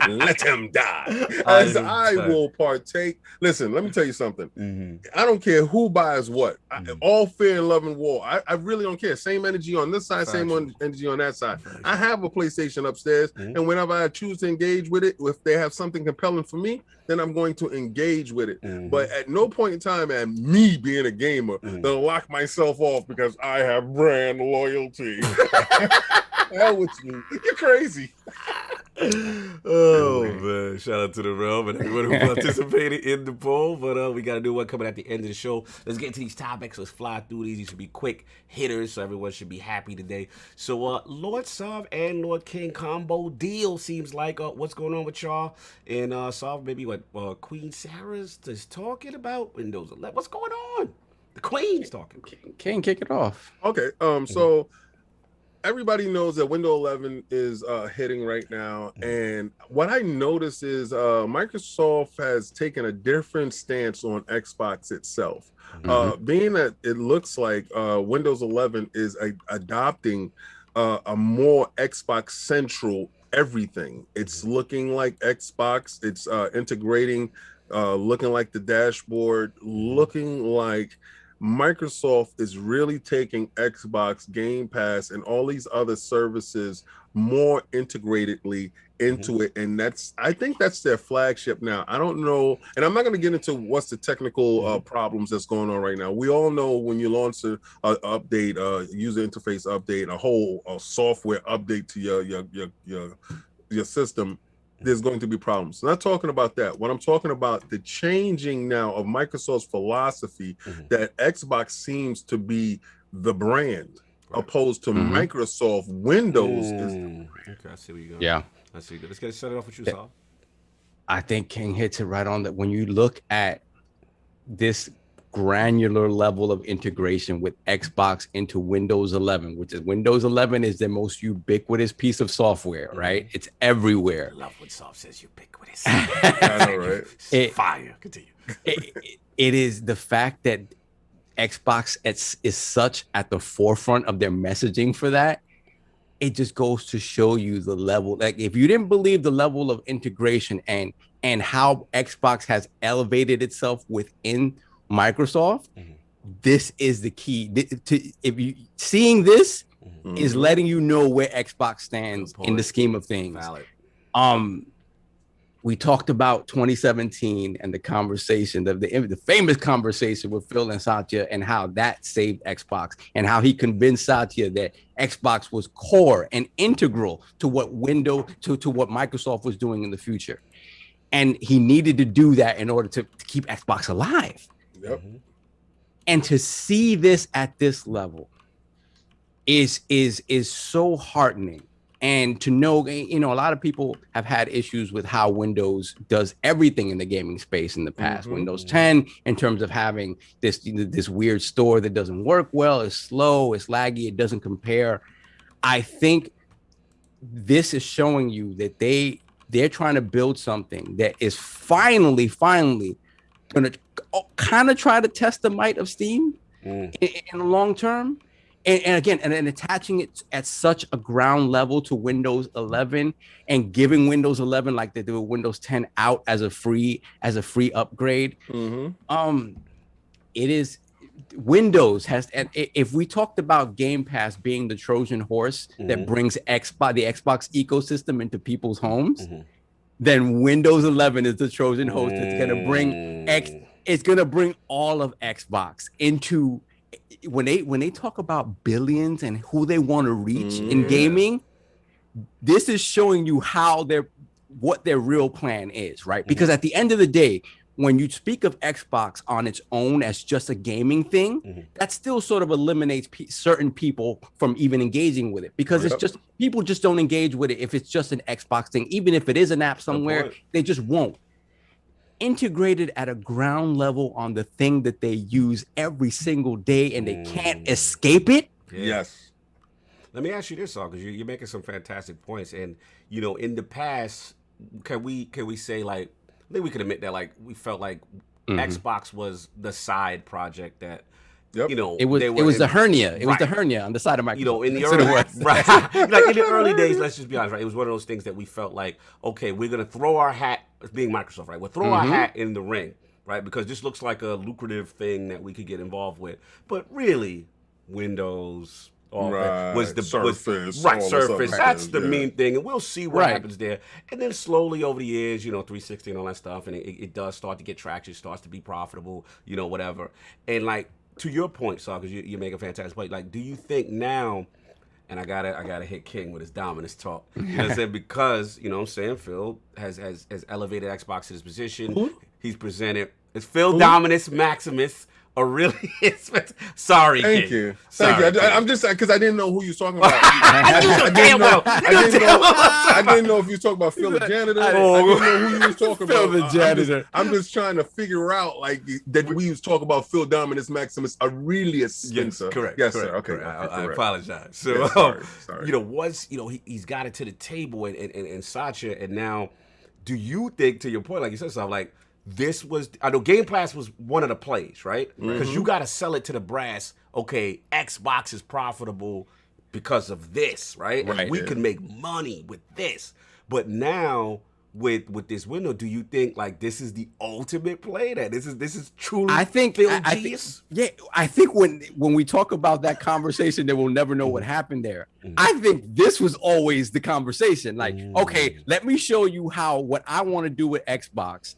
Let him die. As I will partake. Listen, let me tell you something. I don't care who buys what. All fair, love, and war. I really don't care. Same energy on this side, same energy on that side. I have a PlayStation upstairs, and whenever I choose to engage with it, if they have something compelling for me, then I'm going to engage with it. But at no point in time, at me being a gamer, to lock myself off because I have brand loyalty. Hell with you. You're crazy. Oh man, shout out to the realm and everyone who participated in the poll. But we got a new one coming at the end of the show. Let's get to these topics. Let's fly through these. These should be quick hitters, so everyone should be happy today. So Lord Sov and Lord King combo deal seems like what's going on with y'all. And Sov, maybe what Queen Sarah's just talking about Windows 11. What's going on? The Queen's talking. King, kick it off. Okay. So everybody knows that Windows 11 is hitting right now, and what I notice is Microsoft has taken a different stance on Xbox itself. Being that it looks like Windows 11 is adopting a more Xbox central everything. It's looking like Xbox. It's integrating, looking like the dashboard, looking like Microsoft is really taking Xbox Game Pass and all these other services more integratedly into it, and I think that's their flagship now. I don't know, and I'm not going to get into what's the technical problems that's going on right now. We all know when you launch a update, user interface update, a whole software update to your system, there's going to be problems. I'm not talking about that. What I'm talking about, the changing now of Microsoft's philosophy that Xbox seems to be the brand opposed to Microsoft. Windows is the brand. Okay, I see where you're going. Yeah. I see. Let's get started off with you, Saul. I think King hits it right on that. When you look at this granular level of integration with Xbox into Windows 11, which is Windows 11 is the most ubiquitous piece of software, right? It's everywhere. I love when Saul says ubiquitous. I know, right? It's fire. Continue. It is the fact that Xbox is such at the forefront of their messaging for that. It just goes to show you the level. Like, if you didn't believe the level of integration and how Xbox has elevated itself within Microsoft, this is the key. If you seeing this is letting you know where Xbox stands in the scheme of things. Valid. We talked about 2017 and the conversation, the famous conversation with Phil and Satya, and how that saved Xbox, and how he convinced Satya that Xbox was core and integral to what to what Microsoft was doing in the future. And he needed to do that in order to keep Xbox alive. Yep. And to see this at this level is so heartening. And to know, a lot of people have had issues with how Windows does everything in the gaming space in the past. Windows 10, in terms of having this weird store that doesn't work well, it's slow, it's laggy, it doesn't compare. I think this is showing you that they're trying to build something that is finally going to kind of try to test the might of Steam in the long term. And again, and attaching it at such a ground level to Windows 11 and giving Windows 11 like they do with Windows 10 out as a free upgrade. It is Windows has, and if we talked about Game Pass being the Trojan horse that brings the Xbox ecosystem into people's homes, then Windows 11 is the Trojan horse that's going to bring it's going to bring all of Xbox into. When they talk about billions and who they want to reach in gaming, this is showing you what their real plan is, right? Because at the end of the day, when you speak of Xbox on its own as just a gaming thing, that still sort of eliminates certain people from even engaging with it, because it's just people just don't engage with it if it's just an Xbox thing. Even if it is an app somewhere, they just won't. Integrated at a ground level on the thing that they use every single day and they can't escape it. Yes. Let me ask you this, Saul, because you're making some fantastic points. And in the past, can we say, like, I think we could admit that, like, we felt like Xbox was the side project that it was the hernia. It was the hernia on the side of Microsoft. In the early like in the early days, let's just be honest, right? It was one of those things that we felt like, okay, we're gonna throw our hat, being Microsoft, right? We'll throw our hat in the ring, right? Because this looks like a lucrative thing that we could get involved with. But really, Windows was the Surface. Surface. That's the main thing, and we'll see what happens there. And then slowly over the years, 360 and all that stuff, and it does start to get traction, starts to be profitable, whatever. And like, to your point, Saul, because you make a fantastic point. Like, do you think now? And I gotta hit King with his dominance talk. You know what I'm saying? Because Phil has elevated Xbox to his position. He's presented as Phil Dominus Maximus. a really expensive. Sorry, Thank kid. you. Sorry, Thank you. kid. I'm just because I didn't know who you was talking about. I didn't know if you was talking about Phil the janitor. I didn't know who you was talking Phil about. the janitor. I'm just trying to figure out like that we was talking about Phil Dominus Maximus Aurelius Spencer. Yes, correct. Yes, correct, sir. Okay. correct. I correct. apologize. So, Yeah, sorry. you know, once he's got it to the table and Satya, and now, do you think, to your point, like you said, something like this was? I know Game Pass was one of the plays, right? Because you got to sell it to the brass. Okay, Xbox is profitable because of this, right? And we can make money with this. But now with this window, do you think like this is the ultimate play? That this is truly I think when we talk about that conversation that we'll never know what happened there, I think this was always the conversation. Like, okay, let me show you how what I want to do with Xbox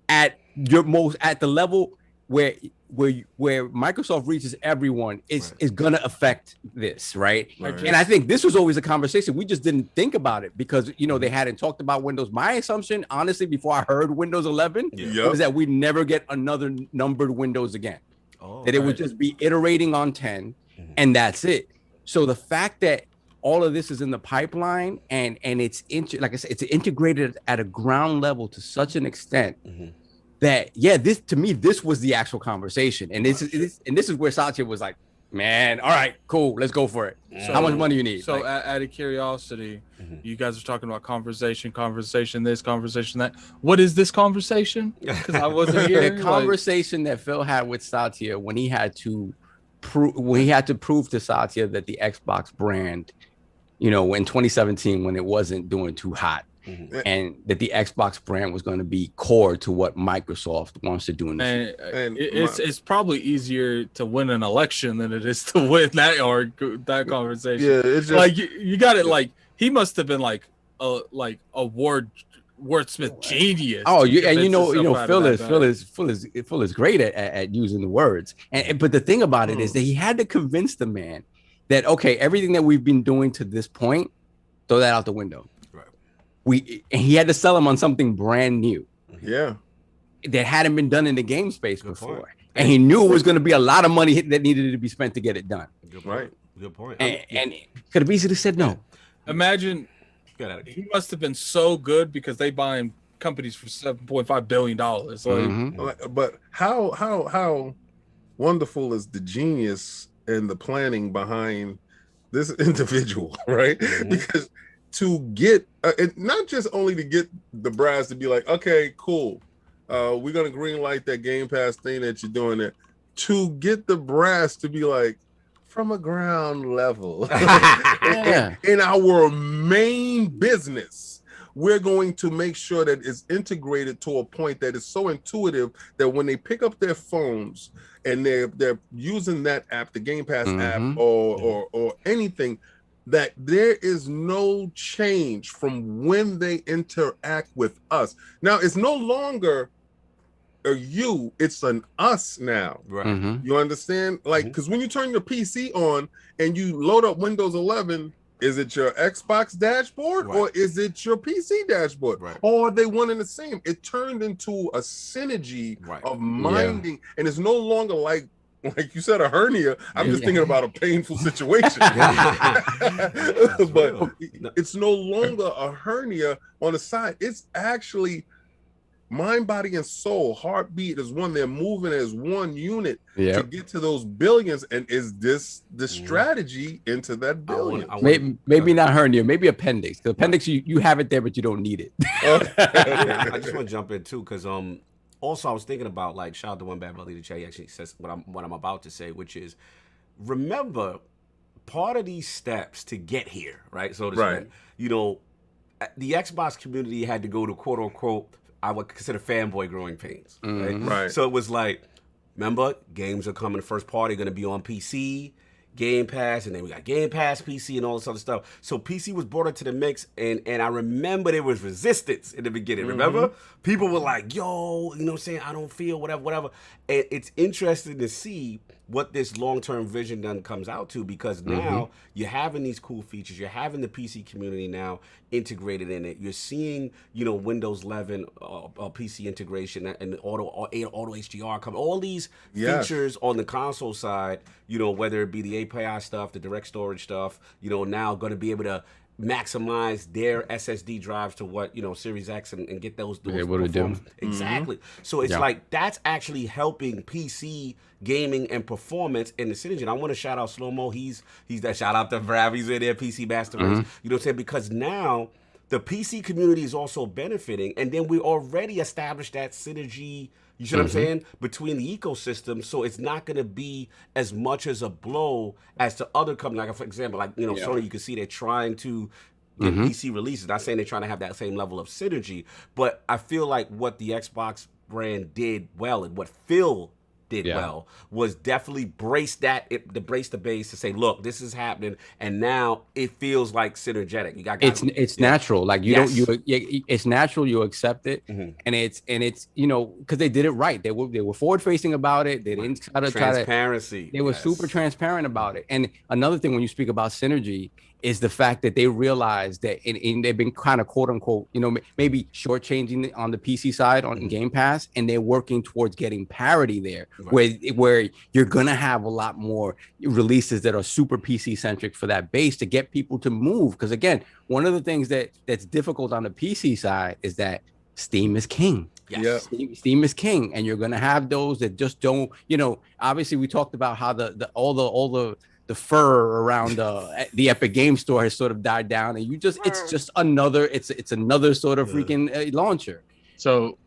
at the level where Microsoft reaches everyone is going to affect this, right? And I think this was always a conversation. We just didn't think about it because, they hadn't talked about Windows. My assumption, honestly, before I heard Windows 11 was that we'd never get another numbered Windows again. That it would just be iterating on 10 and that's it. So the fact that all of this is in the pipeline and it's like I said, it's integrated at a ground level to such an extent that this to me this was the actual conversation, and this is where Satya was like, man, all right, cool, let's go for it. So, how much money you need? So out of curiosity, you guys are talking about conversation, this, conversation that. What is this conversation? Because I wasn't here. The conversation that Phil had with Satya when he had to prove to Satya that the Xbox brand, in 2017 when it wasn't doing too hot. And that the Xbox brand was going to be core to what Microsoft wants to do in the future. It's probably easier to win an election than it is to win that conversation. Yeah, it's just like you got it. Like he must have been like a wordsmith genius. Oh, Phil is great at using the words. But the thing about it is that he had to convince the man that okay, everything that we've been doing to this point, throw that out the window. He had to sell him on something brand new. Yeah. That hadn't been done in the game space before. And he knew it was going to be a lot of money that needed to be spent to get it done. Good point. Good point. And could have easily said no. Imagine he must have been so good because they buying companies for $7.5 billion. But how wonderful is the genius and the planning behind this individual, right? Because to get not just only to get the brass to be like, okay, cool, we're gonna green light that Game Pass thing that you're doing there, to get the brass to be like, from a ground level, in our main business, we're going to make sure that it's integrated to a point that is so intuitive that when they pick up their phones and they're using that app, the Game Pass app or anything, that there is no change from when they interact with us. Now, it's no longer a you, it's an us now. Right. You understand? Like, because when you turn your PC on and you load up Windows 11, is it your Xbox dashboard or is it your PC dashboard? Or are they one and the same? It turned into a synergy of minding, and it's no longer like you said, a hernia. I'm just thinking about a painful situation. But it's no longer a hernia on the side. It's actually mind, body, and soul. Heartbeat is one. They're moving as one unit to get to those billions. And is this the strategy into that billion? Maybe not hernia, maybe appendix. The appendix, you have it there, but you don't need it. I just want to jump in too, because also, I was thinking about, like, shout out to One Bad Belly to Chat. He actually says what I'm about to say, which is, remember, part of these steps to get here, right? So, the Xbox community had to go to quote unquote, I would consider fanboy growing pains, right? So it was like, remember, games are coming first party, going to be on PC, Game Pass, and then we got Game Pass PC and all this other stuff. So PC was brought into the mix, and I remember there was resistance in the beginning. Remember? People were like, yo, you know what I'm saying? I don't feel whatever. And it's interesting to see what this long-term vision then comes out to, because now you're having these cool features, you're having the PC community now integrated in it. You're seeing, you know, Windows 11 PC integration and auto HDR come. All these features on the console side, you know, whether it be the API stuff, the direct storage stuff, you know, now going to be able to maximize their SSD drives to what, you know, Series X and get those able to do. Exactly. So it's like that's actually helping PC gaming and performance in the synergy. And I want to shout out Slow Mo. He's that shout out to Brav. He's in there, PC Master Race. You know what I'm saying? Because now the PC community is also benefiting, and then we already established that synergy. You see what I'm saying? Between the ecosystem, so it's not going to be as much as a blow as to other companies. Like, for example, like, you know, Sony, you can see they're trying to get PC releases. Not saying they're trying to have that same level of synergy, but I feel like what the Xbox brand did well and what Phil did well was definitely brace the base to say, look, this is happening, and now it feels like synergetic. You got it's natural. Like it's natural. You accept it, and it's you know, because they did it right. They were forward facing about it. They didn't try to transparency. They were super transparent about it. And another thing, when you speak about synergy, is the fact that they realized that and they've been kind of quote unquote, you know, maybe shortchanging on the PC side on Game Pass, and they're working towards getting parity there, where you're gonna have a lot more releases that are super PC centric for that base to get people to move. Because again, one of the things that's difficult on the PC side is that Steam is king. Yes. Steam is king, and you're gonna have those that just don't. You know, obviously we talked about how all the fur around the Epic Game Store has sort of died down, and it's just another sort of freaking launcher. So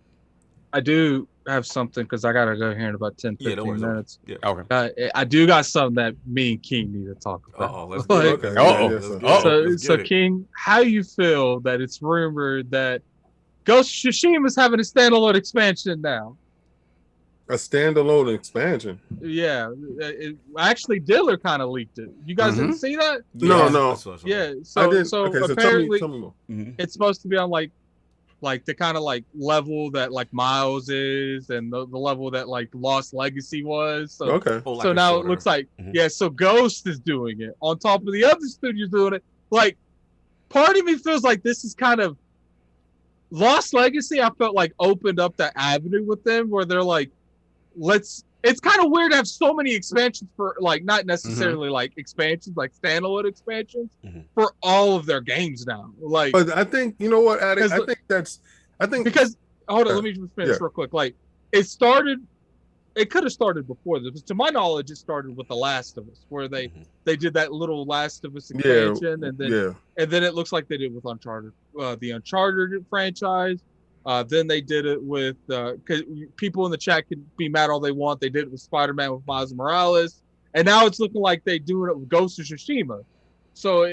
I do have something, because I gotta go here in about 10-15 minutes. Okay. I do got something that me and King need to talk about. Let's go. So King, how you feel that it's rumored that Ghost of Tsushima is having a standalone expansion now? A standalone expansion? Yeah, actually Diller kind of leaked it. You guys didn't see that? No. Yeah, so apparently tell me more. It's supposed to be on like the kind of like level that like Miles is, and the level that like Lost Legacy was. So so now it looks like so Ghost is doing it on top of the other studios doing it. Like, part of me feels like this is kind of Lost Legacy. I felt like opened up that avenue with them where they're like, it's kind of weird to have so many expansions for, like, not necessarily like expansions, like standalone expansions for all of their games now. Like, but I think, you know what, Addict, because hold on, let me just finish real quick. Like, it could have started before this. To my knowledge, it started with The Last of Us, where they did that little Last of Us expansion, and then it looks like they did with Uncharted, the Uncharted franchise. Then they did it with, because people in the chat can be mad all they want. They did it with Spider-Man with Miles Morales, and now it's looking like they're doing it with Ghost of Tsushima. So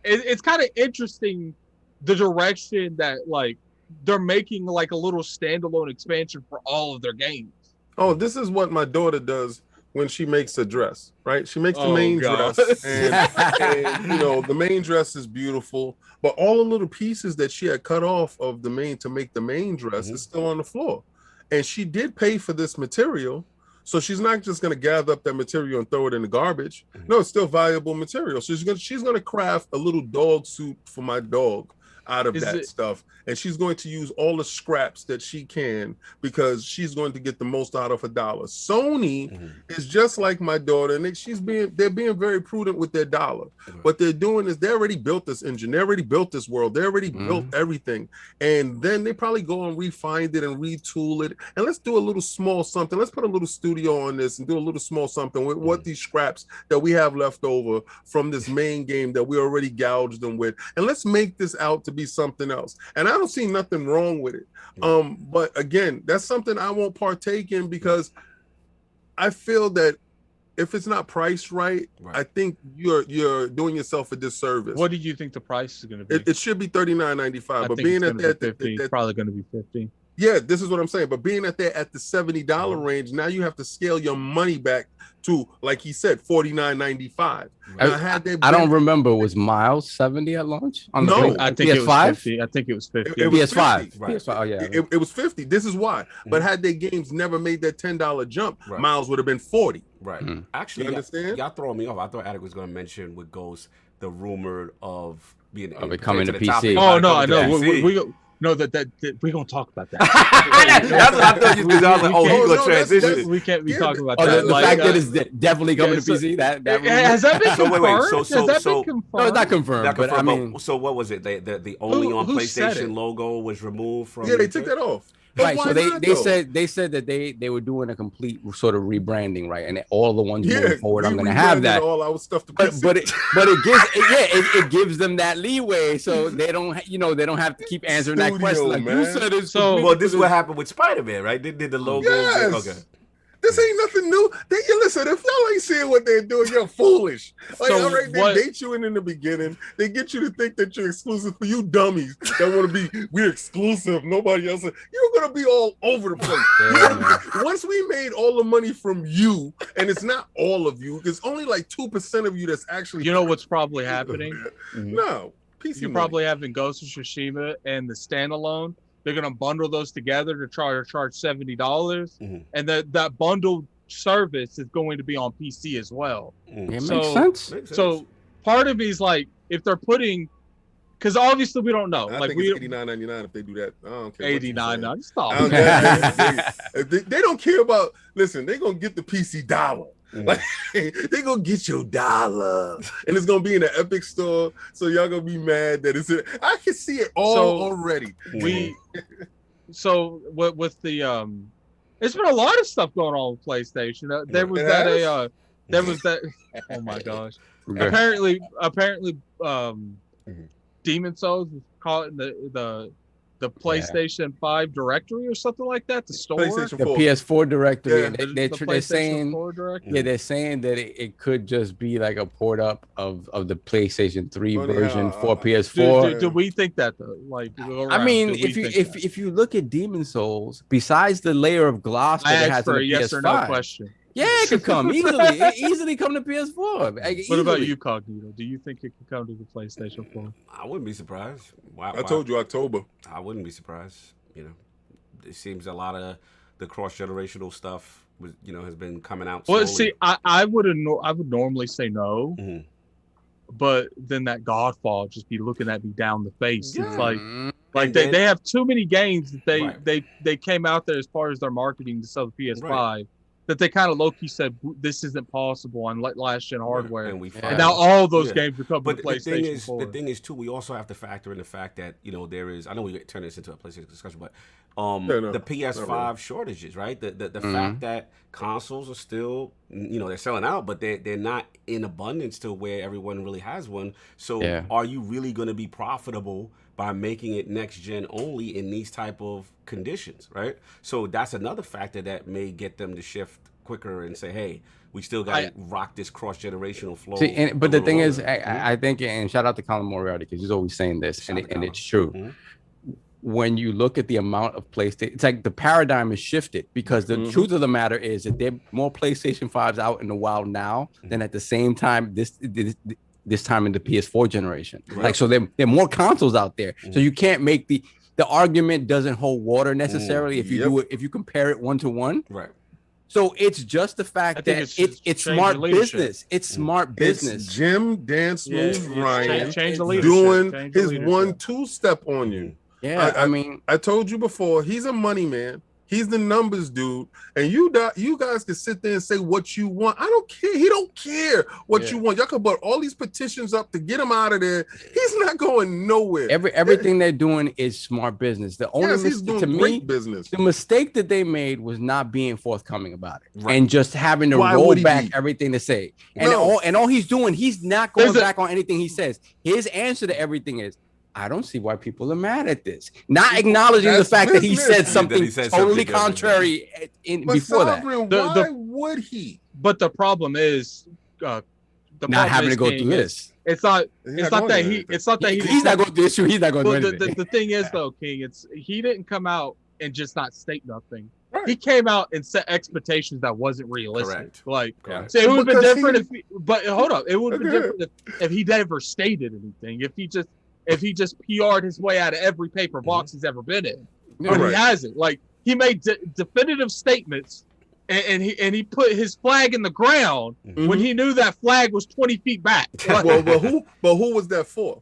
it's kind of interesting, the direction that like they're making like a little standalone expansion for all of their games. Oh, this is what my daughter does when she makes a dress, right? She makes the main dress, and you know, the main dress is beautiful, but all the little pieces that she had cut off of the main to make the main dress is still on the floor. And she did pay for this material, so she's not just going to gather up that material and throw it in the garbage. No, it's still valuable material. So she's going to craft a little dog suit for my dog out of stuff, and she's going to use all the scraps that she can, because she's going to get the most out of $1. Sony is just like my daughter, and they're being very prudent with their dollar. What they're doing is they already built this engine, they already built this world, they already built everything, and then they probably go and refine it and retool it, and let's do a little small something. Let's put a little studio on this and do a little small something with what these scraps that we have left over from this main game that we already gouged them with, and let's make this out to be something else. And I don't see nothing wrong with it. But again, that's something I won't partake in, because I feel that if it's not priced right, I think you're doing yourself a disservice. What do you think the price is going to be? It should be $39.95, but being at that, probably going to be $50. Yeah, this is what I'm saying. But being that they're at the $70 range, now you have to scale your money back to, like he said, $49.95. I don't remember. Was Miles 70 at launch? On the No, I think it was PS5? 50. I think it was 50. It was PS5. 50. Right. PS5. Oh yeah. It was 50. This is why. But had their games never made that $10 jump, Right. Miles would have been 40. Right. Mm. Actually, You understand? Y'all throwing me off. I thought Attic was going to mention with Ghost the rumored of being Of it coming to the PC. topic Oh about no, it I coming know. to PC. We go. No, that we're gonna talk about that. That's what I thought you did. I was like, oh, We he's can't- going to transition. We can't be Yeah, talking about Oh, that. the Like, fact that it's definitely coming yeah, to PC. That has that been So confirmed? wait, so Has that so- been confirmed? no, it's not confirmed. Not But I confirmed, mean, so what was it? The only on who said PlayStation it? logo was removed from. Yeah, they took that off. But right. why So not, they though? said that they were doing a complete sort of rebranding, right? And all the ones Yeah, moving forward, we I'm going to have rebranded that. all our stuff to But PC. it gives them that leeway, so they don't they don't have to keep answering that question. Studio, Like you man. said, it's So- Well, this is what happened with Spider-Man, right? Did the logo? Yes. Okay. This ain't nothing new. Listen, if y'all ain't seeing what they're doing, you're foolish. Like, So all right, they what- date you in the beginning. They get you to think that you're exclusive for you dummies that want to be, we're exclusive. Nobody else. You're going to be all over the place. Once we made all the money from you, and it's not all of you, it's only like 2% of you that's actually. You know what's probably happening? No. PC You're money. probably having Ghost of Tsushima and the standalone. They're gonna bundle those together to charge $70, Mhm. and that bundled service is going to be on PC as well. Mm. It makes So- sense. Makes sense. So part of me is like, if they're putting, because obviously we don't know. I like think we it's $89.99 if they do that. I don't care. what you 89. say. No, stop. I don't care. They don't care about. Listen, they're gonna get the PC dollar. Mm. Like they gonna get your dollar, and it's gonna be in the Epic store. So y'all gonna be mad that it's. I can see it all So, already. We so with the there's been a lot of stuff going on with PlayStation. There was It that has? there was that. Oh my gosh! Apparently, Demon Souls was caught in the PlayStation 5 directory or something like that. The store. PlayStation The 4. PS4 directory, Yeah. and The they're PlayStation saying 4 directory. yeah, they're saying that it could just be like a port up of the PlayStation 3 Funny version how, for Do, PS4. do we think that though? Like, go I around, mean, do we if you think that? if you look at Demon Souls, besides the layer of gloss I that it asked has for on a the yes PS5, or no question. yeah, it could come easily. It easily come to PS4. Like, What about easily. you, Cognito? Do you think it could come to the PlayStation 4? I wouldn't be surprised. Why, I told you October. I wouldn't be surprised. You know, it seems a lot of the cross-generational stuff was, has been coming out. Well, slowly. see, I would normally say no, Mhm. but then that Godfall just be looking at me down the face. Yeah. It's like Mm, And they, then- they have too many games that Right. they came out there as far as their marketing to sell the PS5 that they kind of low-key said this isn't possible on last gen hardware. And we And And now all those Yeah. games are coming But to the thing PlayStation is, 4. the thing is too, we also have to factor in the fact that there is. I know we turn this into a PlayStation discussion, but no, the PS5 shortages, right? The fact that consoles are still, they're selling out, but they're not in abundance to where everyone really has one. So, Yeah. are you really going to be profitable by making it next gen only in these type of conditions, right? So that's another factor that may get them to shift quicker and say, hey, we still got to rock this cross-generational flow. See, but the a thing little is, longer. I think, and shout out to Colin Moriarty because he's always saying this, Shout out to and Colin. it's true. Mhm. When you look at the amount of PlayStation, it's like the paradigm is shifted because the truth of the matter is that there are more PlayStation 5s out in the wild now than at the same time this time in the PS4 generation. Right. Like, so there are more consoles out there. So you can't make the argument doesn't hold water necessarily if you do it, if you compare it 1-to-1. Right. So it's just the fact I think that it's just it's change smart the leadership. business. It's smart business. It's Jim Dance Yeah, Smooth yeah, Ryan change the leadership. doing Change the his leadership. 1-2 step on you. Yeah, I mean, I told you before, he's a money man. He's the numbers dude, and you guys can sit there and say what you want. I don't care. He don't care what you want. Y'all can put all these petitions up to get him out of there. He's not going nowhere. everything they're doing is smart business. The only Yes, he's doing to great me, business. the mistake that they made was not being forthcoming about it Right. and just having to Why roll would he back be? everything to say. And No. all he's doing, he's not going There's a- back on anything he says. His answer to everything is, I don't see why people are mad at this. Not acknowledging the That's fact that he business. said That something he said totally something contrary But before that. Sovereign, The- why would he? But the problem is, the Not problem having is, to go King, through this. It's not. He's It's not not going that to he. anything. It's not that he. He's not going through this. He's not going Well, through anything. the thing is though, King, he didn't come out and just not state nothing. Right. He came out and set expectations that wasn't realistic. Correct. Like, Correct. so it would have been Because different he- but hold up, it would have been different if he never stated anything. If he just PR'd his way out of every paper box he's ever been in, but Right. he hasn't. Like, he made definitive statements, and he put his flag in the ground when he knew that flag was 20 feet back. Like, Well, who was that for?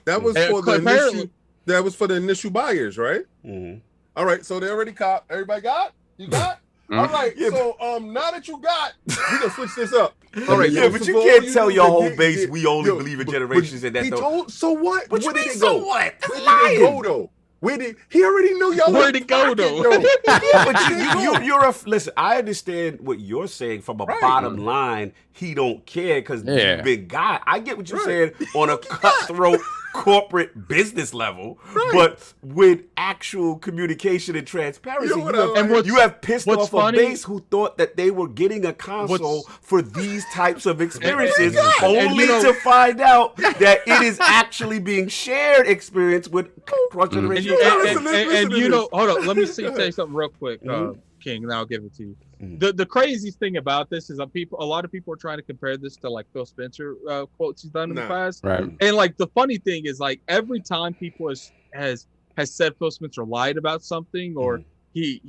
That was for the apparently- initial. That was for the initial buyers, right? Mm-hmm. All right, so they already caught. Everybody got? You got? All right. So now that you got, we gonna switch this up. All right. Yeah, so but for you all can't you tell do, your they whole did- base did- we only yo, believe in but- generations but and that he don't. told. So what? What you Where did mean, it so go? what? That's Where did it lying. go though? Where did he already knew y'all? Where'd it go, though? Yeah, but you're listen. I understand what you're saying from a Right. bottom line. He don't care because Yeah. you big guy. I get what you're Right. saying on a cutthroat corporate business level, Right. but with actual communication and transparency, You know what you, I have, like? what's- you have pissed what's off funny- a base who thought that they were getting a console for these types of experiences, And only you know- to find out that it is actually being shared experience with cross And, generation. you, Listen to you know, this. hold on. Let me tell Go ahead. you something real quick, Mhm. King, and I'll give it to you. Mhm. The craziest thing about this is a lot of people are trying to compare this to like Phil Spencer quotes he's done in the Nah. past. Right. And like the funny thing is, like, every time people has said Phil Spencer lied about something or he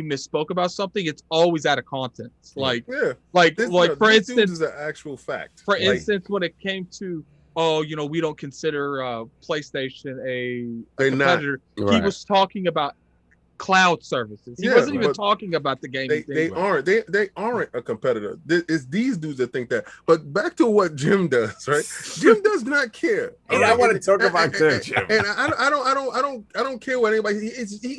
misspoke about something, it's always out of context. Like Yeah. for this dude instance, is an actual fact. for Like, instance, when it came to we don't consider PlayStation a They're not. competitor, he Right. was talking about cloud services. He Yeah, wasn't even but talking about the game. they aren't they aren't a competitor. It's these dudes that think that. But back to what Jim does, right? Jim does not care. Hey, all I right? wanna talk And- about and- this. And I don't care what anybody.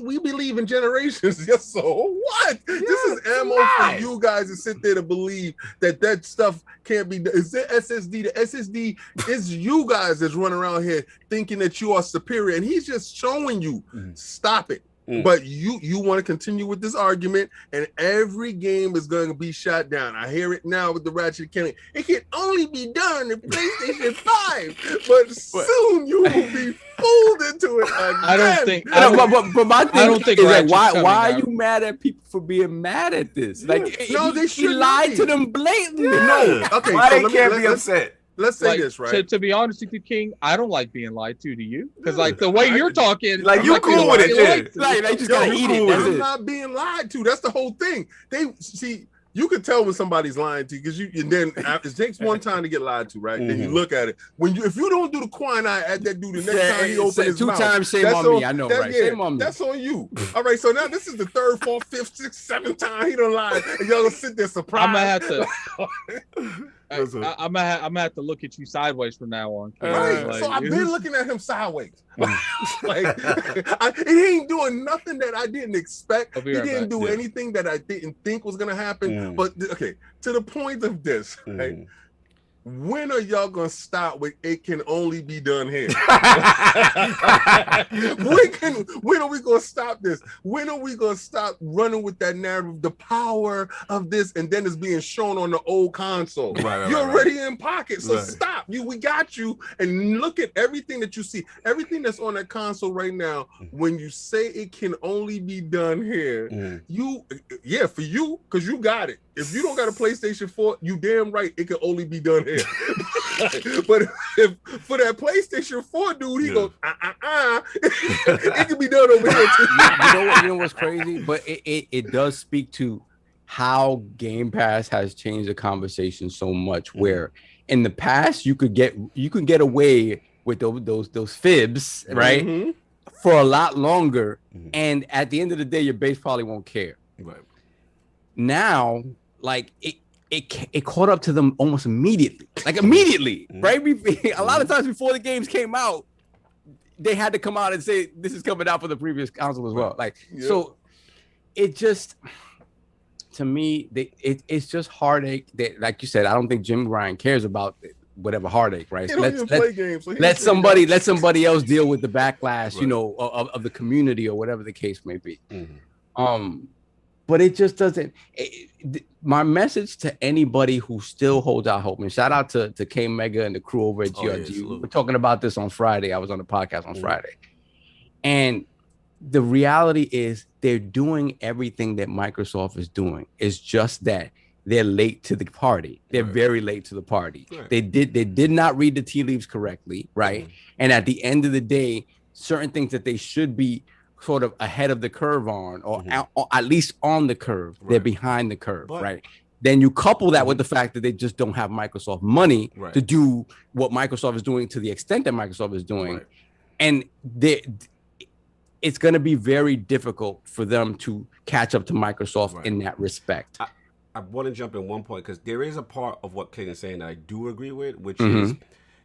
We believe in generations. Yes, so what? This is ammo for you guys to sit there to believe that stuff can't be. Is it SSD? The SSD is you guys that's running around here thinking that you are superior, and he's just showing you. Stop it. But you want to continue with this argument, and every game is going to be shot down. I hear it now with the Ratchet Killing. It can only be done in PlayStation 5, but soon you will be fooled into it again. I don't think. But my thing don't think is that Ratchet's why coming are out. you mad at people for being mad at this? Like, No, they he should lied not to be. them blatantly. No, okay. Why so they can't be upset? Let's say Like, this, right? to be honest with you, King, I don't like being lied to. Do you? Because like the way you're talking, Like, I'm you not being cool with it, lied yeah. to. Like, they just Yo, gotta eat it. That's I'm it. not being lied to. That's the whole thing. They see. You can tell when somebody's lying to you because and then it takes one time to get lied to, right? Then you look at it. If you don't do the quine eye at that dude, the next time he opens his Two mouth, times shame that's on me. I know, that- right? yeah, Shame on me. That's on you. All right, so now this is the third, fourth, fifth, sixth, seventh time he done lied, and y'all gonna sit there surprised. I'm gonna have to. Listen. I'm gonna have to look at you sideways from now on. Right. Like, So I've been who's- looking at him sideways. He ain't doing nothing that I didn't expect. I'll He be right didn't back. do Yeah. anything that I didn't think was gonna happen. But okay, to the point of this, right? When are y'all gonna stop with it can only be done here? when are we gonna stop this? When are we gonna stop running with that narrative, the power of this, and then it's being shown on the old console? Right, You're right. already in pocket, so Right. stop. We got you, and look at everything that you see, everything that's on that console right now. When you say it can only be done here, for you, because you got it. If you don't got a PlayStation 4, you damn right it can only be done here. But if for that PlayStation 4 dude, he goes, it can be done over here too. You know what's crazy? But it does speak to how Game Pass has changed the conversation so much. Where in the past you could get away with those fibs, right, Mhm. for a lot longer, and at the end of the day, your base probably won't care. Right. Now, like it caught up to them almost immediately, right? A lot of times before the games came out, they had to come out and say this is coming out for the previous console as well. Like, so it just, to me, it's just heartache. That, like you said, I don't think Jim Ryan cares about whatever heartache, right? He don't even play games, so he let don't really know. somebody else deal with the backlash, you know, of the community or whatever the case may be. But it just doesn't. My message to anybody who still holds out hope, and shout out to K Mega and the crew over at GRG. We were talking about this on Friday. I was on the podcast on Friday, and the reality is they're doing everything that Microsoft is doing. It's just that they're late to the party. They're very late to the party. They did not read the tea leaves correctly, right? And at the end of the day, certain things that they should be sort of ahead of the curve on, or at least on the curve, they're behind the curve, right? Then you couple that with the fact that they just don't have Microsoft money to do what Microsoft is doing to the extent that Microsoft is doing, and it's going to be very difficult for them to catch up to Microsoft in that respect. I want to jump in one point, because there is a part of what King is saying that I do agree with, which is,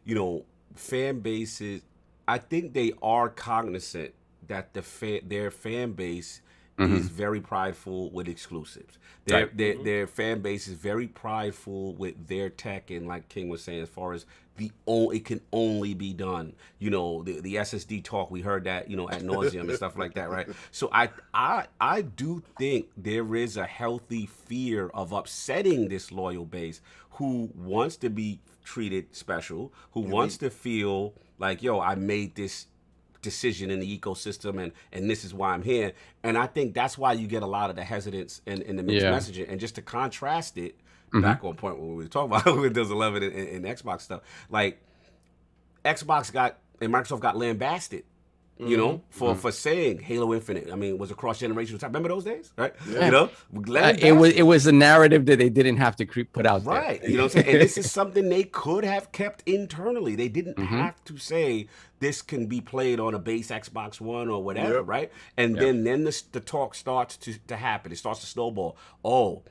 you know, fan bases. I think they are cognizant that their fan base is very prideful with exclusives. Their fan base is very prideful with their tech, and like King was saying, as far as it can only be done. You know, the SSD talk, we heard that, you know, ad nauseum and stuff like that, right? So I do think there is a healthy fear of upsetting this loyal base who wants to be treated special, who wants to feel like, yo, I made this decision in the ecosystem, and this is why I'm here. And I think that's why you get a lot of the hesitance in the mixed messaging. And just to contrast it, back on point when we were talking about Windows 11 and Xbox stuff, like Xbox and Microsoft got lambasted, you know, for saying Halo Infinite. I mean, was a cross-generational time. Remember those days, right? You know, it was a narrative that they didn't have to put out there. Right. You know what I'm saying? And this is something they could have kept internally. They didn't have to say this can be played on a base Xbox One or whatever, right? And then the talk starts to happen. It starts to snowball. Oh,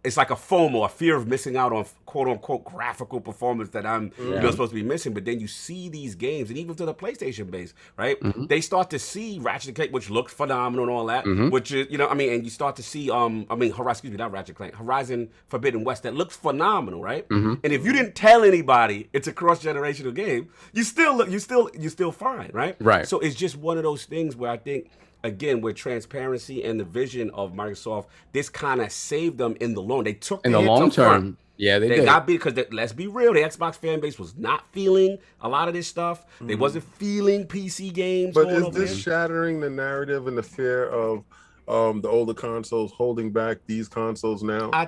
it's like a FOMO, a fear of missing out on quote unquote graphical performance that I'm supposed to be missing. But then you see these games, and even to the PlayStation base, right? They start to see Ratchet & Clank, which looked phenomenal and all that, which is, you know, I mean, and you start to see, Horizon Forbidden West, that looks phenomenal, right? And if you didn't tell anybody it's a cross-generational game, you still fine, right? Right. So it's just one of those things where I think, again, with transparency and the vision of Microsoft, this kind of saved them in the long. They took in the long term. Yeah, they did. Got because let's be real, the Xbox fan base was not feeling a lot of this stuff. They wasn't feeling PC games. But is this shattering the narrative and the fear of the older consoles holding back these consoles now? I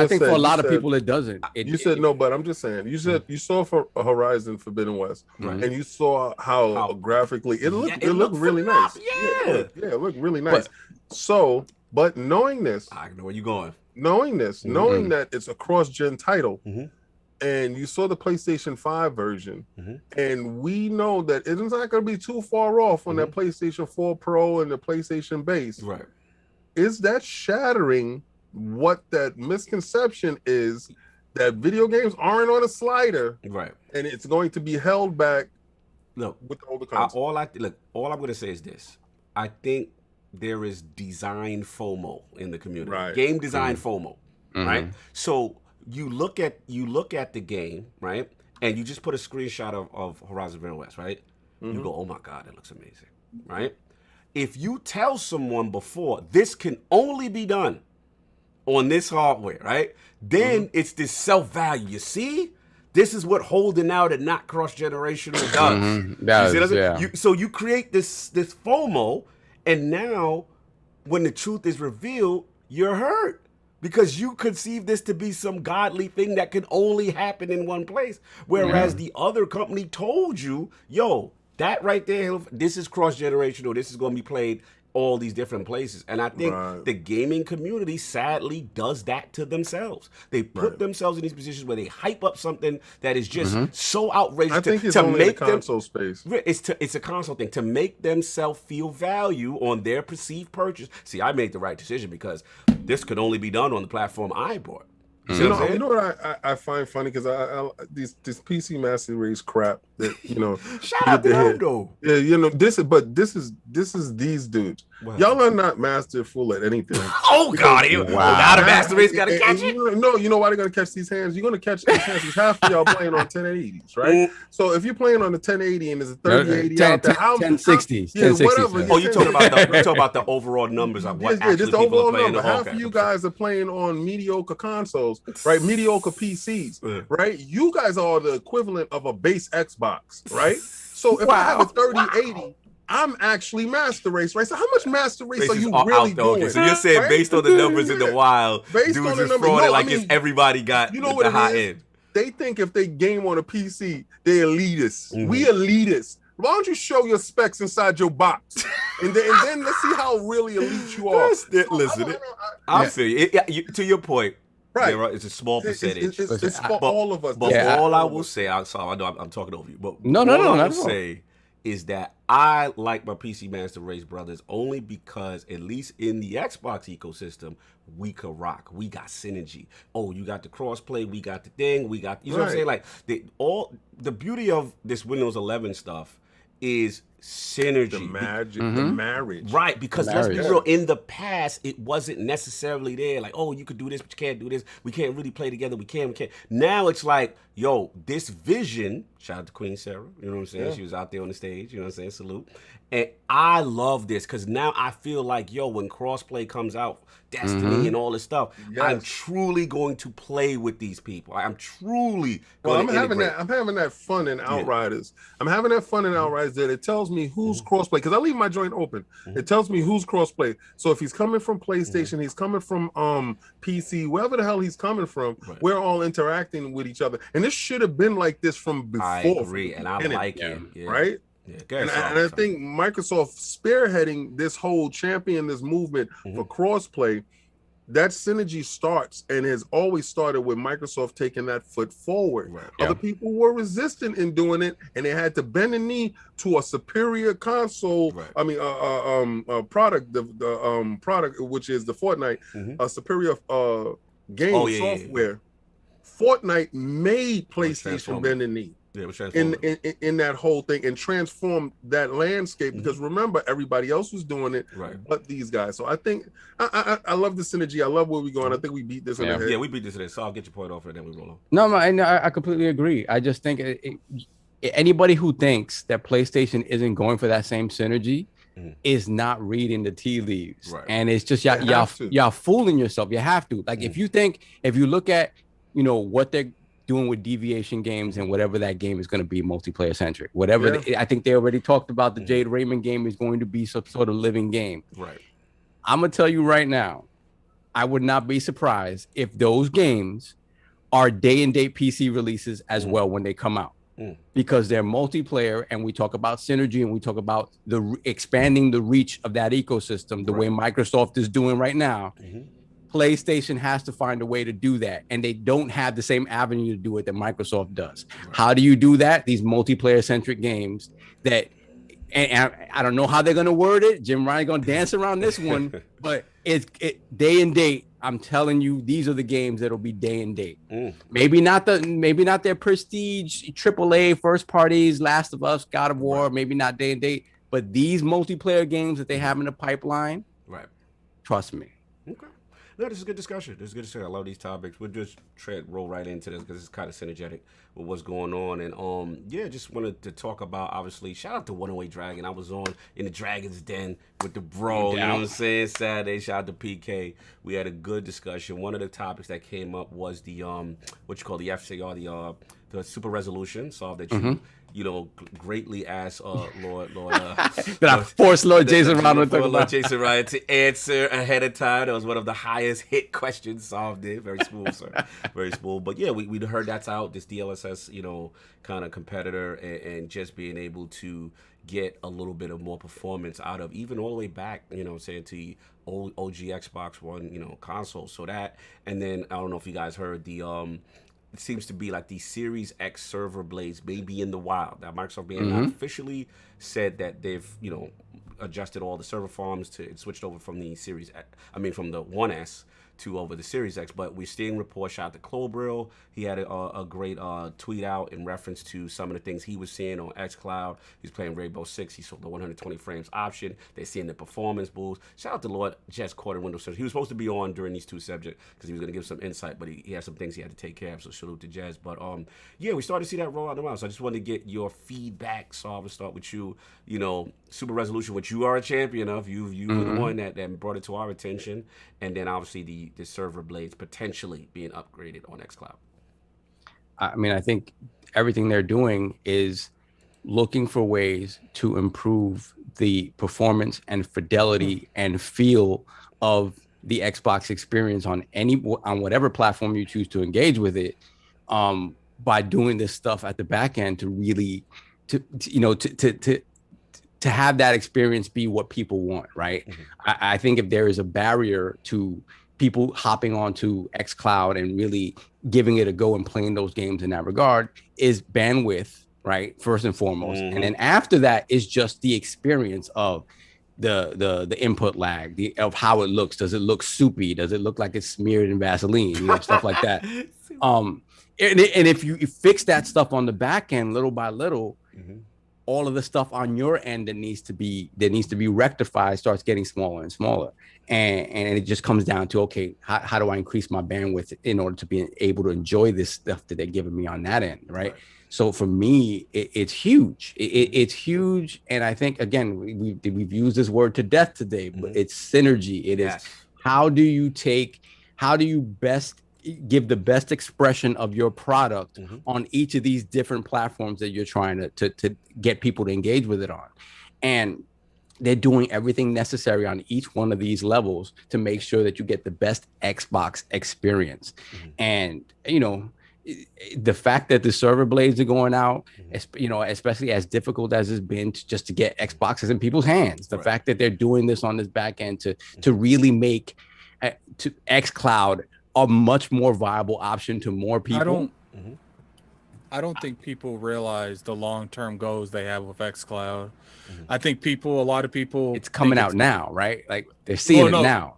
think for a lot of people it doesn't. You said no, but I'm just saying. You said you saw for Horizon Forbidden West, and you saw how graphically it looked. It looked really nice. Yeah, it looked really nice. But knowing this, I know where you're going. Knowing that it's a cross-gen title, and you saw the PlayStation 5 version, and we know that it's not going to be too far off on that PlayStation 4 Pro and the PlayStation base. Right. Is that shattering what that misconception is that video games aren't on a slider, right? And it's going to be held back. Look, with all the consoles. All I'm going to say is this: I think there is design FOMO in the community, right? Game design FOMO, right? So you look at the game, right, and you just put a screenshot of Horizon Forbidden West, right? You go, oh my God, that looks amazing, right? If you tell someone before this can only be done on this hardware, right? Then it's this self-value. You see? This is what holding out and not cross-generational does. So you create this FOMO, and now when the truth is revealed, you're hurt because you conceive this to be some godly thing that can only happen in one place. Whereas the other company told you, yo, that right there, this is cross-generational. This is going to be played all these different places. And I think the gaming community sadly does that to themselves. They put themselves in these positions where they hype up something that is just so outrageous. I think it's only the console space. It's a console thing to make themselves feel value on their perceived purchase. See, I made the right decision because this could only be done on the platform I bought. You know what I find funny, because this PC Master Race crap that shout out to them though. Yeah, this is these dudes. Wow. Y'all are not masterful at anything. Oh God, now the Master Race gotta catch it. You know why they're gonna catch these hands? You're gonna catch these hands because half of y'all playing on 1080s, right? So if you're playing on the 1080 and there's a 3080 out there, 1060s, whatever. Oh, you're talking about the overall numbers of what actually the people overall are playing. Number. Half of you guys are playing on mediocre consoles, right? Mediocre PCs, right? You guys are the equivalent of a base Xbox, right? So if I have a 3080, I'm actually Master Race, right? So how much Master Race are Race is you all really out, though. doing? Okay, so you're saying right? based on the numbers in the wild, Based dudes on the is numbers, frauding no, like I mean, it's everybody got you know what the it high is? end. They think if they game on a PC, they're elitists. Mhm. We elitists. Why don't you show your specs inside your box, and then let's see how really elite you are. Listen, I feel you. To your point, Right. It's a small percentage. It's for all of us. But Yeah, all I will say, I know I'm talking over you, but No, all not I will at all. say is that I like my PC Master Race brothers only because, at least in the Xbox ecosystem, we could rock. We got synergy. Oh, you got the crossplay. We got the thing. We got, you know what I'm saying? Like the beauty of this Windows 11 stuff is synergy. The magic, the marriage. Right, because let's be Marriage. real, in the past, it wasn't necessarily there. Like, oh, you could do this, but you can't do this. We can't really play together. We can't. Now it's like, yo, this vision, shout out to Queen Sarah, you know what I'm saying? Yeah. She was out there on the stage, you know what I'm saying? Salute. And I love this because now I feel like, yo, when crossplay comes out, Destiny and all this stuff, I'm truly going to play with these people. I'm truly going to integrate. I'm having that fun in Outriders. I'm having that fun in Outriders that it tells me who's crossplay, because I leave my joint open. It tells me who's crossplay. So if he's coming from PlayStation, he's coming from PC, wherever the hell he's coming from, we're all interacting with each other. And this should have been like this from before. I agree, and I like it. Yeah. Right? Yeah, and I think Microsoft spearheading this whole champion, this movement for crossplay, that synergy starts and has always started with Microsoft taking that foot forward. Other people were resistant in doing it, and they had to bend the knee to a superior console. I mean, product, the product, which is the Fortnite, a superior game software. Fortnite made PlayStation bend the knee. Yeah, in that whole thing and transform that landscape, because remember, everybody else was doing it but these guys. So I think I love the synergy. I love where we're going. I think we beat this in the head. Yeah, we beat this in the head. So I'll get your point off and then we roll on. No, I completely agree. I just think anybody who thinks that PlayStation isn't going for that same synergy is not reading the tea leaves. And it's just y'all fooling yourself. You have to. Like if you look at, you know, what they're doing with deviation games and whatever that game is going to be multiplayer centric, whatever. I think they already talked about the Jade Raymond game is going to be some sort of living game. I'm going to tell you right now, I would not be surprised if those games are day and date PC releases as well when they come out, because they're multiplayer, and we talk about synergy and we talk about expanding the reach of that ecosystem the way Microsoft is doing right now. PlayStation has to find a way to do that, and they don't have the same avenue to do it that Microsoft does. How do you do that? These multiplayer centric games that, and I don't know how they're going to word it. Jim Ryan going to dance around this one, but it's day and date. I'm telling you, these are the games that'll be day and date. Maybe not their prestige AAA first parties, Last of Us, God of War, maybe not day and date, but these multiplayer games that they have in the pipeline, trust me. No, this is a good discussion. I love these topics. We'll just roll right into this because it's kind of synergetic with what's going on. And just wanted to talk about, obviously, shout out to 108 Dragon. I was on in the Dragon's Den with the bro, you know what I'm saying? Saturday, shout out to PK. We had a good discussion. One of the topics that came up was the what you call the FCR, the Super Resolution, solve that you know, greatly asked Lord that I forced Lord Jason Ryan to answer ahead of time. That was one of the highest hit questions solved. It very smooth, sir, very smooth. But yeah, we heard that's out. This DLSS, you know, kind of competitor, and just being able to get a little bit of more performance out of, even all the way back, you know, saying to the OG Xbox One, you know, console. So that, and then I don't know if you guys heard the it seems to be like the Series X server blades may be in the wild. Now, Microsoft being not officially said that they've, you know, adjusted all the server farms to, it switched over from the Series X, from the 1S to over the Series X. But we're seeing reports, shout out to Clobril. He had a great tweet out in reference to some of the things he was seeing on XCloud. He's playing Rainbow Six. He saw the 120 frames option. They're seeing the performance boost. Shout out to Lord Jess Caught in Windows Search. He was supposed to be on during these two subjects because he was going to give some insight, but he had some things he had to take care of. So salute to Jess. But yeah, we started to see that roll out the mouth. So I just wanted to get your feedback. So I'll start with you. You know, Super Resolution, which you are a champion of. You were the one that brought it to our attention, and then obviously the server blades potentially being upgraded on XCloud. I mean, I think everything they're doing is looking for ways to improve the performance and fidelity and feel of the Xbox experience on whatever platform you choose to engage with it, by doing this stuff at the back end to really to have that experience be what people want, right? I think if there is a barrier to people hopping onto XCloud and really giving it a go and playing those games in that regard, is bandwidth, right? First and foremost. And then after that is just the experience of the input lag, of how it looks. Does it look soupy? Does it look like it's smeared in Vaseline? Stuff like that. And if you fix that stuff on the back end little by little, all of the stuff on your end that needs to be rectified starts getting smaller and smaller. And it just comes down to, okay, how do I increase my bandwidth in order to be able to enjoy this stuff that they're giving me on that end, right? So for me, it's huge. It's huge. And I think, again, we've used this word to death today, but it's synergy. It is how do you best give the best expression of your product on each of these different platforms that you're trying to get people to engage with it on. And they're doing everything necessary on each one of these levels to make sure that you get the best Xbox experience. And, the fact that the server blades are going out, especially as difficult as it's been just to get Xboxes in people's hands, the fact that they're doing this on this back end to really make to XCloud a much more viable option to more people. I don't think people realize the long-term goals they have with XCloud. I think a lot of people, it's coming out now, right? Like they're seeing it now.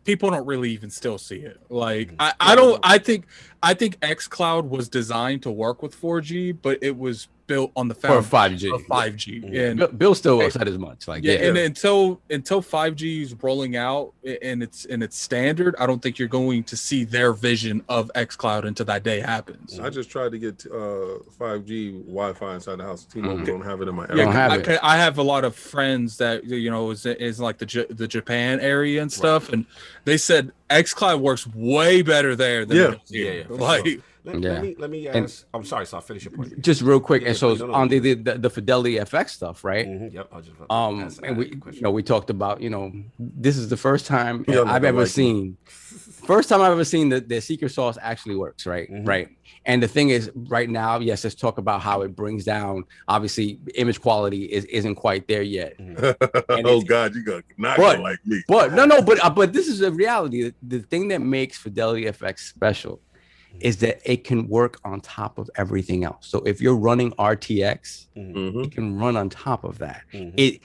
People don't really even still see it. Like I think XCloud was designed to work with 4G, but it was built on the foundation of 5G. And Bill still said as much. Like and until 5G is rolling out and it's standard, I don't think you're going to see their vision of XCloud until that day happens. I just tried to get 5G Wi-Fi inside the house. T-Mobile don't have it in my area. I have a lot of friends that is like the Japan area and stuff, and they said XCloud works way better there than it does here. Like. Let me ask. I'm sorry, so I'll finish your point. Just real quick, and so on the FidelityFX stuff, right? Yep. I'll just and we talked about, this is the first time I've ever seen. First time I've ever seen that the secret sauce actually works, right? Right. And the thing is, right now, yes, let's talk about how it brings down. Obviously, image quality isn't quite there yet. Oh God, you got not gonna like me. But but this is a reality. The thing that makes FidelityFX special is that it can work on top of everything else. So if you're running RTX, it can run on top of that. It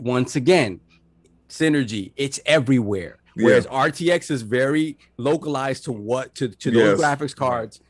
once again, synergy, it's everywhere. Whereas RTX is very localized to those graphics cards.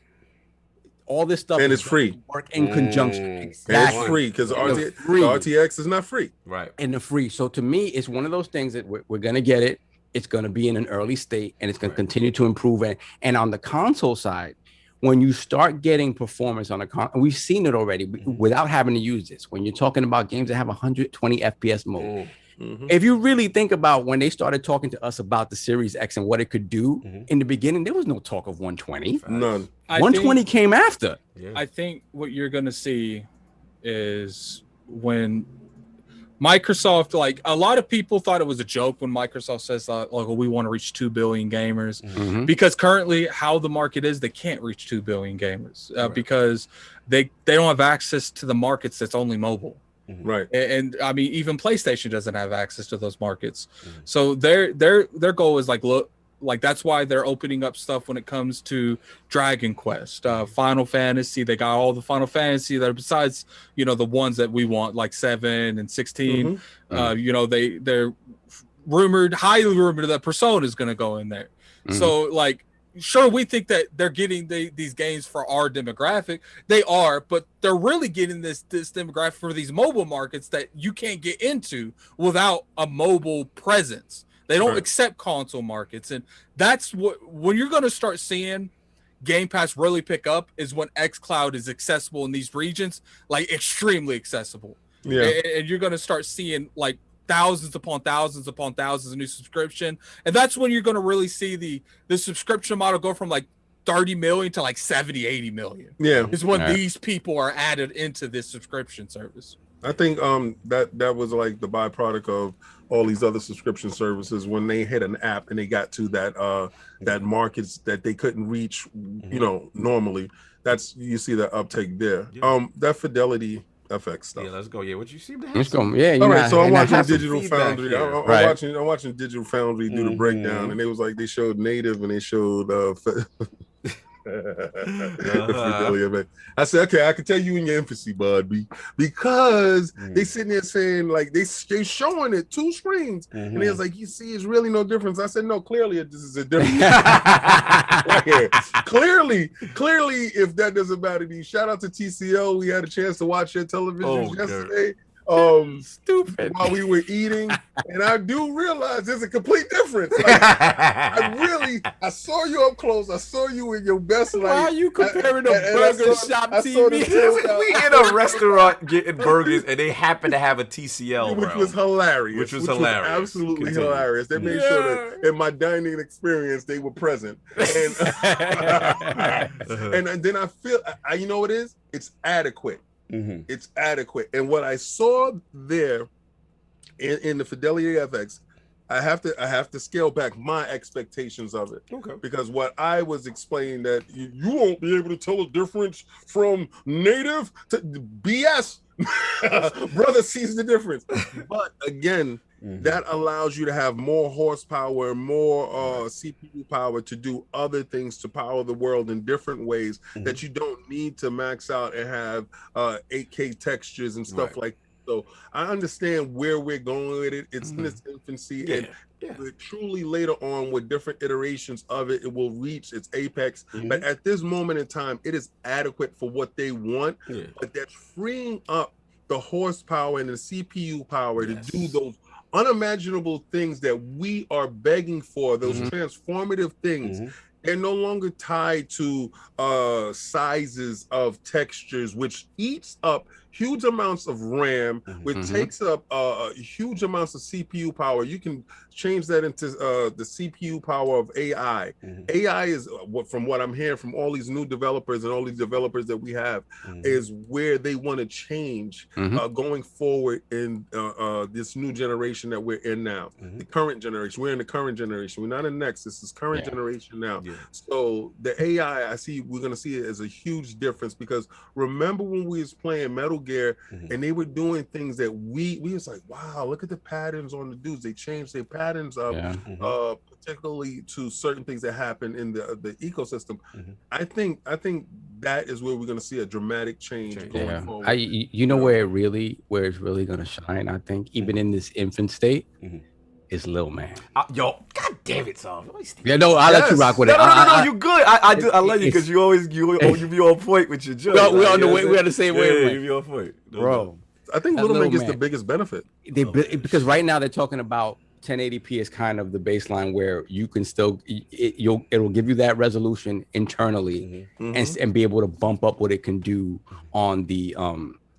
All this stuff, and it's free. Work in conjunction. Exactly. And it's free because RTX is not free. Right. And the free. So to me, it's one of those things that we're gonna get it. It's going to be in an early state, and it's going to continue to improve. And on the console side, when you start getting performance on a console, we've seen it already without having to use this. When you're talking about games that have 120 FPS mode, if you really think about when they started talking to us about the Series X and what it could do in the beginning, there was no talk of 120. None. 120 came after. I think what you're going to see is when Microsoft, like a lot of people thought it was a joke when Microsoft says we want to reach 2 billion gamers, because currently how the market is, they can't reach 2 billion gamers because they don't have access to the markets that's only mobile. Right. And I mean, even PlayStation doesn't have access to those markets. So their goal is like that's why they're opening up stuff when it comes to Dragon Quest, Final Fantasy. They got all the Final Fantasy that are besides, the ones that we want, like 7 and 16. They're highly rumored that Persona is going to go in there. So like, sure, we think that they're getting these games for our demographic. They are, but they're really getting this demographic for these mobile markets that you can't get into without a mobile presence. They don't accept console markets. And that's when you're going to start seeing Game Pass really pick up is when XCloud is accessible in these regions, like extremely accessible. Yeah. And you're going to start seeing like thousands upon thousands upon thousands of new subscription. And that's when you're going to really see the subscription model go from like 30 million to like 70, 80 million. Yeah, Is when these people are added into this subscription service. I think that was like the byproduct of all these other subscription services when they hit an app and they got to that markets that they couldn't reach, you know, normally. That's you see the uptake there. Yeah. That FidelityFX stuff. Yeah, let's go. Yeah, what you seem to have. Let's go. Yeah, All right, so I'm watching have some Digital feedback Foundry. here. I'm watching Digital Foundry do the breakdown, and it was like they showed native and they showed FidelityFX. I said, okay, I can tell you in your infancy, bud, because they sitting there saying like they showing it 2 screens, and they was like, you see, it's really no difference. I said, no, clearly this is a difference. Right here. Clearly, if that doesn't matter to you, shout out to TCL. We had a chance to watch their television yesterday. Stupid while we were eating, and I do realize there's a complete difference. Like, I saw you up close. I saw you in your best light. Why are you comparing a burger shop TV? We in a restaurant getting burgers, and they happen to have a TCL, which was hilarious. Which was hilarious. Absolutely hilarious. They made sure that in my dining experience they were present, and and then I feel, you know what it is? It's adequate. It's adequate. And what I saw there in the FidelityFX, I have to scale back my expectations of it. Okay. Because what I was explaining that you won't be able to tell a difference from native to BS. Brother sees the difference. But again, that allows you to have more horsepower, more CPU power to do other things, to power the world in different ways that you don't need to max out and have 8K textures and stuff like that. So I understand where we're going with it. It's in its infancy, and truly later on with different iterations of it, it will reach its apex. But at this moment in time, it is adequate for what they want. But that's freeing up the horsepower and the CPU power to do those unimaginable things that we are begging for, those transformative things. They're no longer tied to sizes of textures, which eats up huge amounts of RAM, which takes up huge amounts of CPU power. You can change that into the CPU power of AI. AI is, from what I'm hearing from all these new developers and all these developers that we have, is where they want to change going forward in this new generation that we're in now. The current generation. We're in the current generation. We're not in next. This is current generation now. So the AI, we're going to see it as a huge difference, because remember when we was playing Metal Gear and they were doing things that we was like, wow, look at the patterns on the dudes. They changed their patterns up, particularly to certain things that happen in the ecosystem. I think that is where we're going to see a dramatic change going forward. You know where it's really going to shine, I think, even in this infant state, is Lil Man. Yo, god damn it, son. Yeah, no, I'll let you rock with it. No, you good. I love you because you be on point with your jokes. No, we're on the way. We're on the same way. You be on point, bro. I think Lil Man gets the biggest benefit. Because right now they're talking about 1080p is kind of the baseline where you can still it'll give you that resolution internally and be able to bump up what it can do on the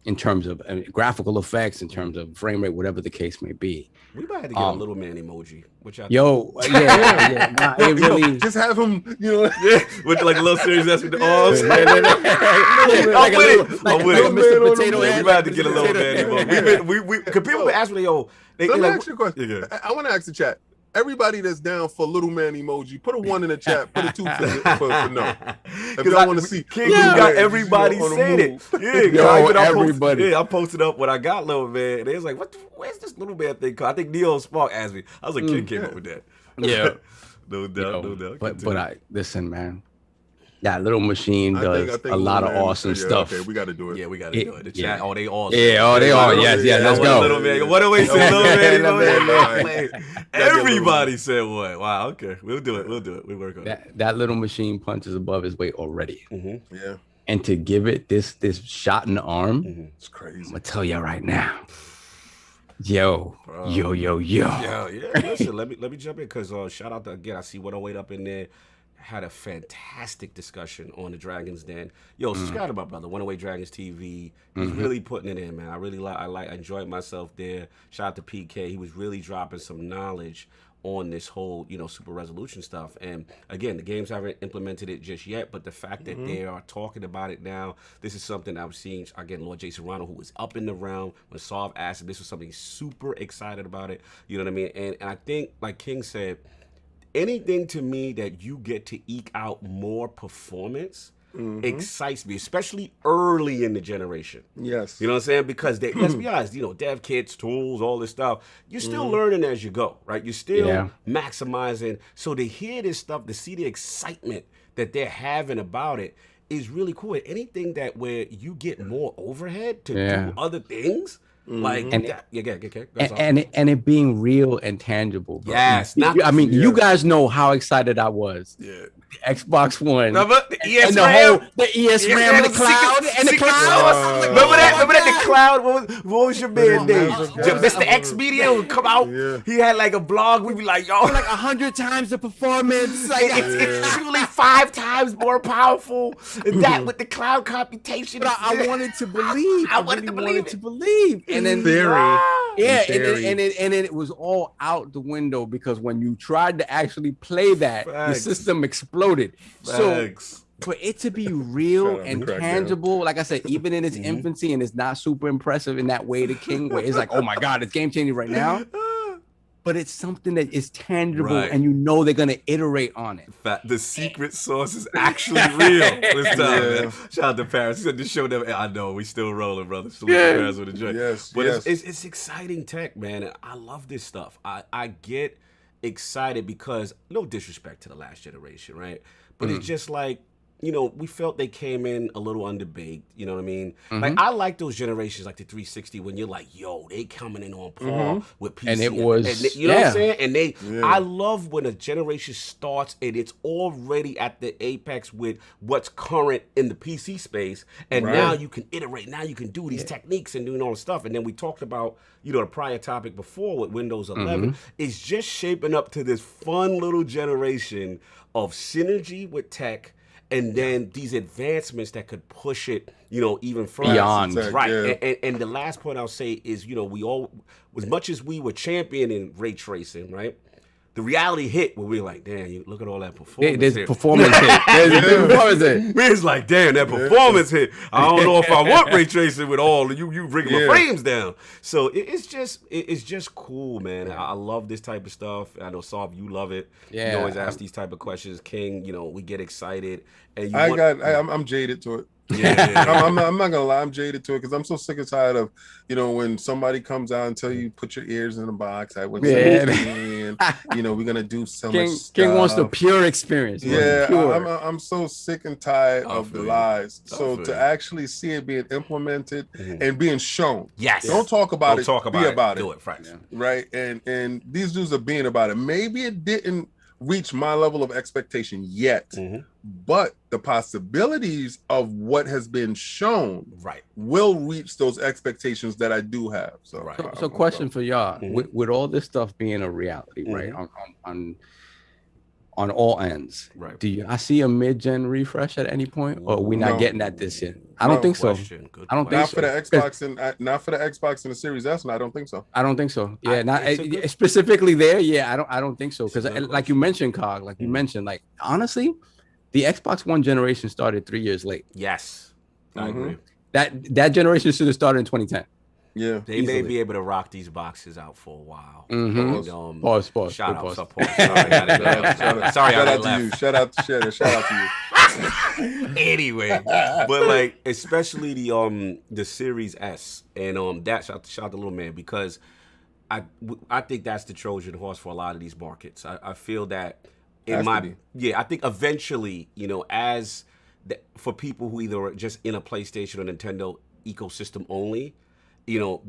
in terms of graphical effects, in terms of frame rate, whatever the case may be. We might have to get a little man emoji. Which I it really just have him, with like a little series that's with the arms. I'm with it. Mr. Potato We Head. might have to get a little man emoji. Cause people been asking me, let me ask you a question. I want to ask the chat. Everybody that's down for little man emoji, put a 1 in the chat. Put a 2 for no. If y'all want to see, King, you got everybody saying it. Everybody. I posted up when I got little man, and they was like, where's this little man thing called? I think Neo Spark asked me. I was like, King came up with that. Yeah. No doubt. But listen, man. That little machine does a lot of awesome stuff. Okay, we got to do it. Yeah, we got to do it. The chat, they all. Yeah, they all. Yes, let's go. Little man. What do we say, little man? Everybody said what? Wow. Okay, we'll do it. We work on it. That little machine punches above his weight already. Yeah. And to give it this shot in the arm, it's crazy. I'm gonna tell you right now. Yo. Yeah. Listen, let me jump in because shout out to, again, I see 108 up in there. Had a fantastic discussion on the Dragons Den. Yo, subscribe to my brother, 108 Dragons TV. He's really putting it in, man. I enjoyed myself there. Shout out to PK. He was really dropping some knowledge on this whole, super resolution stuff. And again, the games haven't implemented it just yet, but the fact that they are talking about it now, this is something I've seen, again, Lord Jason Ronald, who was up in the realm when Solve asked him, this was something super excited about it. You know what I mean? And I think, like King said, anything to me that you get to eke out more performance excites me, especially early in the generation. Yes. You know what I'm saying? Because let's be honest, dev kits, tools, all this stuff, you're still learning as you go, right? You're still maximizing. So to hear this stuff, to see the excitement that they're having about it is really cool. Anything that where you get more overhead to do other things, like and it being real and tangible, bro. Yes. You guys know how excited I was. Yeah. Xbox One. Remember the ES and RAM? the ES RAM, the cloud, and the cloud. Remember that? The cloud? What was your man name? Mr. X Media would come out. Yeah. He had like a blog. We'd be like, yo. Like 100 times the performance. Like, it's truly 5 times more powerful. And that with the cloud computation. But I wanted to believe. I wanted to believe. And then theory. And it was all out the window because when you tried to actually play that, the system exploded. So for it to be real and tangible, like I said, even in its infancy, and it's not super impressive in that way to King, where it's like, oh my God, it's game changing right now. But it's something that is tangible, and they're gonna iterate on it. The secret sauce is actually real this time, man. Shout out to Paris. He said to show them. I know we still rolling, brother. Salute to Paris with a joint. But it's exciting tech, man. I love this stuff. I get excited because no disrespect to the last generation, right? But it's just like, we felt they came in a little underbaked, you know what I mean? Like, I like those generations, like the 360, when you're like, yo, they coming in on par with PC. And it was, you know what I'm saying? And I love when a generation starts and it's already at the apex with what's current in the PC space. And now you can iterate, now you can do these techniques and doing all the stuff. And then we talked about, the prior topic before with Windows 11. It's just shaping up to this fun little generation of synergy with tech, and then these advancements that could push it, even further. Beyond. Right. Yeah. And the last point I'll say is, we all, as much as we were championing ray tracing, right? The reality hit where we were like, damn, look at all that performance. There's performance hit. Performance hit. It's like, damn, that performance hit. I don't know if I want ray tracing with all you bringing my frames down. So it's just cool, man. I love this type of stuff. I know, Saab, you love it. Yeah. You always ask these type of questions. King, we get excited. And I'm jaded to it. I'm not gonna lie, I'm jaded to it because I'm so sick and tired of, when somebody comes out and tell you put your ears in a box. I went we're gonna do so much stuff. King wants the pure experience. I'm so sick and tired of the lies. So to actually see it being implemented and being shown. Yes. Don't talk about it. Be about it. Do it, right? Right. And these dudes are being about it. Maybe it didn't reach my level of expectation yet, but the possibilities of what has been shown will reach those expectations that I do have. So question for y'all, with all this stuff being a reality, right, on all ends, right? Do I see a mid-gen refresh at any point, or are we not getting at this yet? I don't think so. I don't think not so. For the Xbox and not for the Xbox and the Series S. And I don't think so. I don't think so. Yeah, specifically there. Yeah, I don't think so, because like you mentioned, Cog, like you mentioned, like honestly, the Xbox One generation started 3 years late. Yes, I agree. That generation should have started in 2010. Yeah, they may be able to rock these boxes out for a while. Pause. Shout out. Shout out to you. Shout out to you. Anyway, but like especially the Series S and that shout out to little man, because I think that's the Trojan horse for a lot of these markets. I feel that I think eventually, as for people who either are just in a PlayStation or Nintendo ecosystem only,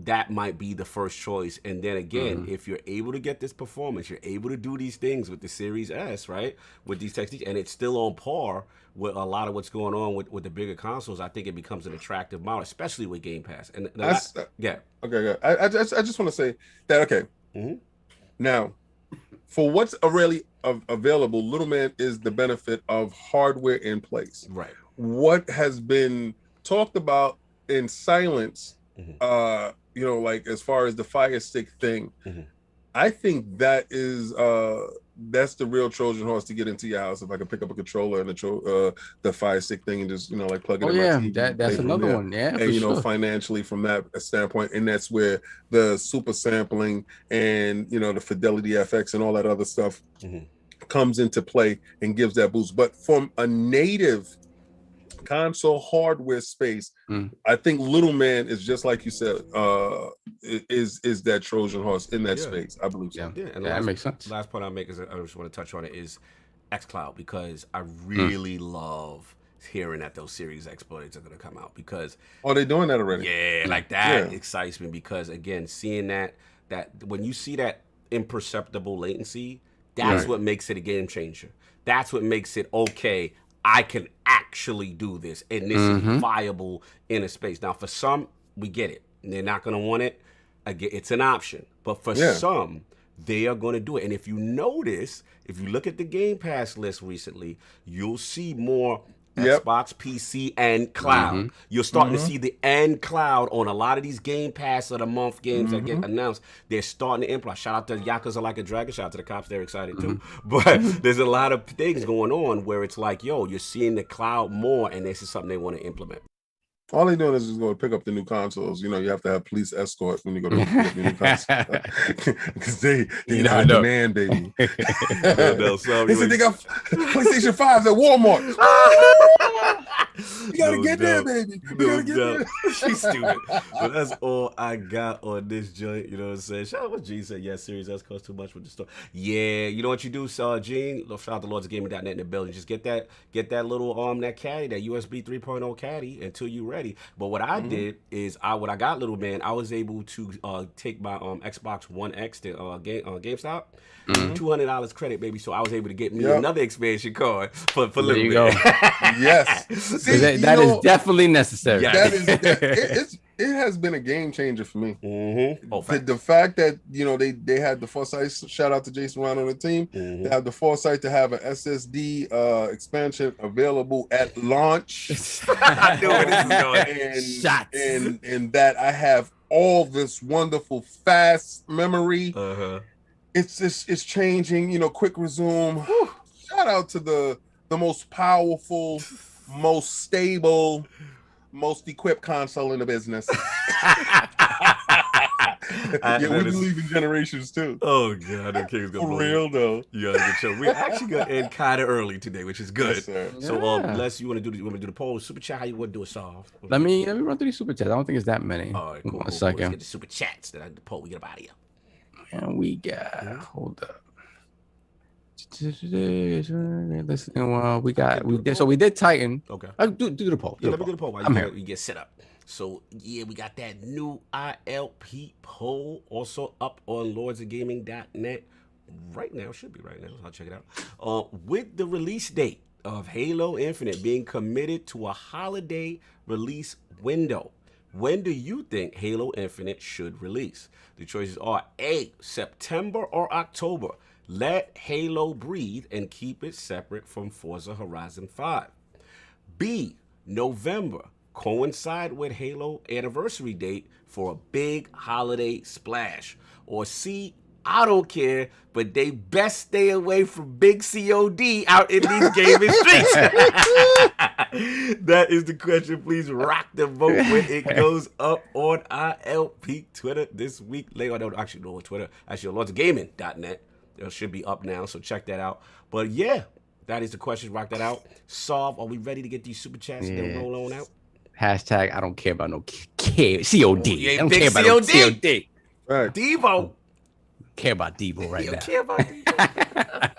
that might be the first choice. And then again, if you're able to get this performance, you're able to do these things with the Series S, right? With these techniques, and it's still on par with a lot of what's going on with the bigger consoles, I think it becomes an attractive model, especially with Game Pass. And Okay, good. I just want to say that, now, for what's really available, little man is the benefit of hardware in place. Right. What has been talked about in silence, like as far as the Fire Stick thing, I think that is that's the real Trojan horse to get into your house. If I could pick up a controller and the Fire Stick thing and just like plug it in my TV. That's another one. Yeah, and sure. Financially from that standpoint, and that's where the super sampling and the FidelityFX and all that other stuff comes into play and gives that boost. But from a native console hardware space, I think Little Man is just like you said, is that Trojan horse in that space. I believe so. Yeah, and that makes sense. Last point I'll make is I just want to touch on it is XCloud, because I really love hearing that those Series X blades are going to come out, because they're doing that already. Yeah, like that excites me, because again, seeing that when you see that imperceptible latency, that's what makes it a game changer. That's what makes it okay. I can actually do this, and this is viable in a space. Now, for some, we get it. They're not going to want it. Again, it's an option. But for some, they are going to do it. And if you notice, if you look at the Game Pass list recently, you'll see more Xbox, PC, and cloud. You're starting to see the and cloud on a lot of these Game Pass of the month games that get announced. They're starting to implement. Shout out to Yakuza Like a Dragon. Shout out to the cops. They're excited too. But there's a lot of things going on where it's like, you're seeing the cloud more, and this is something they want to implement. All they're doing is just going to pick up the new consoles. You have to have police escort when you go to pick up the new console. Because they high demand, baby. They said they got PlayStation 5s at Walmart. You got to get there, baby. You got to get there. She's stupid. But that's all I got on this joint. You know what I'm saying? Shout out what Gene said. Yeah, Series S costs too much with the store. Yeah, you know what you do, Gene? Shout out to LordsGaming.net in the building. Just get that little that caddy, that USB 3.0 caddy until you ready. But what I did is what I got, Little Man, I was able to take my Xbox One X to GameStop. $200 credit, baby. So I was able to get me another expansion card for Little Man. Go. Yes. See, that is definitely necessary. It has been a game changer for me. The fact that they had the foresight. Shout out to Jason Ryan on the team. They have the foresight to have an SSD expansion available at launch. I know where this is going. And that I have all this wonderful fast memory. It's changing. Quick resume. Shout out to the most powerful, most stable, most equipped console in the business. We believe in generations too. Oh god, that kid's gonna for real though. You gotta get show. We're actually gonna end kind of early today, which is good. Yes, sir. So, Les, you want to do the poll, super chat? How you want to do it, Solve? Let me run through these super chats. I don't think it's that many. All right, cool. One second. Let's get the super chats. Then the poll. We get up out of here. And we got hold up. Listening while we did Titan. Okay. Do the poll. Let me do the poll while I'm here. You get set up. So we got that new ILP poll also up on lordsofgaming.net right now. Should be right now. I'll check it out. With the release date of Halo Infinite being committed to a holiday release window, when do you think Halo Infinite should release? The choices are A, September or October. Let Halo breathe and keep it separate from Forza Horizon 5. B, November. Coincide with Halo anniversary date for a big holiday splash. Or C, I don't care, but they best stay away from big COD out in these gaming streets. That is the question. Please rock the vote when it goes up on ILP Twitter this week. Later, no, Twitter. Actually, on lordsgaming.net. It should be up now, so check that out. But yeah, that is the question. Rock that out. Solve, are we ready to get these super chats and then roll on out? Hashtag, I don't care about no COD. I don't big care about no COD. Right. Devo. Care about Devo right now. Care about Devo.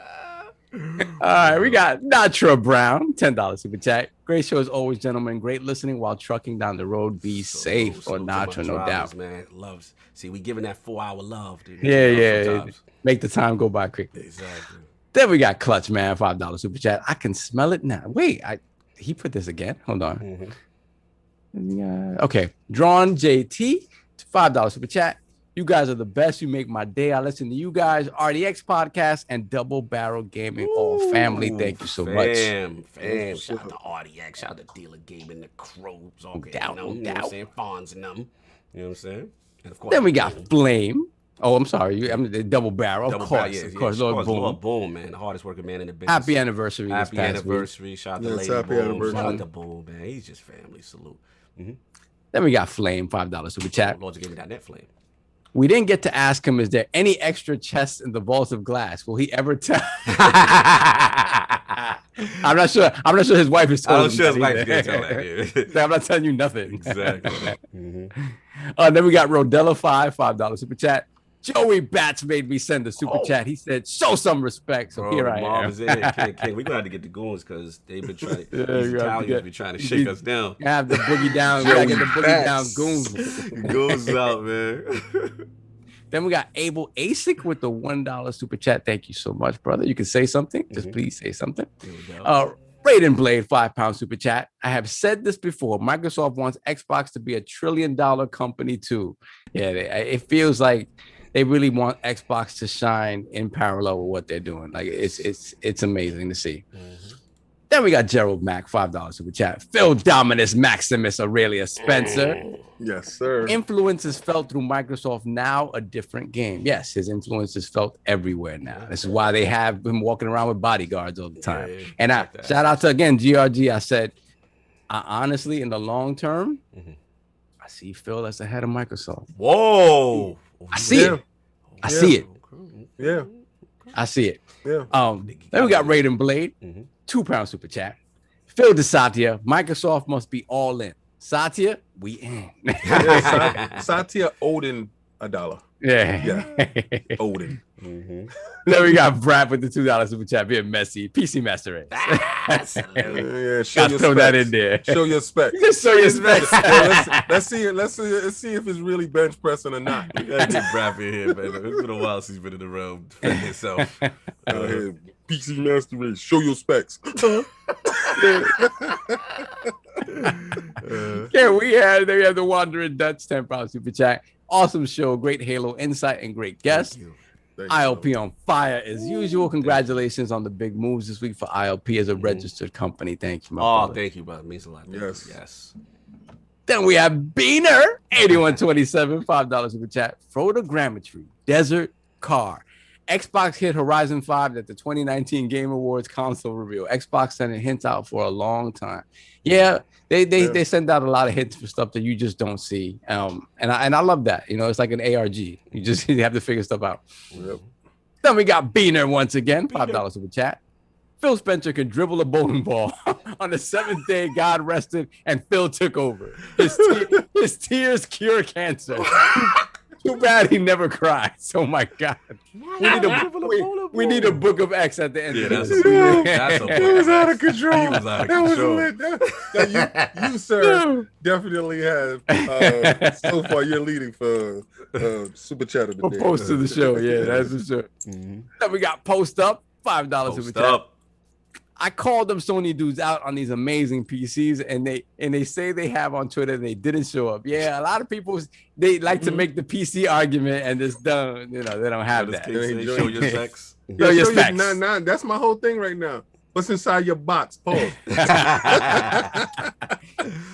All right, we got Natra Brown, $10 super chat. Great show as always, gentlemen. Great listening while trucking down the road. Be safe for Natra, no doubt. Man, loves. See, we giving that 4-hour love, dude. Yeah. Make the time go by quickly. Exactly. Then we got Clutch, man, $5 super chat. I can smell it now. Wait, he put this again. Hold on. Okay, Drawn JT, $5 super chat. You guys are the best. You make my day. I listen to you guys, RDX podcast, and Double Barrel Gaming. All family. Thank you so much. Fam. Shout out to RDX. Shout out to Dealer Gaming, the Crows. All down, no you know doubt. What I'm saying? Fawns and them. You know what I'm saying? And of course, Then we got Flame, Oh, I'm sorry. I'm the double barrel. Double Of course, barrel, yeah, of course. yeah, Lord Boom. Lord Boom, man, the hardest working man in the business. Happy anniversary. Happy anniversary. Shout out to Lady happy Boom. anniversary. Shout out to Boom, man. He's just family. Salute. Then we got Flame, $5 super chat. Lord, you gave me that net flame. We didn't get to ask him, is there any extra chests in the vaults of glass? Will he ever tell? I'm not sure. I'm not sure his wife is told. I'm sure his wife is going to tell that. I'm not telling you nothing. Exactly. Then we got Rodella $5 super chat. Joey Bats made me send a super chat. He said, show some respect. So here I am. We're going to have to get the goons because they've been trying to, these Italians be trying to shake us down. Have the boogie down. We gotta get the boogie down goons. Goons out, man. Then we got Abel Asic with the $1 super chat. Thank you so much, brother. You can say something. Just please say something. Raiden Blade, £5 super chat. I have said this before. Microsoft wants Xbox to be a $1 trillion company too. Yeah, it feels like they really want Xbox to shine in parallel with what they're doing. Like it's amazing to see. Then we got Gerald Mack, $5 super chat. Phil Dominus Maximus Aurelia Spencer. Yes, sir. Influence is felt through Microsoft Now, a different game. Yes, his influence is felt everywhere now. This is why they have him walking around with bodyguards all the time. And I shout out to, again, GRG. I said, honestly, in the long term, I see Phil as the head of Microsoft. Whoa. I see it. I see it. Yeah. I see it. Yeah. Then we got Raiden Blade, £2 super chat. Phil DeSatya, Microsoft must be all in. Satya, we in. Satya Odin $1. Yeah. Odin. Then we got Brad with the $2 super chat being messy. PC Master Race. Yeah, show your throw specs. that in there. Show your specs. Just show your specs. Let's see if it's really bench pressing or not. You gotta get Brad in here, man. It's been a while since he's been in the realm defending himself. PC Master Race, show your specs. Yeah, we have the Wandering Dutch £10 super chat. Awesome show, great Halo insight, and great guests. ILP on fire as usual. Congratulations on the big moves this week for ILP as a registered company. Thank you, my brother. Thank you, brother. It means a lot. Yes. Then we have Beaner 8127 $5 super chat. Photogrammetry, Desert Car. Xbox hit Horizon 5 at the 2019 Game Awards console reveal. Xbox sending hints out for a long time. Yeah, they send out a lot of hints for stuff that you just don't see. And I love that. You know, it's like an ARG. You have to figure stuff out. Yep. Then we got Beaner once again, $5 super chat. Phil Spencer can dribble a bowling ball. On the seventh day, God rested and Phil took over. His tears cure cancer. Too bad he never cries. Oh my God. We need a book of X at the end of this. It was out of control. He was out of control. You, sir, definitely have. So far, you're leading for Super Chat of the day. Post to the show. Yeah, that's for sure. Then we got Post Up, $5 super chat. I called them Sony dudes out on these amazing PCs, and they say they have on Twitter they didn't show up. Yeah, a lot of people they like to make the PC argument, and just don't, they don't have that. Show your sex. Show your specs. Nah, that's my whole thing right now. What's inside your box? Pause.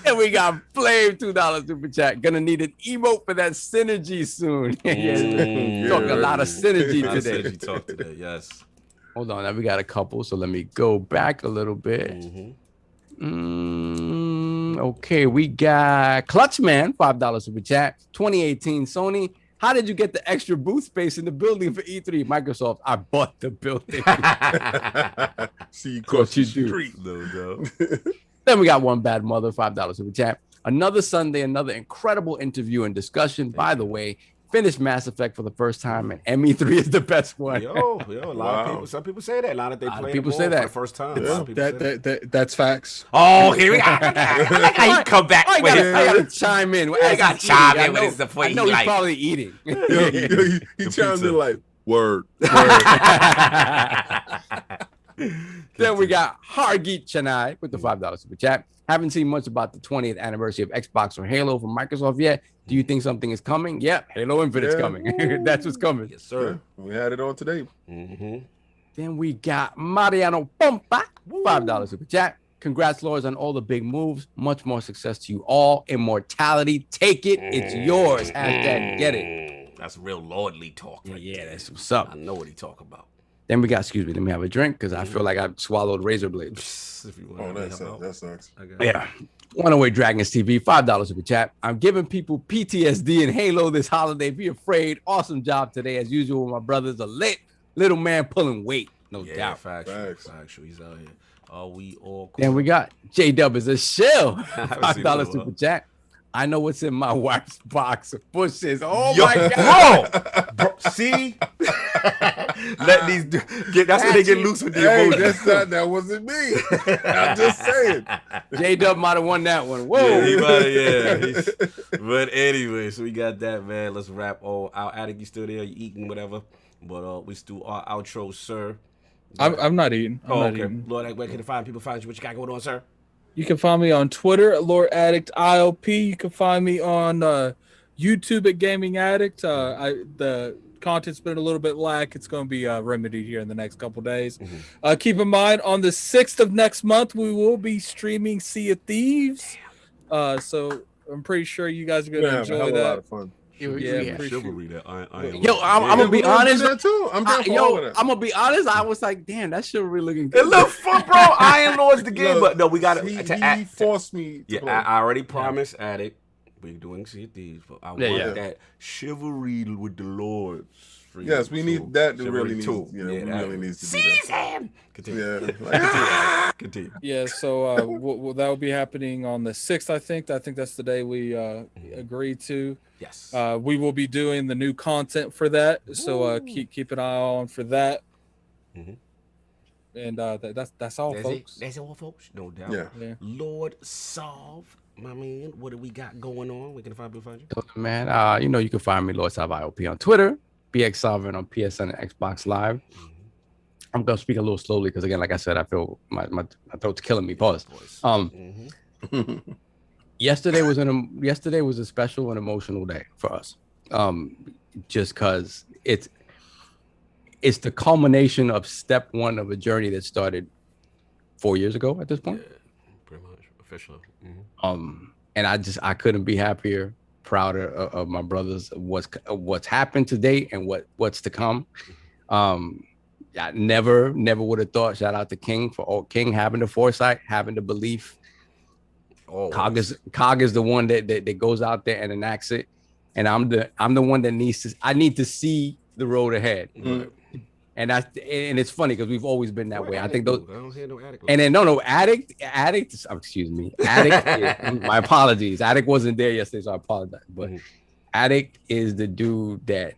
And we got Flame $2 super chat. Gonna need an emote for that synergy soon. Talking a lot of synergy today. Synergy talk today. Yes. Hold on, now we got a couple, so let me go back a little bit. Okay, we got Clutchman, $5 super chat. 2018 Sony. How did you get the extra booth space in the building for E3? Microsoft, I bought the building. See, of course you do. No. Then we got One Bad Mother, $5 super chat. Another Sunday, another incredible interview and discussion. By the way, finished Mass Effect for the first time, and ME3 is the best one. A lot of people. Some people say that. A lot of people say that for the first time. That's facts. Oh, here we go. I like how you come back. I gotta chime in. I got to chime in with the point. I know he's probably eating. He chimed in like, word. Then we got Hargeet Chennai with the $5 super chat. Haven't seen much about the 20th anniversary of Xbox or Halo from Microsoft yet. Do you think something is coming? Yep, Halo Infinite's coming. That's what's coming. Yes, sir. Yeah, we had it on today. Then we got Mariano Pompa, $5 super chat. Congrats, Lords, on all the big moves. Much more success to you all. Immortality, take it. It's yours. Hashtag get it. That's real lordly talk. Right Yeah, there. that's what's up. I know what he talk about. Then we got, excuse me, let me have a drink because I feel like I swallowed razor blades. If you Oh, want that sucks. Yeah. 108 Dragons TV, $5 super chat. I'm giving people PTSD and Halo this holiday. Be afraid. Awesome job today. As usual, my brothers are lit. Little man pulling weight. No doubt. Factual. He's out here. Are we all cool? Then we got J-Dub is a shill. $5 what? super chat. I know what's in my wife's box of bushes. Oh Yo, my God. bro, see? Let these that's when they get loose with the emotions. That wasn't me. I'm just saying. J-Dub might have won that one. Whoa. Yeah. But anyway, so we got that, man. Let's wrap all out. Attic, you still there? You eating, whatever. But we still our outro, sir. I'm not eating. I'm not okay. eating. Lord, where can the find you? What you got going on, sir? You can find me on Twitter at Lord Addict ILP. You can find me on YouTube at Gaming Addict. The content's been a little bit lack. It's going to be remedied here in the next couple days. Keep in mind, on the 6th of next month, we will be streaming Sea of Thieves. So I'm pretty sure you guys are going to enjoy that. A lot of fun. Chivalry that Yo, I'm gonna be honest. I'm gonna be honest. I was like, damn, that shit really looking good. It look fun, bro. Iron Lord's the game, but no, we got to. He forced me. Yeah, I already promised Addict. We're doing Sea of Thieves, but I want that chivalry with the Lords. Yes, we need that. Really needs. Yeah, we really needs to do that. Continue. Yeah. Continue. Yeah, so that will be happening on the 6th, I think. I think that's the day we agreed to. Yes. We will be doing the new content for that, so keep an eye on for that. And that's all, folks. That's all, folks. No doubt. Yeah. Lord Solve, my man. What do we got going on? Where can find you? Man, you can find me Lord Solve IOP on Twitter, BX Sovereign on PSN and Xbox Live. I'm gonna speak a little slowly because again, like I said, I feel my throat's killing me. Pause. Yesterday was a special and emotional day for us. Just because it's the culmination of step one of a journey that started 4 years ago at this point. Yeah, pretty much officially. And I couldn't be happier, prouder of my brothers, what's happened to date and what's to come. I never would have thought. Shout out to King King having the foresight, having the belief. Cog is the one that goes out there and enacts it, and I'm the one that need to see the road ahead. And it's funny because we've always been that way. I think those. I don't hear no Addict. And then Addict. Excuse me, Addict. My apologies. Addict wasn't there yesterday, so I apologize. But Addict is the dude that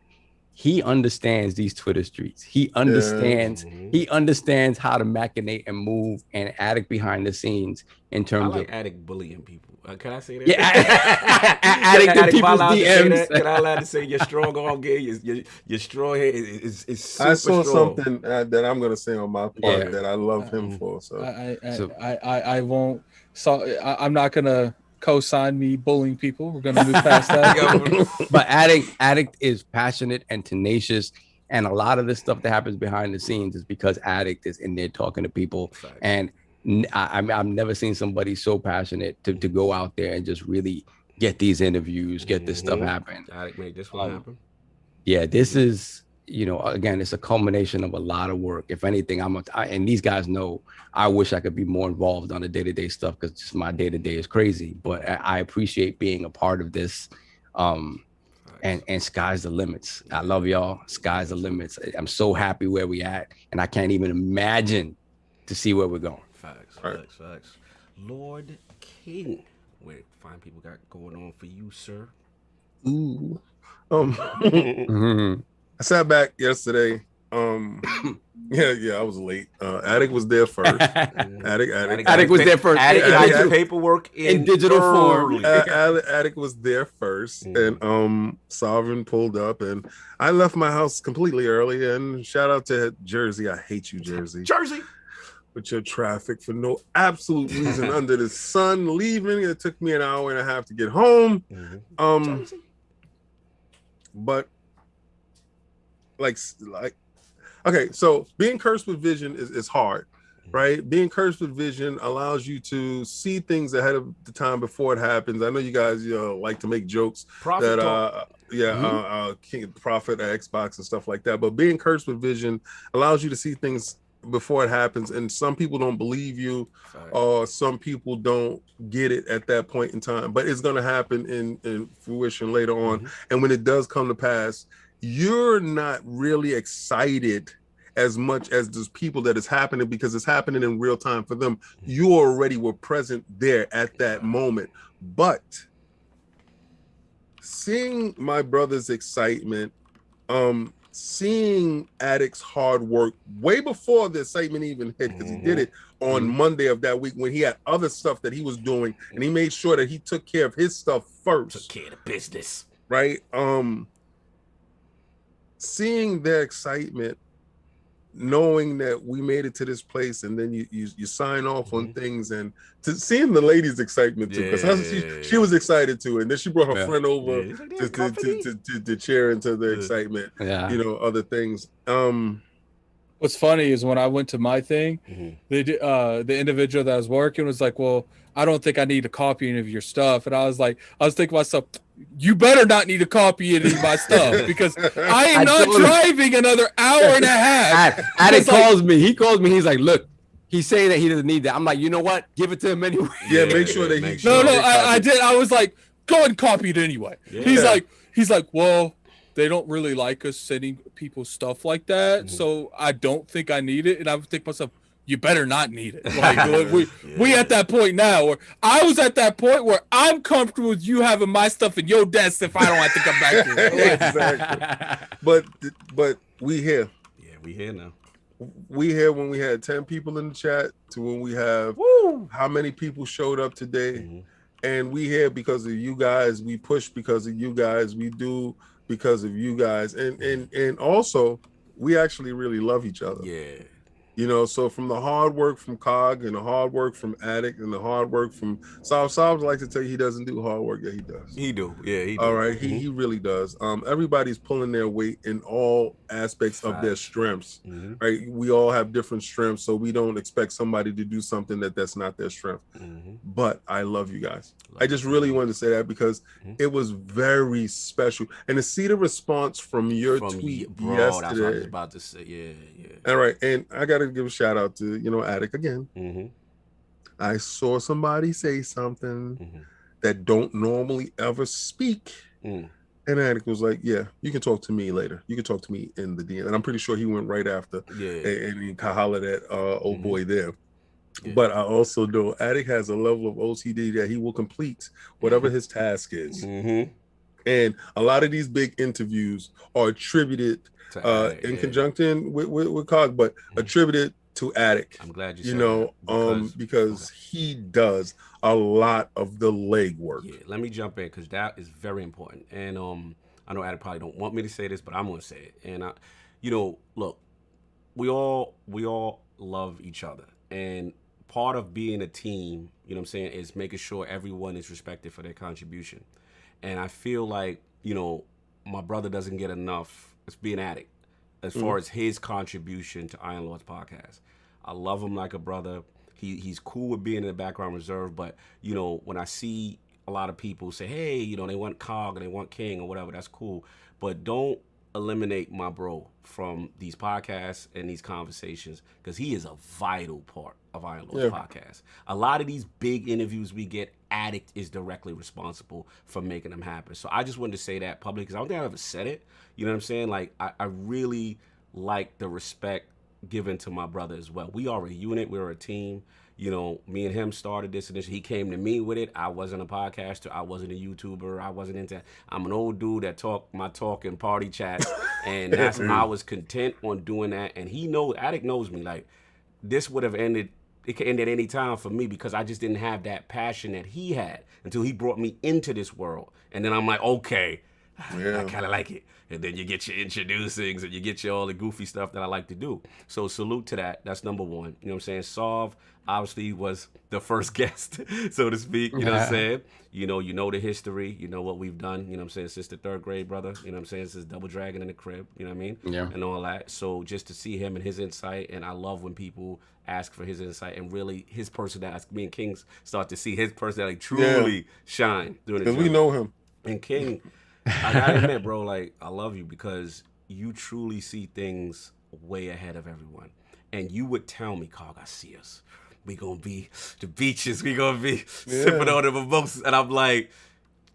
he understands these Twitter streets. He understands. He understands how to machinate and move. And Addict behind the scenes in terms of Addict bullying people. Can I say that? Yeah, Addict in people's DMs. Can I allow to say your strong arm game? Your strong head is super I saw strong. something that I'm gonna say on my part that I love him for. So I won't. So I'm not gonna co-sign me bullying people. We're gonna move past that. But Addict is passionate and tenacious, and a lot of the stuff that happens behind the scenes is because Addict is in there talking to people. Exactly. And I've never seen somebody so passionate to go out there and just really get these interviews, get this stuff happen. Addict made this one happen. Yeah, this is, again, it's a culmination of a lot of work. If anything, and these guys know, I wish I could be more involved on the day-to-day stuff because just my day-to-day is crazy. But I appreciate being a part of this. And sky's the limits. I love y'all. Sky's the limits. I'm so happy where we at, and I can't even imagine to see where we're going. Facts. Lord King, where fine people got going on for you, sir? Ooh. I sat back yesterday. I was late. Addict was there first. Addict was there first. Addict got paperwork in digital form. Addict was there first, and Sovereign pulled up, and I left my house completely early. And shout out to Jersey. I hate you, Jersey. With your traffic for no absolute reason under the sun. Leaving, it took me an hour and a half to get home. But like okay, so being cursed with vision is hard. right? Being cursed with vision allows you to see things ahead of the time before it happens. I know you guys like to make jokes Prophet that King Prophet at Xbox and stuff like that, but being cursed with vision allows you to see things before it happens, and some people don't believe you, or some people don't get it at that point in time, but it's going to happen in fruition later on. And when it does come to pass, you're not really excited as much as those people that it's happening, because it's happening in real time for them. You already were present there at that moment. But seeing my brother's excitement, seeing Addict's hard work way before the excitement even hit, because he did it on Monday of that week when he had other stuff that he was doing, and he made sure that he took care of his stuff first. Took care of the business. Right? Seeing their excitement, knowing that we made it to this place, and then you sign off on things, and seeing the ladies' excitement too, because she was excited too, and then she brought her friend over to cheer into the excitement. Other things. What's funny is when I went to my thing, the individual that was working was like, "Well, I don't think I need to copy any of your stuff," and I was thinking to myself, you better not need to copy any of my stuff, because I am not driving another hour and a half. Addict calls me. He calls me. He's like, look, he's saying that he doesn't need that. I'm like, you know what? Give it to him anyway. Yeah, make sure that he. I did. I was like, go ahead and copy it anyway. Yeah. He's like, well, they don't really like us sending people stuff like that, so I don't think I need it. And I would think to myself, you better not need it. Like, we at that point now, or I was at that point where I'm comfortable with you having my stuff in your desk if I don't have to come back here. Exactly. But we here. Yeah, we here now. We here when we had 10 people in the chat to when we have how many people showed up today. And we here because of you guys. We push because of you guys. We do because of you guys. And also, we actually really love each other. Yeah. So from the hard work from Cog, and the hard work from Addict, and the hard work from Sobs like to tell you he doesn't do hard work. Yeah, he does. He do. Yeah, he do. All right, he really does. Everybody's pulling their weight in all aspects of their strengths. Right? We all have different strengths, so we don't expect somebody to do something that's not their strength. But I love you guys. I just really wanted to say that because it was very special, and to see the response from your tweet yesterday. That's what I was about to say. Yeah. All right, and I got to give a shout out to Addict again. I saw somebody say something that don't normally ever speak, and Addict was like, "Yeah, you can talk to me later. You can talk to me in the DM." And I'm pretty sure he went right after, and he hollered at old boy there. But I also know Addict has a level of OCD that he will complete whatever his task is. And a lot of these big interviews are attributed in conjunction with Cog, but attributed to Addict. I'm glad you said that. Because he does a lot of the legwork. Yeah, let me jump in because that is very important. And I know Addict probably don't want me to say this, but I'm going to say it. And look, we all love each other, and part of being a team, is making sure everyone is respected for their contribution. And I feel like, my brother doesn't get enough as being Addict as far as his contribution to Iron Lord's podcast. I love him like a brother. He's cool with being in the background reserve, but, when I see a lot of people say, hey, they want Cog and they want King or whatever, that's cool. But don't eliminate my bro from these podcasts and these conversations, because he is a vital part of Iron Lord's podcast. A lot of these big interviews we get, Addict is directly responsible for making them happen. So I just wanted to say that publicly, because I don't think I ever said it. You know what I'm saying? Like, I really like the respect given to my brother as well. We are a unit. We're a team. Me and him started this initiative. He came to me with it. I wasn't a podcaster. I wasn't a YouTuber. I'm an old dude that talk in party chats. And I was content on doing that. And Addict knows me. Like, this would have ended. It could end at any time for me, because I just didn't have that passion that he had until he brought me into this world. And then I'm like, okay, Yeah. I kind of like it. And then you get your introducings and you get your all the goofy stuff that I like to do. So salute to that. That's number one. You know what I'm saying? Solve obviously was the first guest, so to speak. You know what I'm saying? You know the history. You know what we've done. You know what I'm saying? Since the 3rd grade, brother. You know what I'm saying? Since Double Dragon in the crib. You know what I mean? Yeah. And all that. So just to see him and his insight, and I love when people ask for his insight and really his personality. Me and King start to see his personality truly shine during the Because we know him. And King, I gotta admit, bro, like, I love you because you truly see things way ahead of everyone. And you would tell me, Cog, I see us. We gonna be the beaches. We gonna be sipping on the mimosas. And I'm like,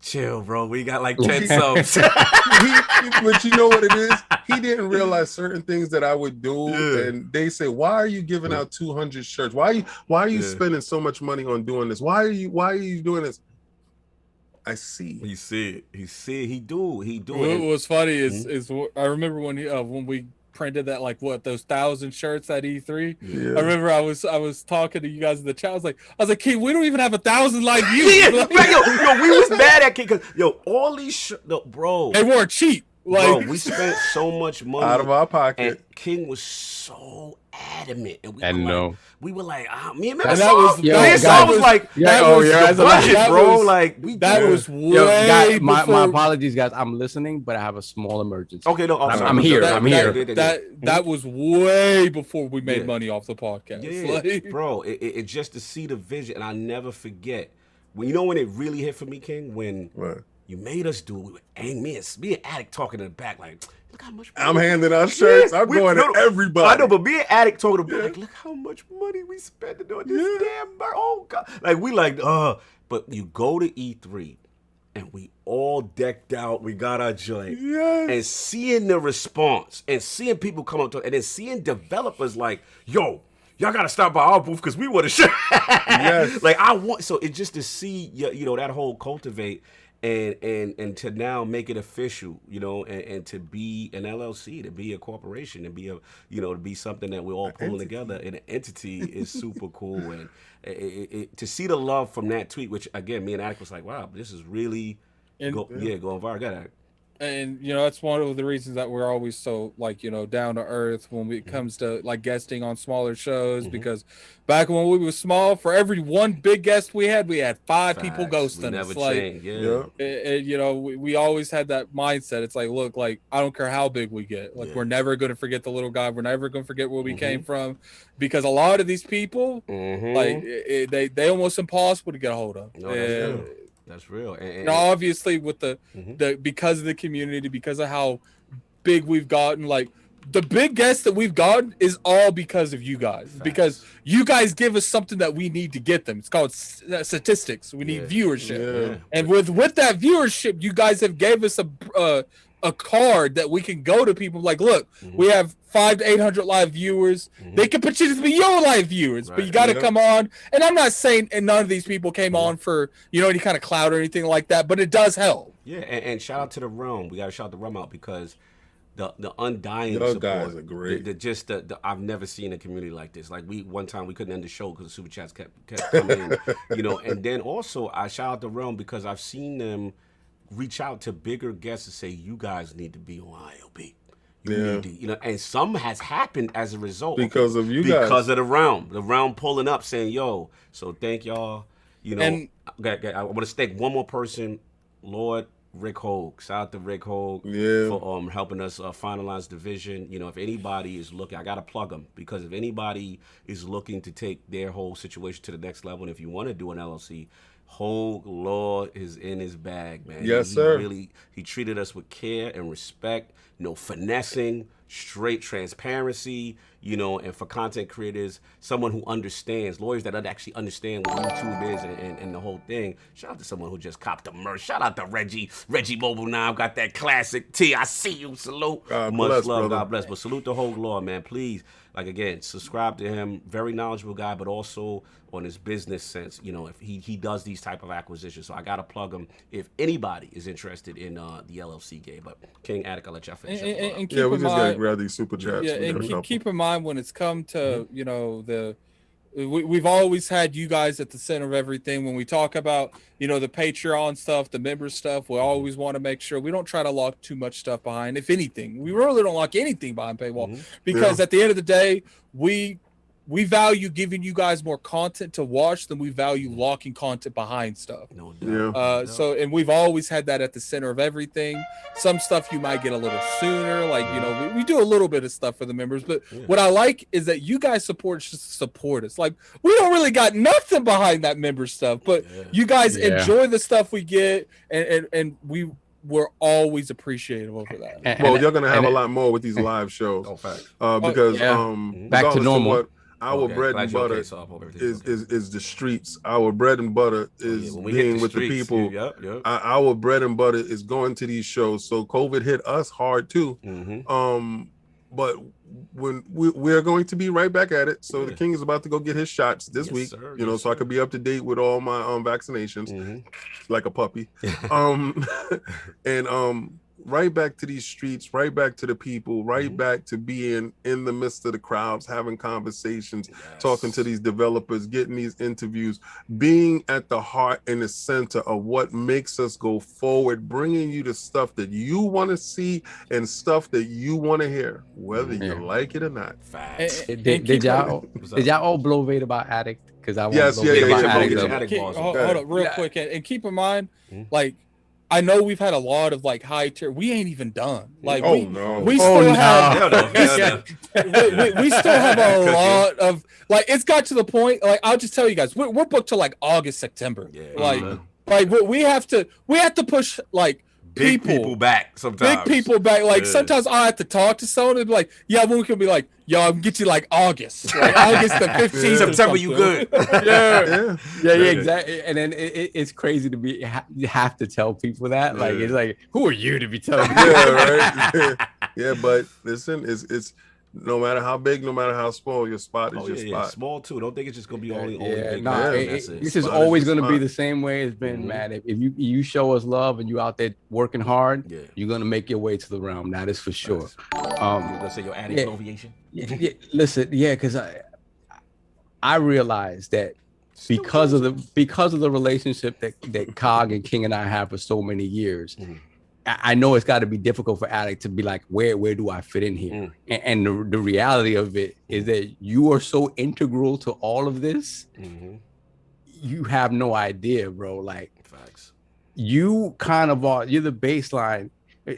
chill, bro. We got like 10 subs. But you know what it is? He didn't realize certain things that I would do. And they say, why are you giving out 200 shirts? Why are you spending so much money on doing this? Why are you doing this? I see. He see it. He do. What was funny is I remember when we printed that, like, what, those 1,000 shirts at E3. Yeah. I remember I was talking to you guys in the chat. I was like, King, we don't even have 1,000 like you. Like, yo, we was mad at King because all these bro, they weren't cheap. Like, bro, we spent so much money out of our pocket. And King was so adamant, and we were like, me and Saul was like, the budget, bro. That was way my apologies, guys. I'm listening, but I have a small emergency. Okay, no, I'm here. That was way before we made money off the podcast. Yeah, bro. It just to see the vision, and I never forget when it really hit for me, King, when you made us do it. We were angry. Me and Attic talking in the back, like, look how much money. I'm handing out shirts. I'm going to everybody. I know, but me and Attic talking about, like, look how much money we spending on this damn bird. Oh, God. Like, we like, but you go to E3 and we all decked out. We got our joint. Yes. And seeing the response and seeing people come up to it and then seeing developers like, yo, y'all got to stop by our booth because we want to share. Yes. Like, so it's just to see, that whole cultivate. And to now make it official, and to be an LLC, to be a corporation, to be to be something that we're all pulling together in an entity is super cool. And to see the love from that tweet, which again, me and Attic was like, wow, this is really going viral. Got Attic. And that's one of the reasons that we're always so, like, down to earth when it comes to, like, guesting on smaller shows, because back when we were small, for every one big guest we had 5 people ghosting us. Like, we always had that mindset. It's like, look, like, I don't care how big we get, like, we're never going to forget the little guy. We're never going to forget where we came from, because a lot of these people, like, they almost impossible to get a hold of. No, that's real. And obviously with the because of the community, because of how big we've gotten, like, the big guests that we've gotten is all because of you guys. Facts. Because you guys give us something that we need to get them. It's called statistics. We need viewership. Yeah. And with that viewership, you guys have gave us a card that we can go to people like, look, we have 500 to 800 live viewers. They could potentially be your live viewers, but you got to come on. And I'm not saying, and none of these people came on for, any kind of clout or anything like that, but it does help. Yeah. And shout out to the Realm. We got to shout the Realm out because the undying those support. Guys are great. I've never seen a community like this. Like, one time we couldn't end the show because the super chats kept coming in, and then also I shout out the Realm because I've seen them reach out to bigger guests and say, you guys need to be on ILP. You need to, and some has happened as a result because of you guys. Because of the Realm pulling up saying, yo, so thank y'all. And I want to thank one more person, Lord Rick Hogue. Shout out to Rick Hogue for helping us finalize the vision. If anybody is looking, I got to plug them, because if anybody is looking to take their whole situation to the next level, and if you want to do an LLC, Hogue Law is in his bag, man. Yes, sir. He treated us with care and respect, no finessing, straight transparency, and for content creators, someone who understands, lawyers that actually understand what YouTube is and the whole thing. Shout out to someone who just copped the merch. Shout out to Reggie Mobile now, got that classic T. I see you. Salute. Much love, brother. God bless. But salute to Hogue Law, man. Please, like, again, subscribe to him. Very knowledgeable guy, but also on his business sense, if he does these type of acquisitions. So I gotta plug him if anybody is interested in the LLC game. But King, Attic, I'll let y'all finish. And we just gotta grab these super chats. Yeah, and keep in mind when it's come to we've always had you guys at the center of everything. When we talk about, the Patreon stuff, the member stuff, we always want to make sure we don't try to lock too much stuff behind. If anything, we really don't lock anything behind paywall, because at the end of the day, we value giving you guys more content to watch than we value locking content behind stuff. No doubt. So, and we've always had that at the center of everything. Some stuff you might get a little sooner, like, we do a little bit of stuff for the members, but what I like is that you guys support us. Like, we don't really got nothing behind that member stuff, but you guys enjoy the stuff we get, and we're always appreciative over that. Well, you're gonna have a lot more with these live shows. Because back to normal. Our bread and butter is the streets. Our bread and butter is being with the people. Our bread and butter is going to these shows. So COVID hit us hard too. But when we're going to be right back at it. So the King is about to go get his shots this week. So I could be up to date with all my vaccinations, like a puppy. And right back to these streets, right back to the people, right back to being in the midst of the crowds, having conversations, talking to these developers, getting these interviews, being at the heart and the center of what makes us go forward, bringing you the stuff that you want to see and stuff that you want to hear, whether you like it or not. Did y'all all blow Vader about Addict? Because I want Addict. Hold up real quick, and keep in mind, like, I know we've had a lot of like high tier. We ain't even done. Like we still have we still have a lot of like. It's got to the point. Like I'll just tell you guys, we're booked till like August, September. Like we have to push like big people back sometimes. Big people back. Like sometimes I have to talk to someone and be like, yeah, we can be like, yo, I can get you like August, like August the 15th. September, you good? Yeah, exactly. And then it's crazy to be. You have to tell people that. Like it's like, who are you to be telling me? Yeah, but listen, it's no matter how big, no matter how small, your spot is your spot. Small too. Don't think it's just gonna be only big. This is always gonna be the same way it's been, man. If you show us love and you out there working hard, you're gonna make your way to the realm. That is for sure. Let's say your addict affiliation. Listen, because I realized that because of the relationship that Cog and King and I have for so many years. I know it's got to be difficult for Addict to be like, where do I fit in here? And the reality of it is that you are so integral to all of this. You have no idea, bro. Like, facts. You kind of are. You're the baseline.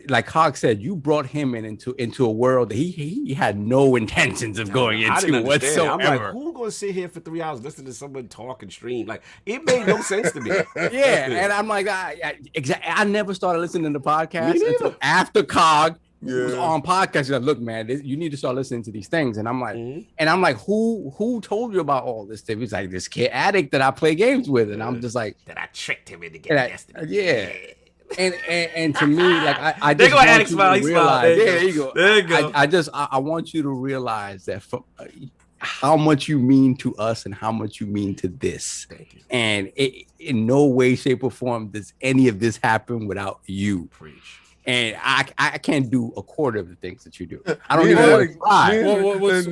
Like Hawk said, you brought him into a world that he had no intentions of going into whatsoever. I'm like, who's going to sit here for 3 hours listening to someone talk and stream? Like, it made no sense to me. And I'm like, I never started listening to podcasts until after Cog was on podcast. He's like, look, man, you need to start listening to these things. And I'm like, who told you about all this stuff? He's like, this kid Addict that I play games with, and I'm just like, that I tricked him into getting Destiny. And to me, like I just want you to realize, there you go. I want you to realize that how much you mean to us and how much you mean to this. Thank you. And in no way, shape, or form does any of this happen without you. Preach. And I can't do a quarter of the things that you do. I don't even want to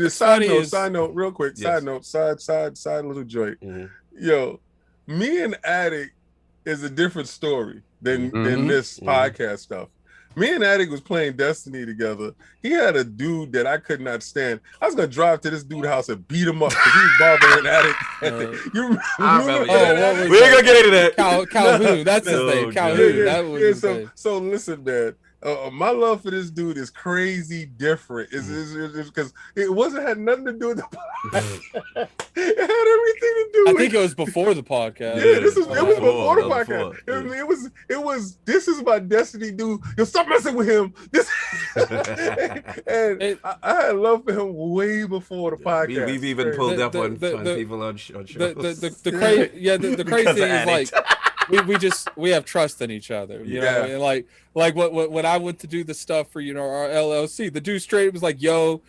try. Side note, real quick. Side note, side little joint. Yo, me and Addict is a different story than this podcast stuff. Me and Addict was playing Destiny together. He had a dude that I could not stand. I was gonna drive to this dude's house and beat him up because he was bothering Addict. You remember? We ain't gonna get into that. Calhoun, that's his name. Calhoun. That was his name. So listen, man. My love for this dude is crazy different. It's because it had nothing to do with the podcast. It had everything to do with. I think it was before the podcast. Yeah, it was before the podcast. It was. This is my Destiny dude. Yo, stop messing with him. I had love for him way before the podcast. We've even pulled up on people on shows. The crazy thing is like. We have trust in each other, you know. And like when I went to do the stuff for our LLC, the dude straight was like, yo,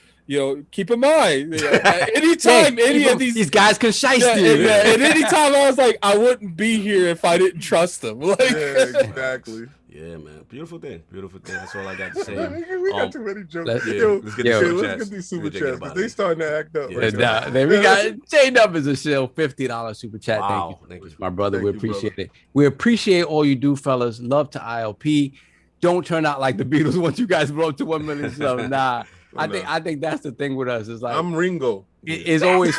keep in mind, anytime any of these guys can shiest you. And anytime I was like, I wouldn't be here if I didn't trust them. Like, exactly. Yeah, man. Beautiful thing. Beautiful thing. That's all I got to say. We got too many jokes. let's- Let's get these super chats because they starting to act up. Yeah, right now. Then we got J-Dub is a shill, $50 super chat. Wow, Thank you, thank you. my brother. Thank We you, appreciate it. We appreciate all you do, fellas. Love to ILP. Don't turn out like the Beatles once you guys blow up to 1 million subs. Nah, I think that's the thing with us. It's like I'm Ringo. it's always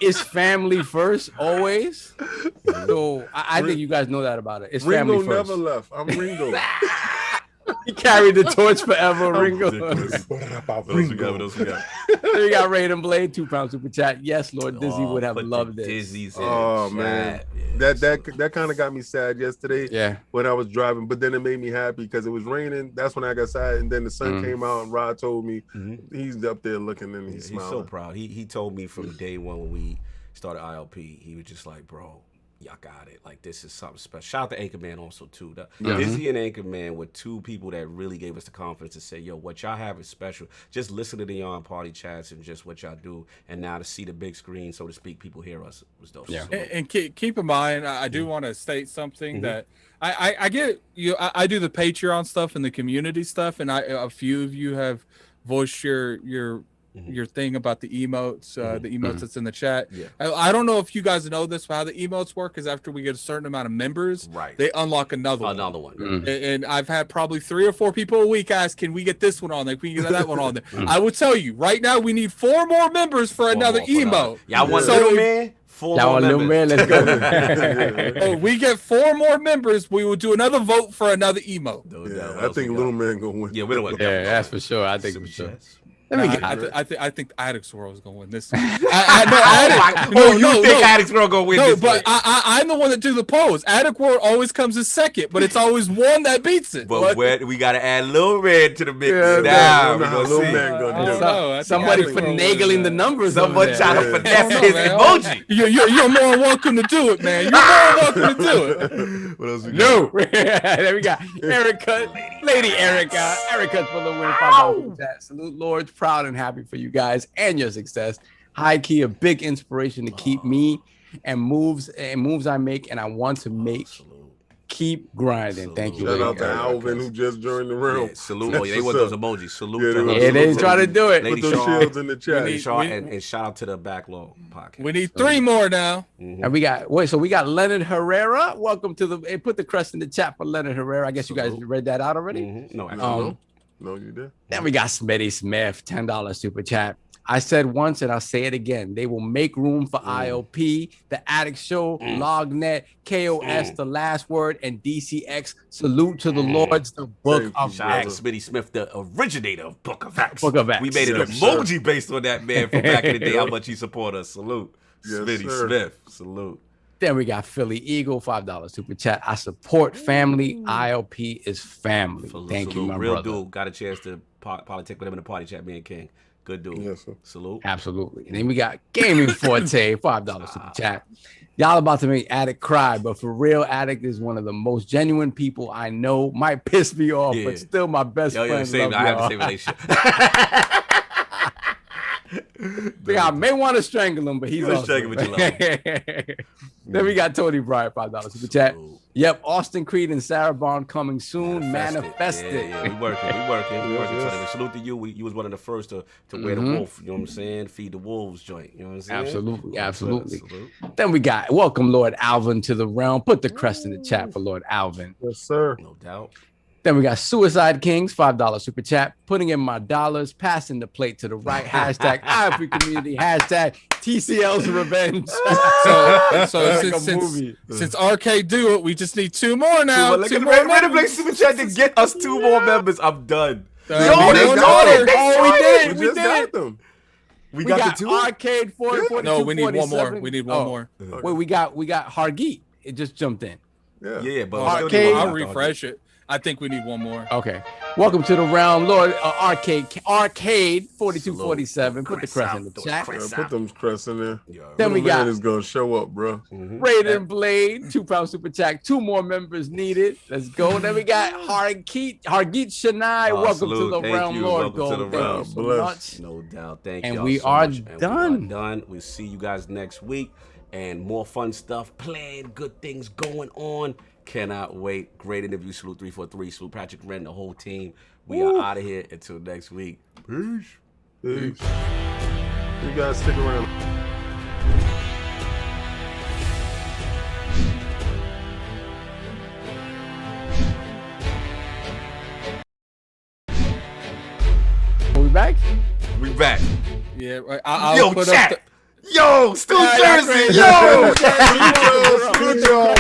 it's family first, always. So I think you guys know that about it. It's Ringo family first. never left. I'm Ringo. He carried the torch forever, Ringo. Ridiculous. Those we got, those we got. We got Raiden Blade, £2 super chat. Yes, Lord Dizzy would have put the loved this. Dizzy's in Oh chat. man, Yeah, that kind of got me sad yesterday. Yeah. When I was driving, but then it made me happy because it was raining. That's when I got sad, and then the sun came out, and Rod told me he's up there looking and he's he's smiling. so proud. He told me from day one when we started ILP, he was just like, bro, y'all got it. Like, this is something special. Shout out to Anchorman also, too. Dizzy and Anchorman were two people that really gave us the confidence to say, yo, what y'all have is special. Just listening to y'all on party chats and just what y'all do. And now to see the big screen, so to speak, people hear us was dope. Yeah. So, And keep in mind, I do want to state something that I get you. I do the Patreon stuff and the community stuff, and a few of you have voiced your thing about the emotes, the emotes that's in the chat. Yeah. I don't know if you guys know this, but how the emotes work is after we get a certain amount of members, Right. they unlock another one. And I've had probably 3 or 4 people a week ask, can we get this one on there? Can we get that one on there? I would tell you right now, we need 4 more members for another emote. Y'all want So little if- man? 4 Y'all more want little members. man? Let's go. Oh, we get 4 more members, we will do another vote for another emote. No Yeah, doubt. What I else think we Little got? Man gonna win. Yeah, we don't want Yeah, that's for sure. I think Super for sure. chats. Let me Nah, get I think Addicts World is going to win this. Addict, you think Addicts World gonna win no, this? but I'm the one that do the polls. Addict World always comes in second, but it's always one that beats it. But we gotta add Lil Red to the mix Yeah, now. We nah, gonna Lil see. Man gonna I do don't it. know. I think somebody Addict World finagling wins the that. numbers. Someone over trying there. to finesse his man. emoji. You're more welcome to do it, man. You're more welcome to do it. What else we got? No. There we got Erica, Lady Erica. Erica's for the win. $5 chat. Salute, Lords. Proud and happy for you guys and your success. High key, a big inspiration to keep me and moves I make, and I want to make. Keep grinding. Thank you. Shout Lady out to Erica. Alvin who just joined the room. Yeah, salute. That's They want what's those up. emojis. Salute. Yeah, to they her. Yeah, they Salute try to do it. Lady Put those Shaw. shields in the chat. Lady Shaw, we- and shout out to the Backlog podcast. We need 3 more now. And we got so we got Leonard Herrera. Welcome to the. Hey, put the crest in the chat for Leonard Herrera. I guess you guys read that out already. No, actually, No, you did. Then we got Smitty Smith, $10 super chat. I said once and I'll say it again. They will make room for ILP, the Addict Show, Lognet, KOS, The Last Word, and DCX. Salute to the Lords, the Book Thank of you, shout out to X. Smitty Smith, the originator of Book of X. Book of X. We made an Yes, emoji based on that man from back in the day. How much he support us. Salute. Yes, Smitty sir. Smith. Salute. Then we got Philly Eagle, $5 super chat. I support family. ILP is family. Thank you, my Real brother. dude. Got a chance to politic with him in the party chat, me and King. Good dude. Yes, sir. Salute. Absolutely. And then we got Gaming Forte, $5 super chat. Y'all about to make Addict cry, but for real, Addict is one of the most genuine people I know. Might piss me off, Yeah. but still my best friend. Same. Love I have the y'all. same relationship. I may want to strangle him, but he's Let's awesome. strangle, but you Then we got Tony Bryant, $5 super chat. Salute. Yep, Austin Creed and Sarah Bond coming soon. Manifested. Yeah, we working. Yes. Salute to you. You was one of the first to wear the wolf. You know what I'm saying? Feed the wolves joint. You know what I'm saying? Absolutely. Salute. Then we got welcome Lord Alvin to the realm. Put the crest in the chat for Lord Alvin. Yes, sir. No doubt. Then we got Suicide Kings, $5 super chat. Putting in my dollars, passing the plate to the right. Hashtag ILP community. Hashtag TCL's revenge. So Like a since movie. Arcade do it, we just need 2 more now. Look 2 at more the members. Play Super Chat to get us 2 more members. I'm done. Yo, Yo, we they don't got order. it. They Oh, we tried did. it. We just got them. We We got got the 2. Arcade 40, No, we need 1 more. 47. We need 1 more. Wait, we got Hargeet. It just jumped in. Yeah. Yeah, but Arcade. I'll refresh it. I think we need 1 more. Okay. Welcome to the realm, Lord Arcade 4247. Put the crest in the chat. Put them crests in there. Then we Little man got is gonna show up, bro. Raiden Blade, £2 super chat. 2 more members needed. Let's go. Then we got Hargeet Shania. Welcome salute. to the Thank realm, you. Lord Welcome to the Gold. Thank realm. you so Bless. much. No doubt. Thank you. And all we so are much. And done. We are done. We'll see you guys next week. And more fun stuff planned. Good things going on. Cannot wait. Great interview. Salute 343. Salute Patrick Wren, the whole team. We are out of here until next week. Peace. Peace. You guys stick around. Are we back? We back. Yeah, I'll Yo, put chat. up Yo, Stu Jersey. Yeah, Yo.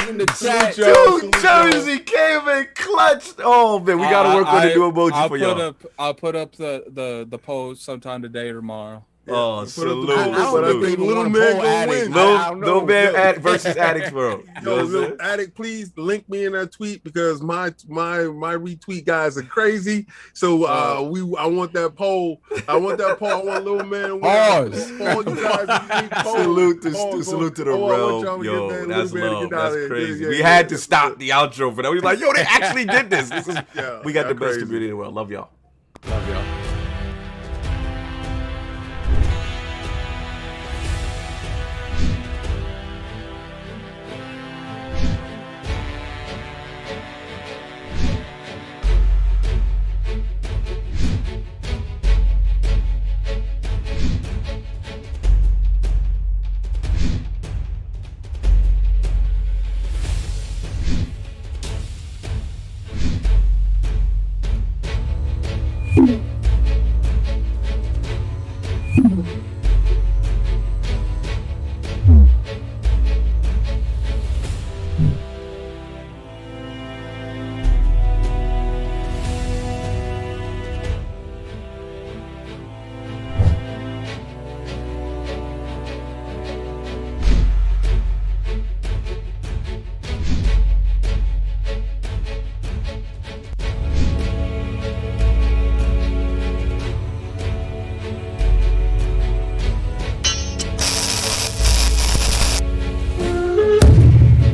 in the chat. Stu Jersey came in clutch. Oh man, we gotta work on the new emoji for y'all. I'll put up the post sometime today or tomorrow. Oh, salute. But I think Little Man gonna win. Little Man versus Addicts World. Yo, Little Addict, please link me in that tweet because my retweet guys are crazy. So I want that poll. I want Little Man to win. Pause. Salute to the realm. Yo, that's love. That's crazy. We had to stop the outro for that. We was like, yo, they actually did this. We got the best community in the world. Love y'all. Love y'all. You